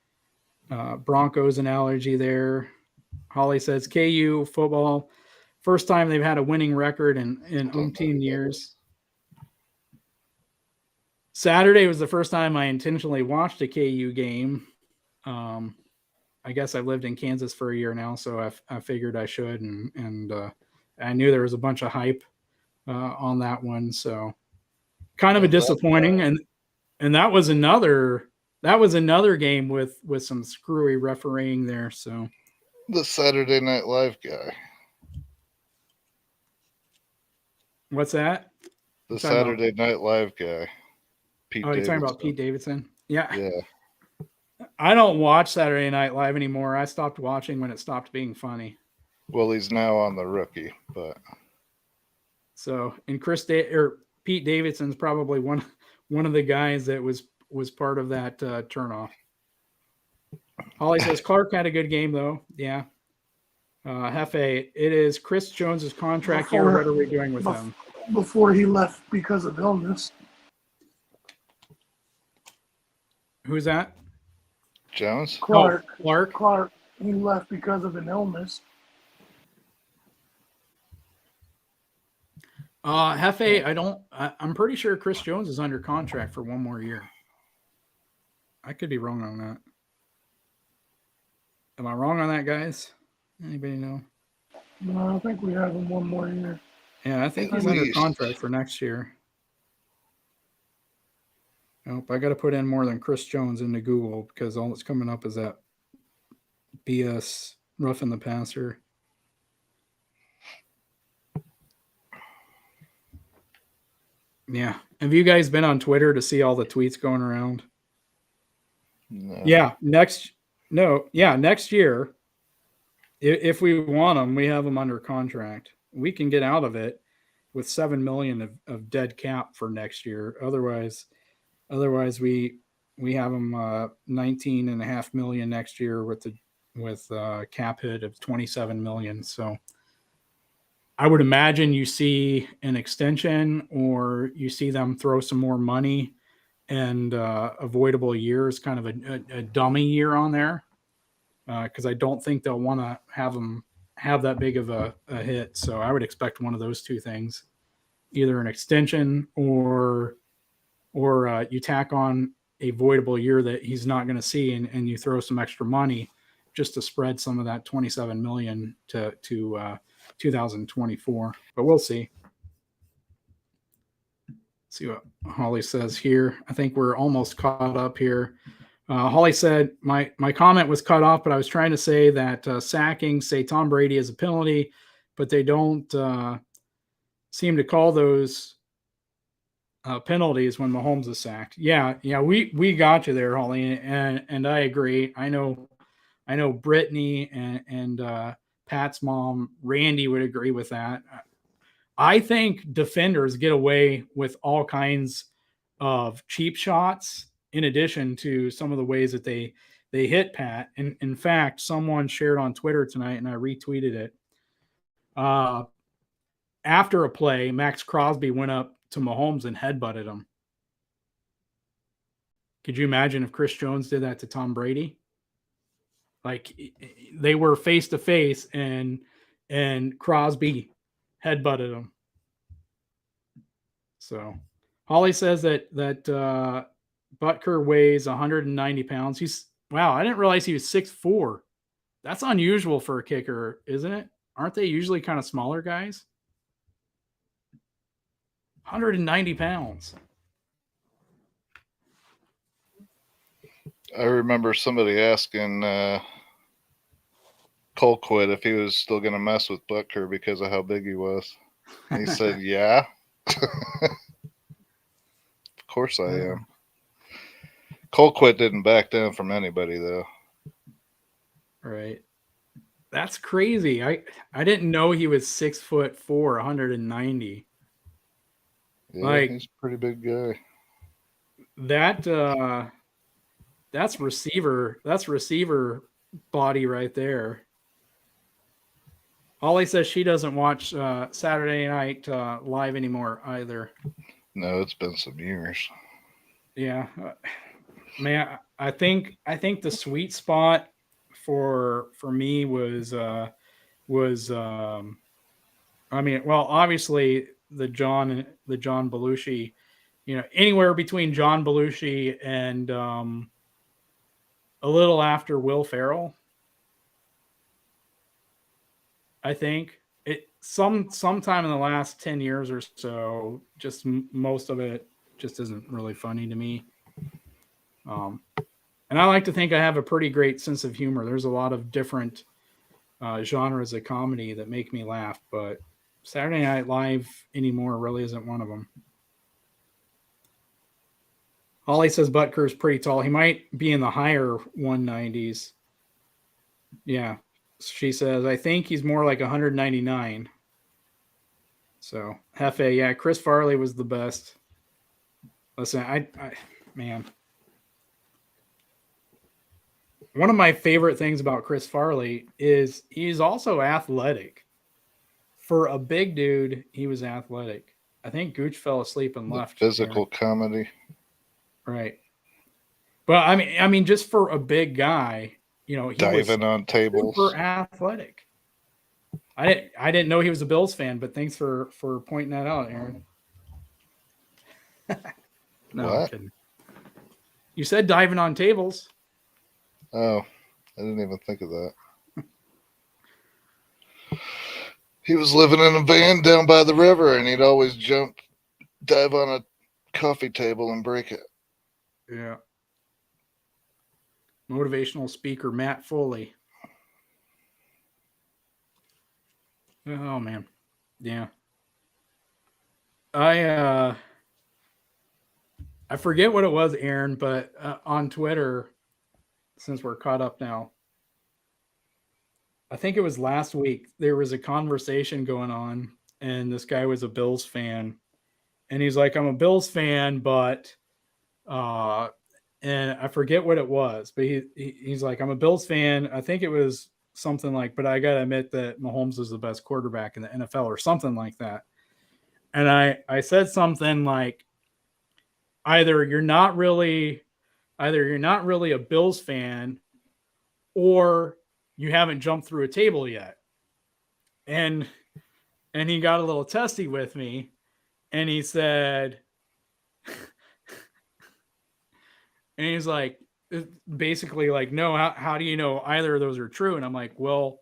Broncos analogy there. Holly says KU football, first time they've had a winning record in umpteen years. Saturday was the first time I intentionally watched a KU game. I guess I've lived in Kansas for a year now, so I figured I should, and I knew there was a bunch of hype on that one, so kind of a disappointing. And that was another game with some screwy refereeing there. So the Saturday Night Live guy. What's that? The Saturday Night Live guy. Pete Davidson. You're talking about Pete Davidson? Yeah. Yeah. I don't watch Saturday Night Live anymore. I stopped watching when it stopped being funny. Well, he's now on The Rookie, but so, and Pete Davidson's probably one of the guys that was part of that turnoff. Holly says Clark had a good game though. Yeah. Hefe, it is Chris Jones's contract year. What are we doing with him? Before he left because of illness. Who's that? Jones? Clark. Oh, Clark. Clark. He left because of an illness. Hefe, I'm pretty sure Chris Jones is under contract for one more year. I could be wrong on that. Am I wrong on that, guys? Anybody know? No, I think we have him one more year. Yeah, I think he's under contract for next year. Nope, I got to put in more than Chris Jones into Google because all that's coming up is that BS roughing the passer. Yeah. Have you guys been on Twitter to see all the tweets going around? No. Yeah. Next year, if we want them, we have them under contract. We can get out of it with $7 million of dead cap for next year. Otherwise we We have him 19.5 million next year with cap hit of 27 million. So I would imagine you see an extension, or you see them throw some more money and avoidable years, kind of a dummy year on there, because I don't think they'll want to have him have that big of a hit. So I would expect one of those two things, either an extension or you tack on a voidable year that he's not going to see, and you throw some extra money just to spread some of that 27 million to 2024. But we'll see. See what Holly says here. I think we're almost caught up here. Holly said, my comment was cut off, but I was trying to say that sacking, say Tom Brady is a penalty, but they don't seem to call those penalties when Mahomes is sacked. Yeah, we got you there, Holly, and I agree. I know Brittany and Pat's mom, Randy, would agree with that. I think defenders get away with all kinds of cheap shots, in addition to some of the ways that they hit Pat. And in fact, someone shared on Twitter tonight, and I retweeted it. After a play, Max Crosby went up to Mahomes and headbutted him. Could you imagine if Chris Jones did that to Tom Brady? Like, they were face to face, and Crosby headbutted him. So Holly says that Butker weighs 190 pounds. Wow, I didn't realize he was 6'4". That's unusual for a kicker, isn't it? Aren't they usually kind of smaller guys? 190 pounds. I remember somebody asking Colquitt if he was still going to mess with Butker because of how big he was. He said, yeah. Of course I am. Colquitt didn't back down from anybody, though. Right. That's crazy. I didn't know he was 6'4", 190. Yeah, he's a pretty big guy. That's receiver body right there. Holly says she doesn't watch Saturday Night Live anymore either. No, it's been some years. Yeah, man. I think the sweet spot for me was obviously the John Belushi, anywhere between John Belushi and a little after Will Ferrell. I think it sometime in the last 10 years or so, just most of it just isn't really funny to me. And I like to think I have a pretty great sense of humor. There's a lot of different genres of comedy that make me laugh, but Saturday Night Live anymore really isn't one of them. Holly says Butker's pretty tall. He might be in the higher 190s. Yeah. She says, I think he's more like 199. So, Hefe, yeah, Chris Farley was the best. Listen, man. One of my favorite things about Chris Farley is he's also athletic. For a big dude, he was athletic. I think Gooch fell asleep and left. Physical comedy. Right. But I mean, just for a big guy, he diving on tables. Super athletic. I didn't know he was a Bills fan, but thanks for pointing that out, Aaron. No, what? I'm kidding. You said diving on tables. Oh, I didn't even think of that. He was living in a van down by the river, and he'd always dive on a coffee table and break it. Yeah. Motivational speaker Matt Foley. Oh man. Yeah. I forget what it was, Aaron, but on Twitter, since we're caught up now, I think it was last week, there was a conversation going on, and this guy was a Bills fan, and he's like, I'm a Bills fan, but and I forget what it was, but he's like, I'm a Bills fan. I think it was something like, but I got to admit that Mahomes is the best quarterback in the NFL or something like that. And I said something like, either you're not really a Bills fan or you haven't jumped through a table yet. And he got a little testy with me, and he said, and he's like, basically like, no, how do you know either of those are true? And I'm like, well,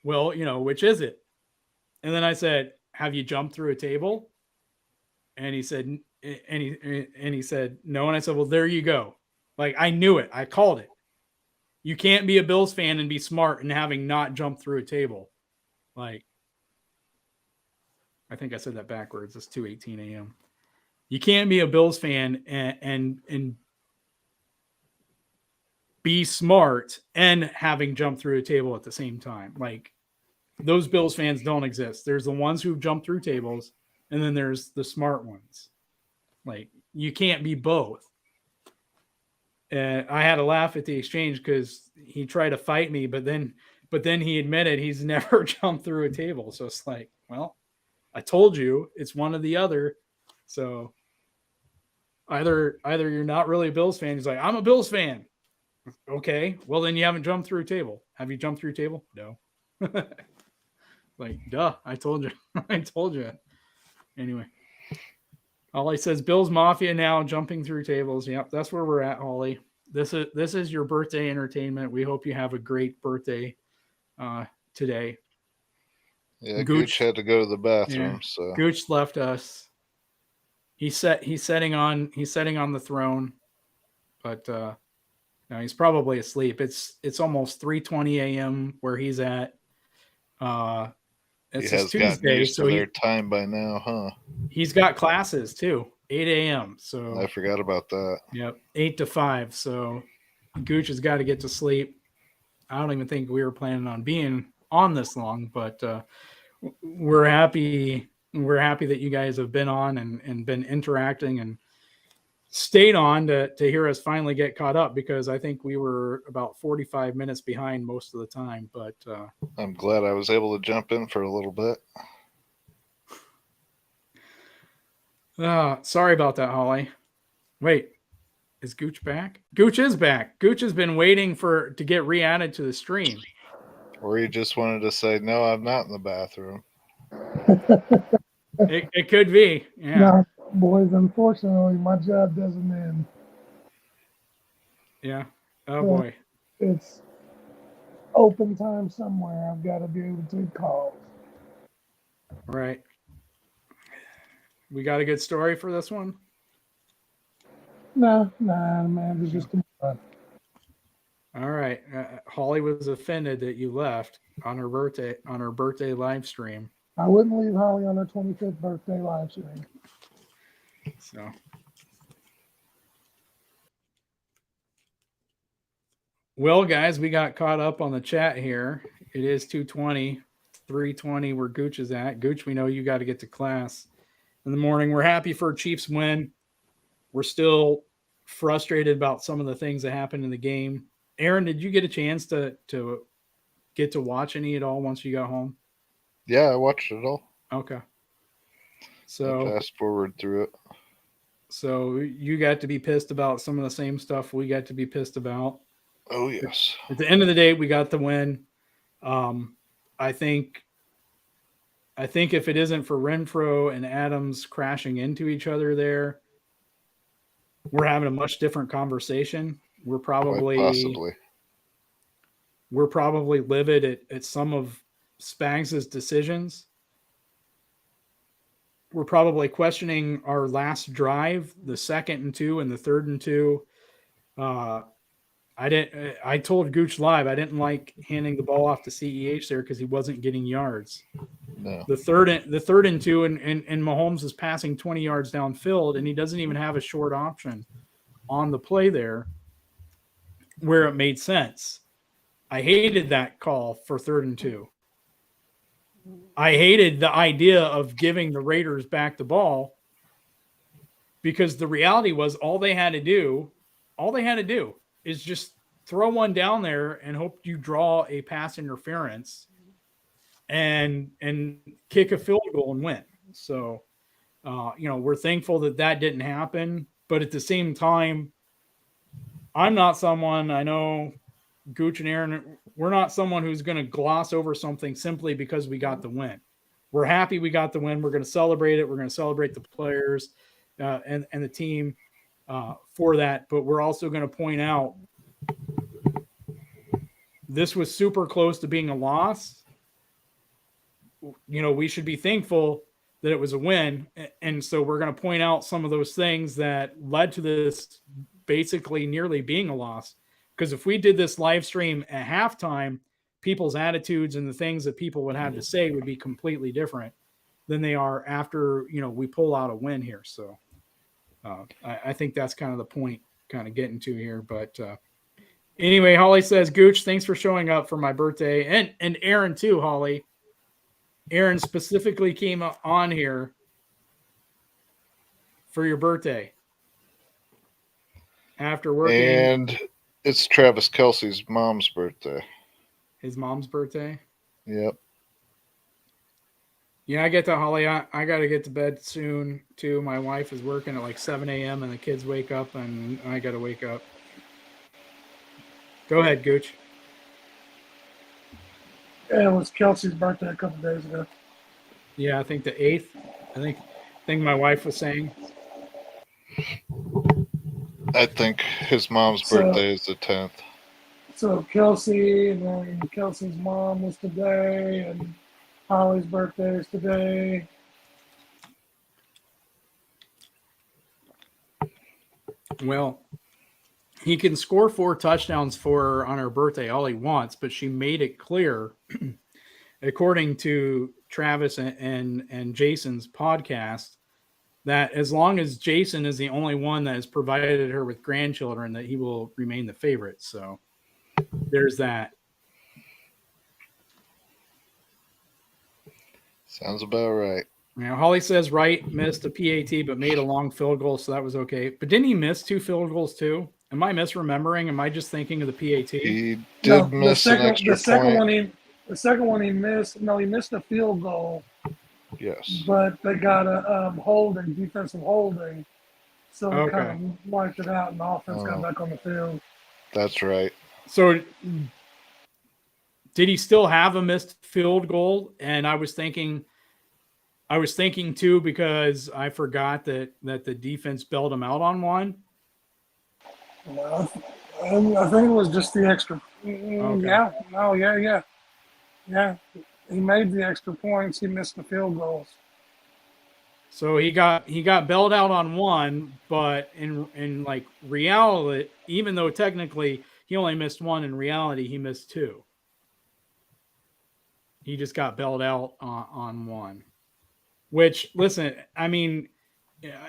which is it? And then I said, have you jumped through a table? And he said, and he said, no. And I said, well, there you go. Like, I knew it. I called it. You can't be a Bills fan and be smart and having not jumped through a table. Like, I think I said that backwards. It's 2:18 a.m. You can't be a Bills fan and be smart and having jumped through a table at the same time. Like, those Bills fans don't exist. There's the ones who jump through tables, and then there's the smart ones. Like, you can't be both. And I had to laugh at the exchange because he tried to fight me, but then he admitted he's never jumped through a table. So it's like, well, I told you it's one or the other. So either you're not really a Bills fan. He's like, I'm a Bills fan. Okay, well then you haven't jumped through a table. Have you jumped through a table? No. Like, duh, I told you. I told you. Anyway. Holly says Bills Mafia now jumping through tables. Yep, that's where we're at, Holly. This is your birthday entertainment. We hope you have a great birthday today. Yeah, Gooch had to go to the bathroom, so Gooch left us. He's sitting on the throne, but no, he's probably asleep. It's almost 3:20 a.m. where he's at. It's his Tuesday, so their time by now, huh? He's got classes too, 8 a.m. So I forgot about that. Yep, 8 to 5. So Gooch has got to get to sleep. I don't even think we were planning on being on this long, but we're happy. We're happy that you guys have been on and been interacting and stayed on to hear us finally get caught up, because I think we were about 45 minutes behind most of the time. But I'm glad I was able to jump in for a little bit. Sorry about that, Holly. Wait, is Gooch back? Gooch is back. Gooch has been waiting to get re-added to the stream. Or he just wanted to say, no, I'm not in the bathroom. It could be. Yeah. No, boys, unfortunately, my job doesn't end. Yeah. Oh, boy. It's open time somewhere. I've got to be able to take calls. Right. We got a good story for this one? Nah, man. It's just fun. All right. Holly was offended that you left on her birthday live stream. I wouldn't leave Holly on her 25th birthday live stream. So. Well, guys, we got caught up on the chat here. It is 2:20, 3:20 where Gooch is at. Gooch, we know you got to get to class in the morning. We're happy for a Chiefs win. We're still frustrated about some of the things that happened in the game. Aaron, did you get a chance to get to watch any at all once you got home? Yeah, I watched it all. Okay. So fast forward through it. So you got to be pissed about some of the same stuff we got to be pissed about. Oh, yes. At the end of the day, we got the win. I think if it isn't for Renfro and Adams crashing into each other there, we're having a much different conversation. We're probably livid at some of Spags' decisions. We're probably questioning our last drive, the 2nd and 2 and the 3rd and 2. I told Gooch live I didn't like handing the ball off to CEH there because he wasn't getting yards. No. The third and 2 and Mahomes is passing 20 yards downfield, and he doesn't even have a short option on the play there where it made sense. I hated that call for 3rd and 2. I hated the idea of giving the Raiders back the ball because the reality was all they had to do is just throw one down there and hope you draw a pass interference and kick a field goal and win. So, we're thankful that that didn't happen. But at the same time, I'm not someone, I know Gooch and Aaron, we're not someone who's going to gloss over something simply because we got the win. We're happy we got the win. We're going to celebrate it. We're going to celebrate the players and the team for that. But we're also going to point out this was super close to being a loss. We should be thankful that it was a win. And so we're going to point out some of those things that led to this basically nearly being a loss. Because if we did this live stream at halftime, people's attitudes and the things that people would have to say would be completely different than they are after, we pull out a win here. So I think that's kind of the point kind of getting to here. But anyway, Holly says, Gooch, thanks for showing up for my birthday. And Aaron too, Holly. Aaron specifically came on here for your birthday after working. And it's Travis Kelce's mom's birthday. His mom's birthday? Yep. Yeah, I get to Holly. I got to get to bed soon, too. My wife is working at like 7 a.m. and the kids wake up and I got to wake up. Go ahead, Gooch. Yeah, it was Kelsey's birthday a couple days ago. Yeah, I think the 8th. I think my wife was saying. I think his mom's birthday is the 10th. So Kelsey, and then Kelsey's mom was today, and Holly's birthday is today. Well, he can score 4 touchdowns for her on her birthday all he wants, but she made it clear, according to Travis and Jason's podcast, that as long as Jason is the only one that has provided her with grandchildren, that he will remain the favorite. So there's that. Sounds about right. Holly says Wright missed a PAT but made a long field goal, so that was okay. But didn't he miss 2 field goals too? Am I misremembering? Am I just thinking of the PAT? He did miss an extra point. The second one he missed. No, he missed a field goal. Yes. But they got a defensive holding. So it kind of wiped it out and the offense got back on the field. That's right. So did he still have a missed field goal? And I was thinking too, because I forgot that the defense bailed him out on one. No, I think it was just the extra. Okay. Yeah. No, yeah. Yeah. He made the extra points. He missed the field goals. So he got bailed out on one, but in like reality, even though technically he only missed one, in reality he missed 2. He just got bailed out on one. Which, listen, I mean,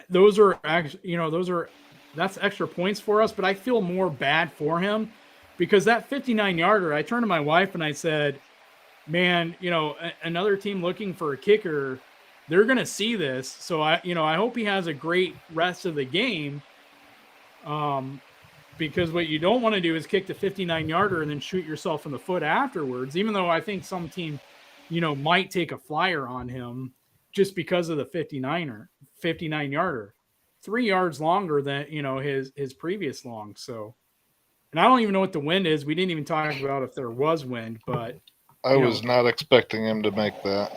those are actually, that's extra points for us, but I feel more bad for him because that 59-yarder, I turned to my wife and I said, man, another team looking for a kicker, they're going to see this. So I hope he has a great rest of the game. Because what you don't want to do is kick the 59-yarder and then shoot yourself in the foot afterwards, even though I think some team, might take a flyer on him just because of the 59-yarder, 3 yards longer than, his previous long. So, and I don't even know what the wind is. We didn't even talk about if there was wind, but I was not expecting him to make that.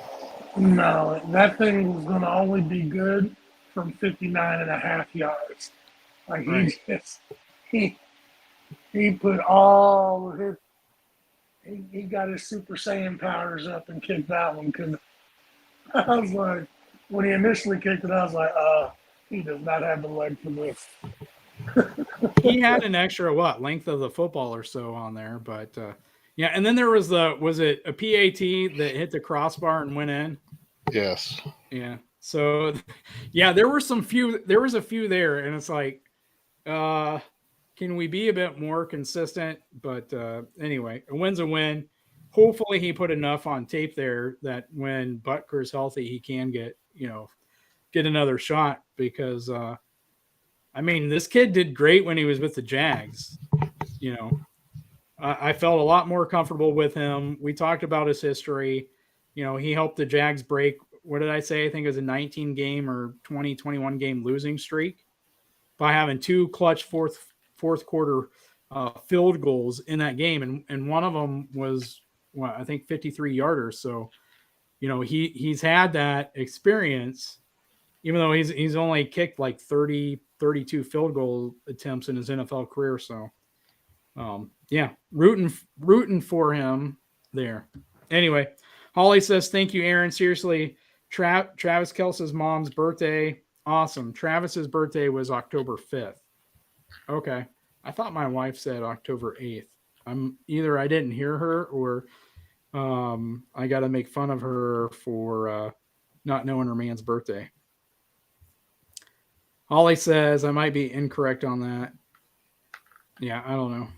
No, that thing was going to only be good from 59.5 yards. Like he put all of his, he got his Super Saiyan powers up and kicked that one. Cause I was like, when he initially kicked it, I was like, he does not have the leg for this. He had an extra length of the football or so on there, but yeah. And then there was was it a PAT that hit the crossbar and went in? Yes. Yeah. So yeah, there was a few there, and it's like, can we be a bit more consistent? But anyway, a win's a win. Hopefully he put enough on tape there that when Butker's healthy, he can get another shot, because I mean, this kid did great when he was with the Jags. You know, I felt a lot more comfortable with him. We talked about his history. You know, he helped the Jags break, what did I say? I think it was a 19 game or 21 game losing streak by having 2 clutch fourth quarter field goals in that game. And one of them was, well, I think 53 yarders. So, you know, he's had that experience, even though he's only kicked like 32 field goal attempts in his NFL career. So, yeah, rooting for him there. Anyway, Holly says, thank you, Aaron. Seriously, Travis Kelce's mom's birthday. Awesome. Travis's birthday was October 5th. Okay. I thought my wife said October 8th. Either I didn't hear her or I got to make fun of her for not knowing her man's birthday. Holly says I might be incorrect on that. Yeah, I don't know.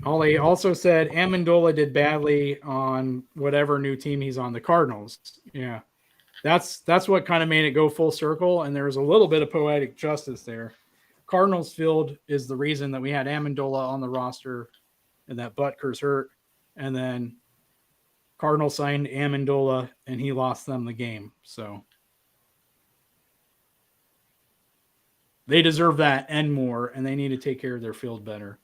Holly also said Amendola did badly on whatever new team he's on, the Cardinals. Yeah, that's what kind of made it go full circle, and there's a little bit of poetic justice there. Cardinals field is the reason that we had Amendola on the roster and that Butker's hurt, and then Cardinals signed Amendola, and he lost them the game. So they deserve that and more, and they need to take care of their field better.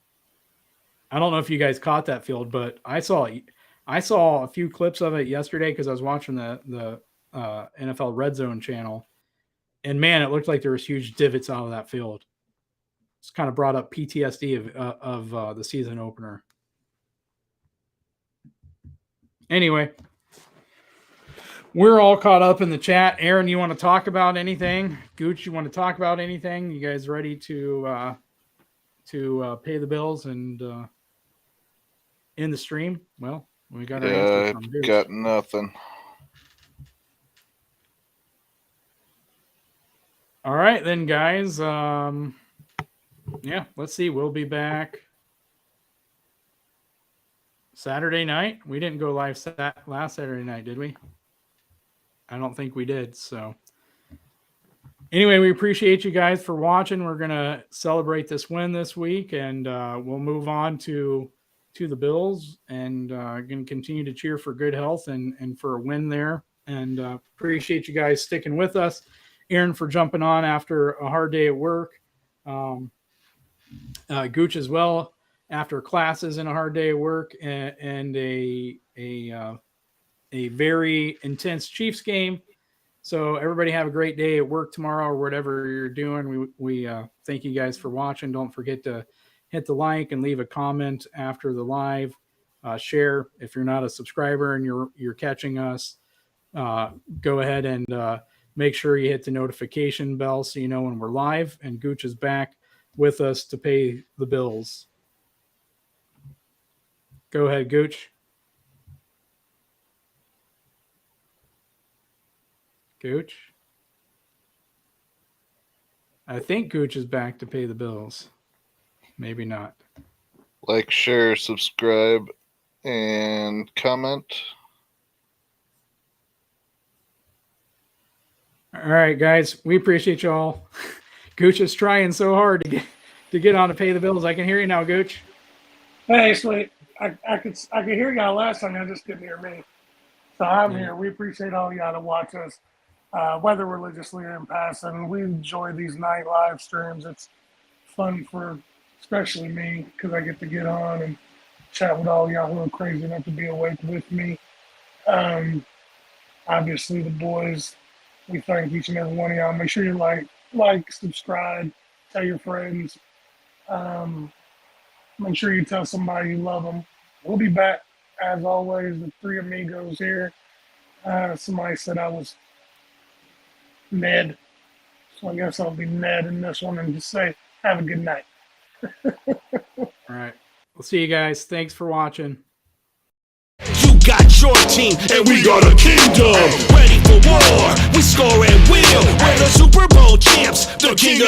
I don't know if you guys caught that field, but I saw a few clips of it yesterday because I was watching the NFL Red Zone channel, and man, it looked like there was huge divots out of that field. It's kind of brought up PTSD of the season opener. Anyway, we're all caught up in the chat. Aaron, you want to talk about anything? Gooch, you want to talk about anything? You guys ready to pay the bills and in the stream? Well, we got our answer from Gooch. Got nothing. All right, then, guys. Yeah, let's see. We'll be back Saturday night. We didn't go live last Saturday night, did we? I don't think we did. So anyway, we appreciate you guys for watching. We're going to celebrate this win this week, and we'll move on to the Bills, and going to continue to cheer for good health and for a win there. And appreciate you guys sticking with us. Aaron for jumping on after a hard day at work. Gooch as well after classes and a hard day at work and a very intense Chiefs game. So everybody have a great day at work tomorrow or whatever you're doing. We thank you guys for watching. Don't forget to hit the like and leave a comment after the live. Share if you're not a subscriber and you're catching us. Go ahead and make sure you hit the notification bell so you know when we're live. And Gooch is back with us to pay the bills. Go ahead, Gooch. Gooch. I think Gooch is back to pay the bills. Maybe not. Like, share, subscribe, and comment. All right, guys. We appreciate y'all. Gooch is trying so hard to get on to pay the bills. I can hear you now, Gooch. Hey, sweet. I could hear y'all last time. I just couldn't hear me. So I'm here. We appreciate all y'all to watch us, whether religiously or in passing. We enjoy these night live streams. It's fun for especially me because I get to get on and chat with all y'all who are crazy enough to be awake with me. Obviously, the boys, we thank each and every one of y'all. Make sure you like, subscribe, tell your friends. Make sure you tell somebody you love them. We'll be back, as always, the three amigos here. Somebody said I was Ned, so I guess I'll be Ned in this one and just say, have a good night. All right. We'll see you guys. Thanks for watching. You got your team, and we got a kingdom. Ready for war, we score and win. We're the Super Bowl champs, the king of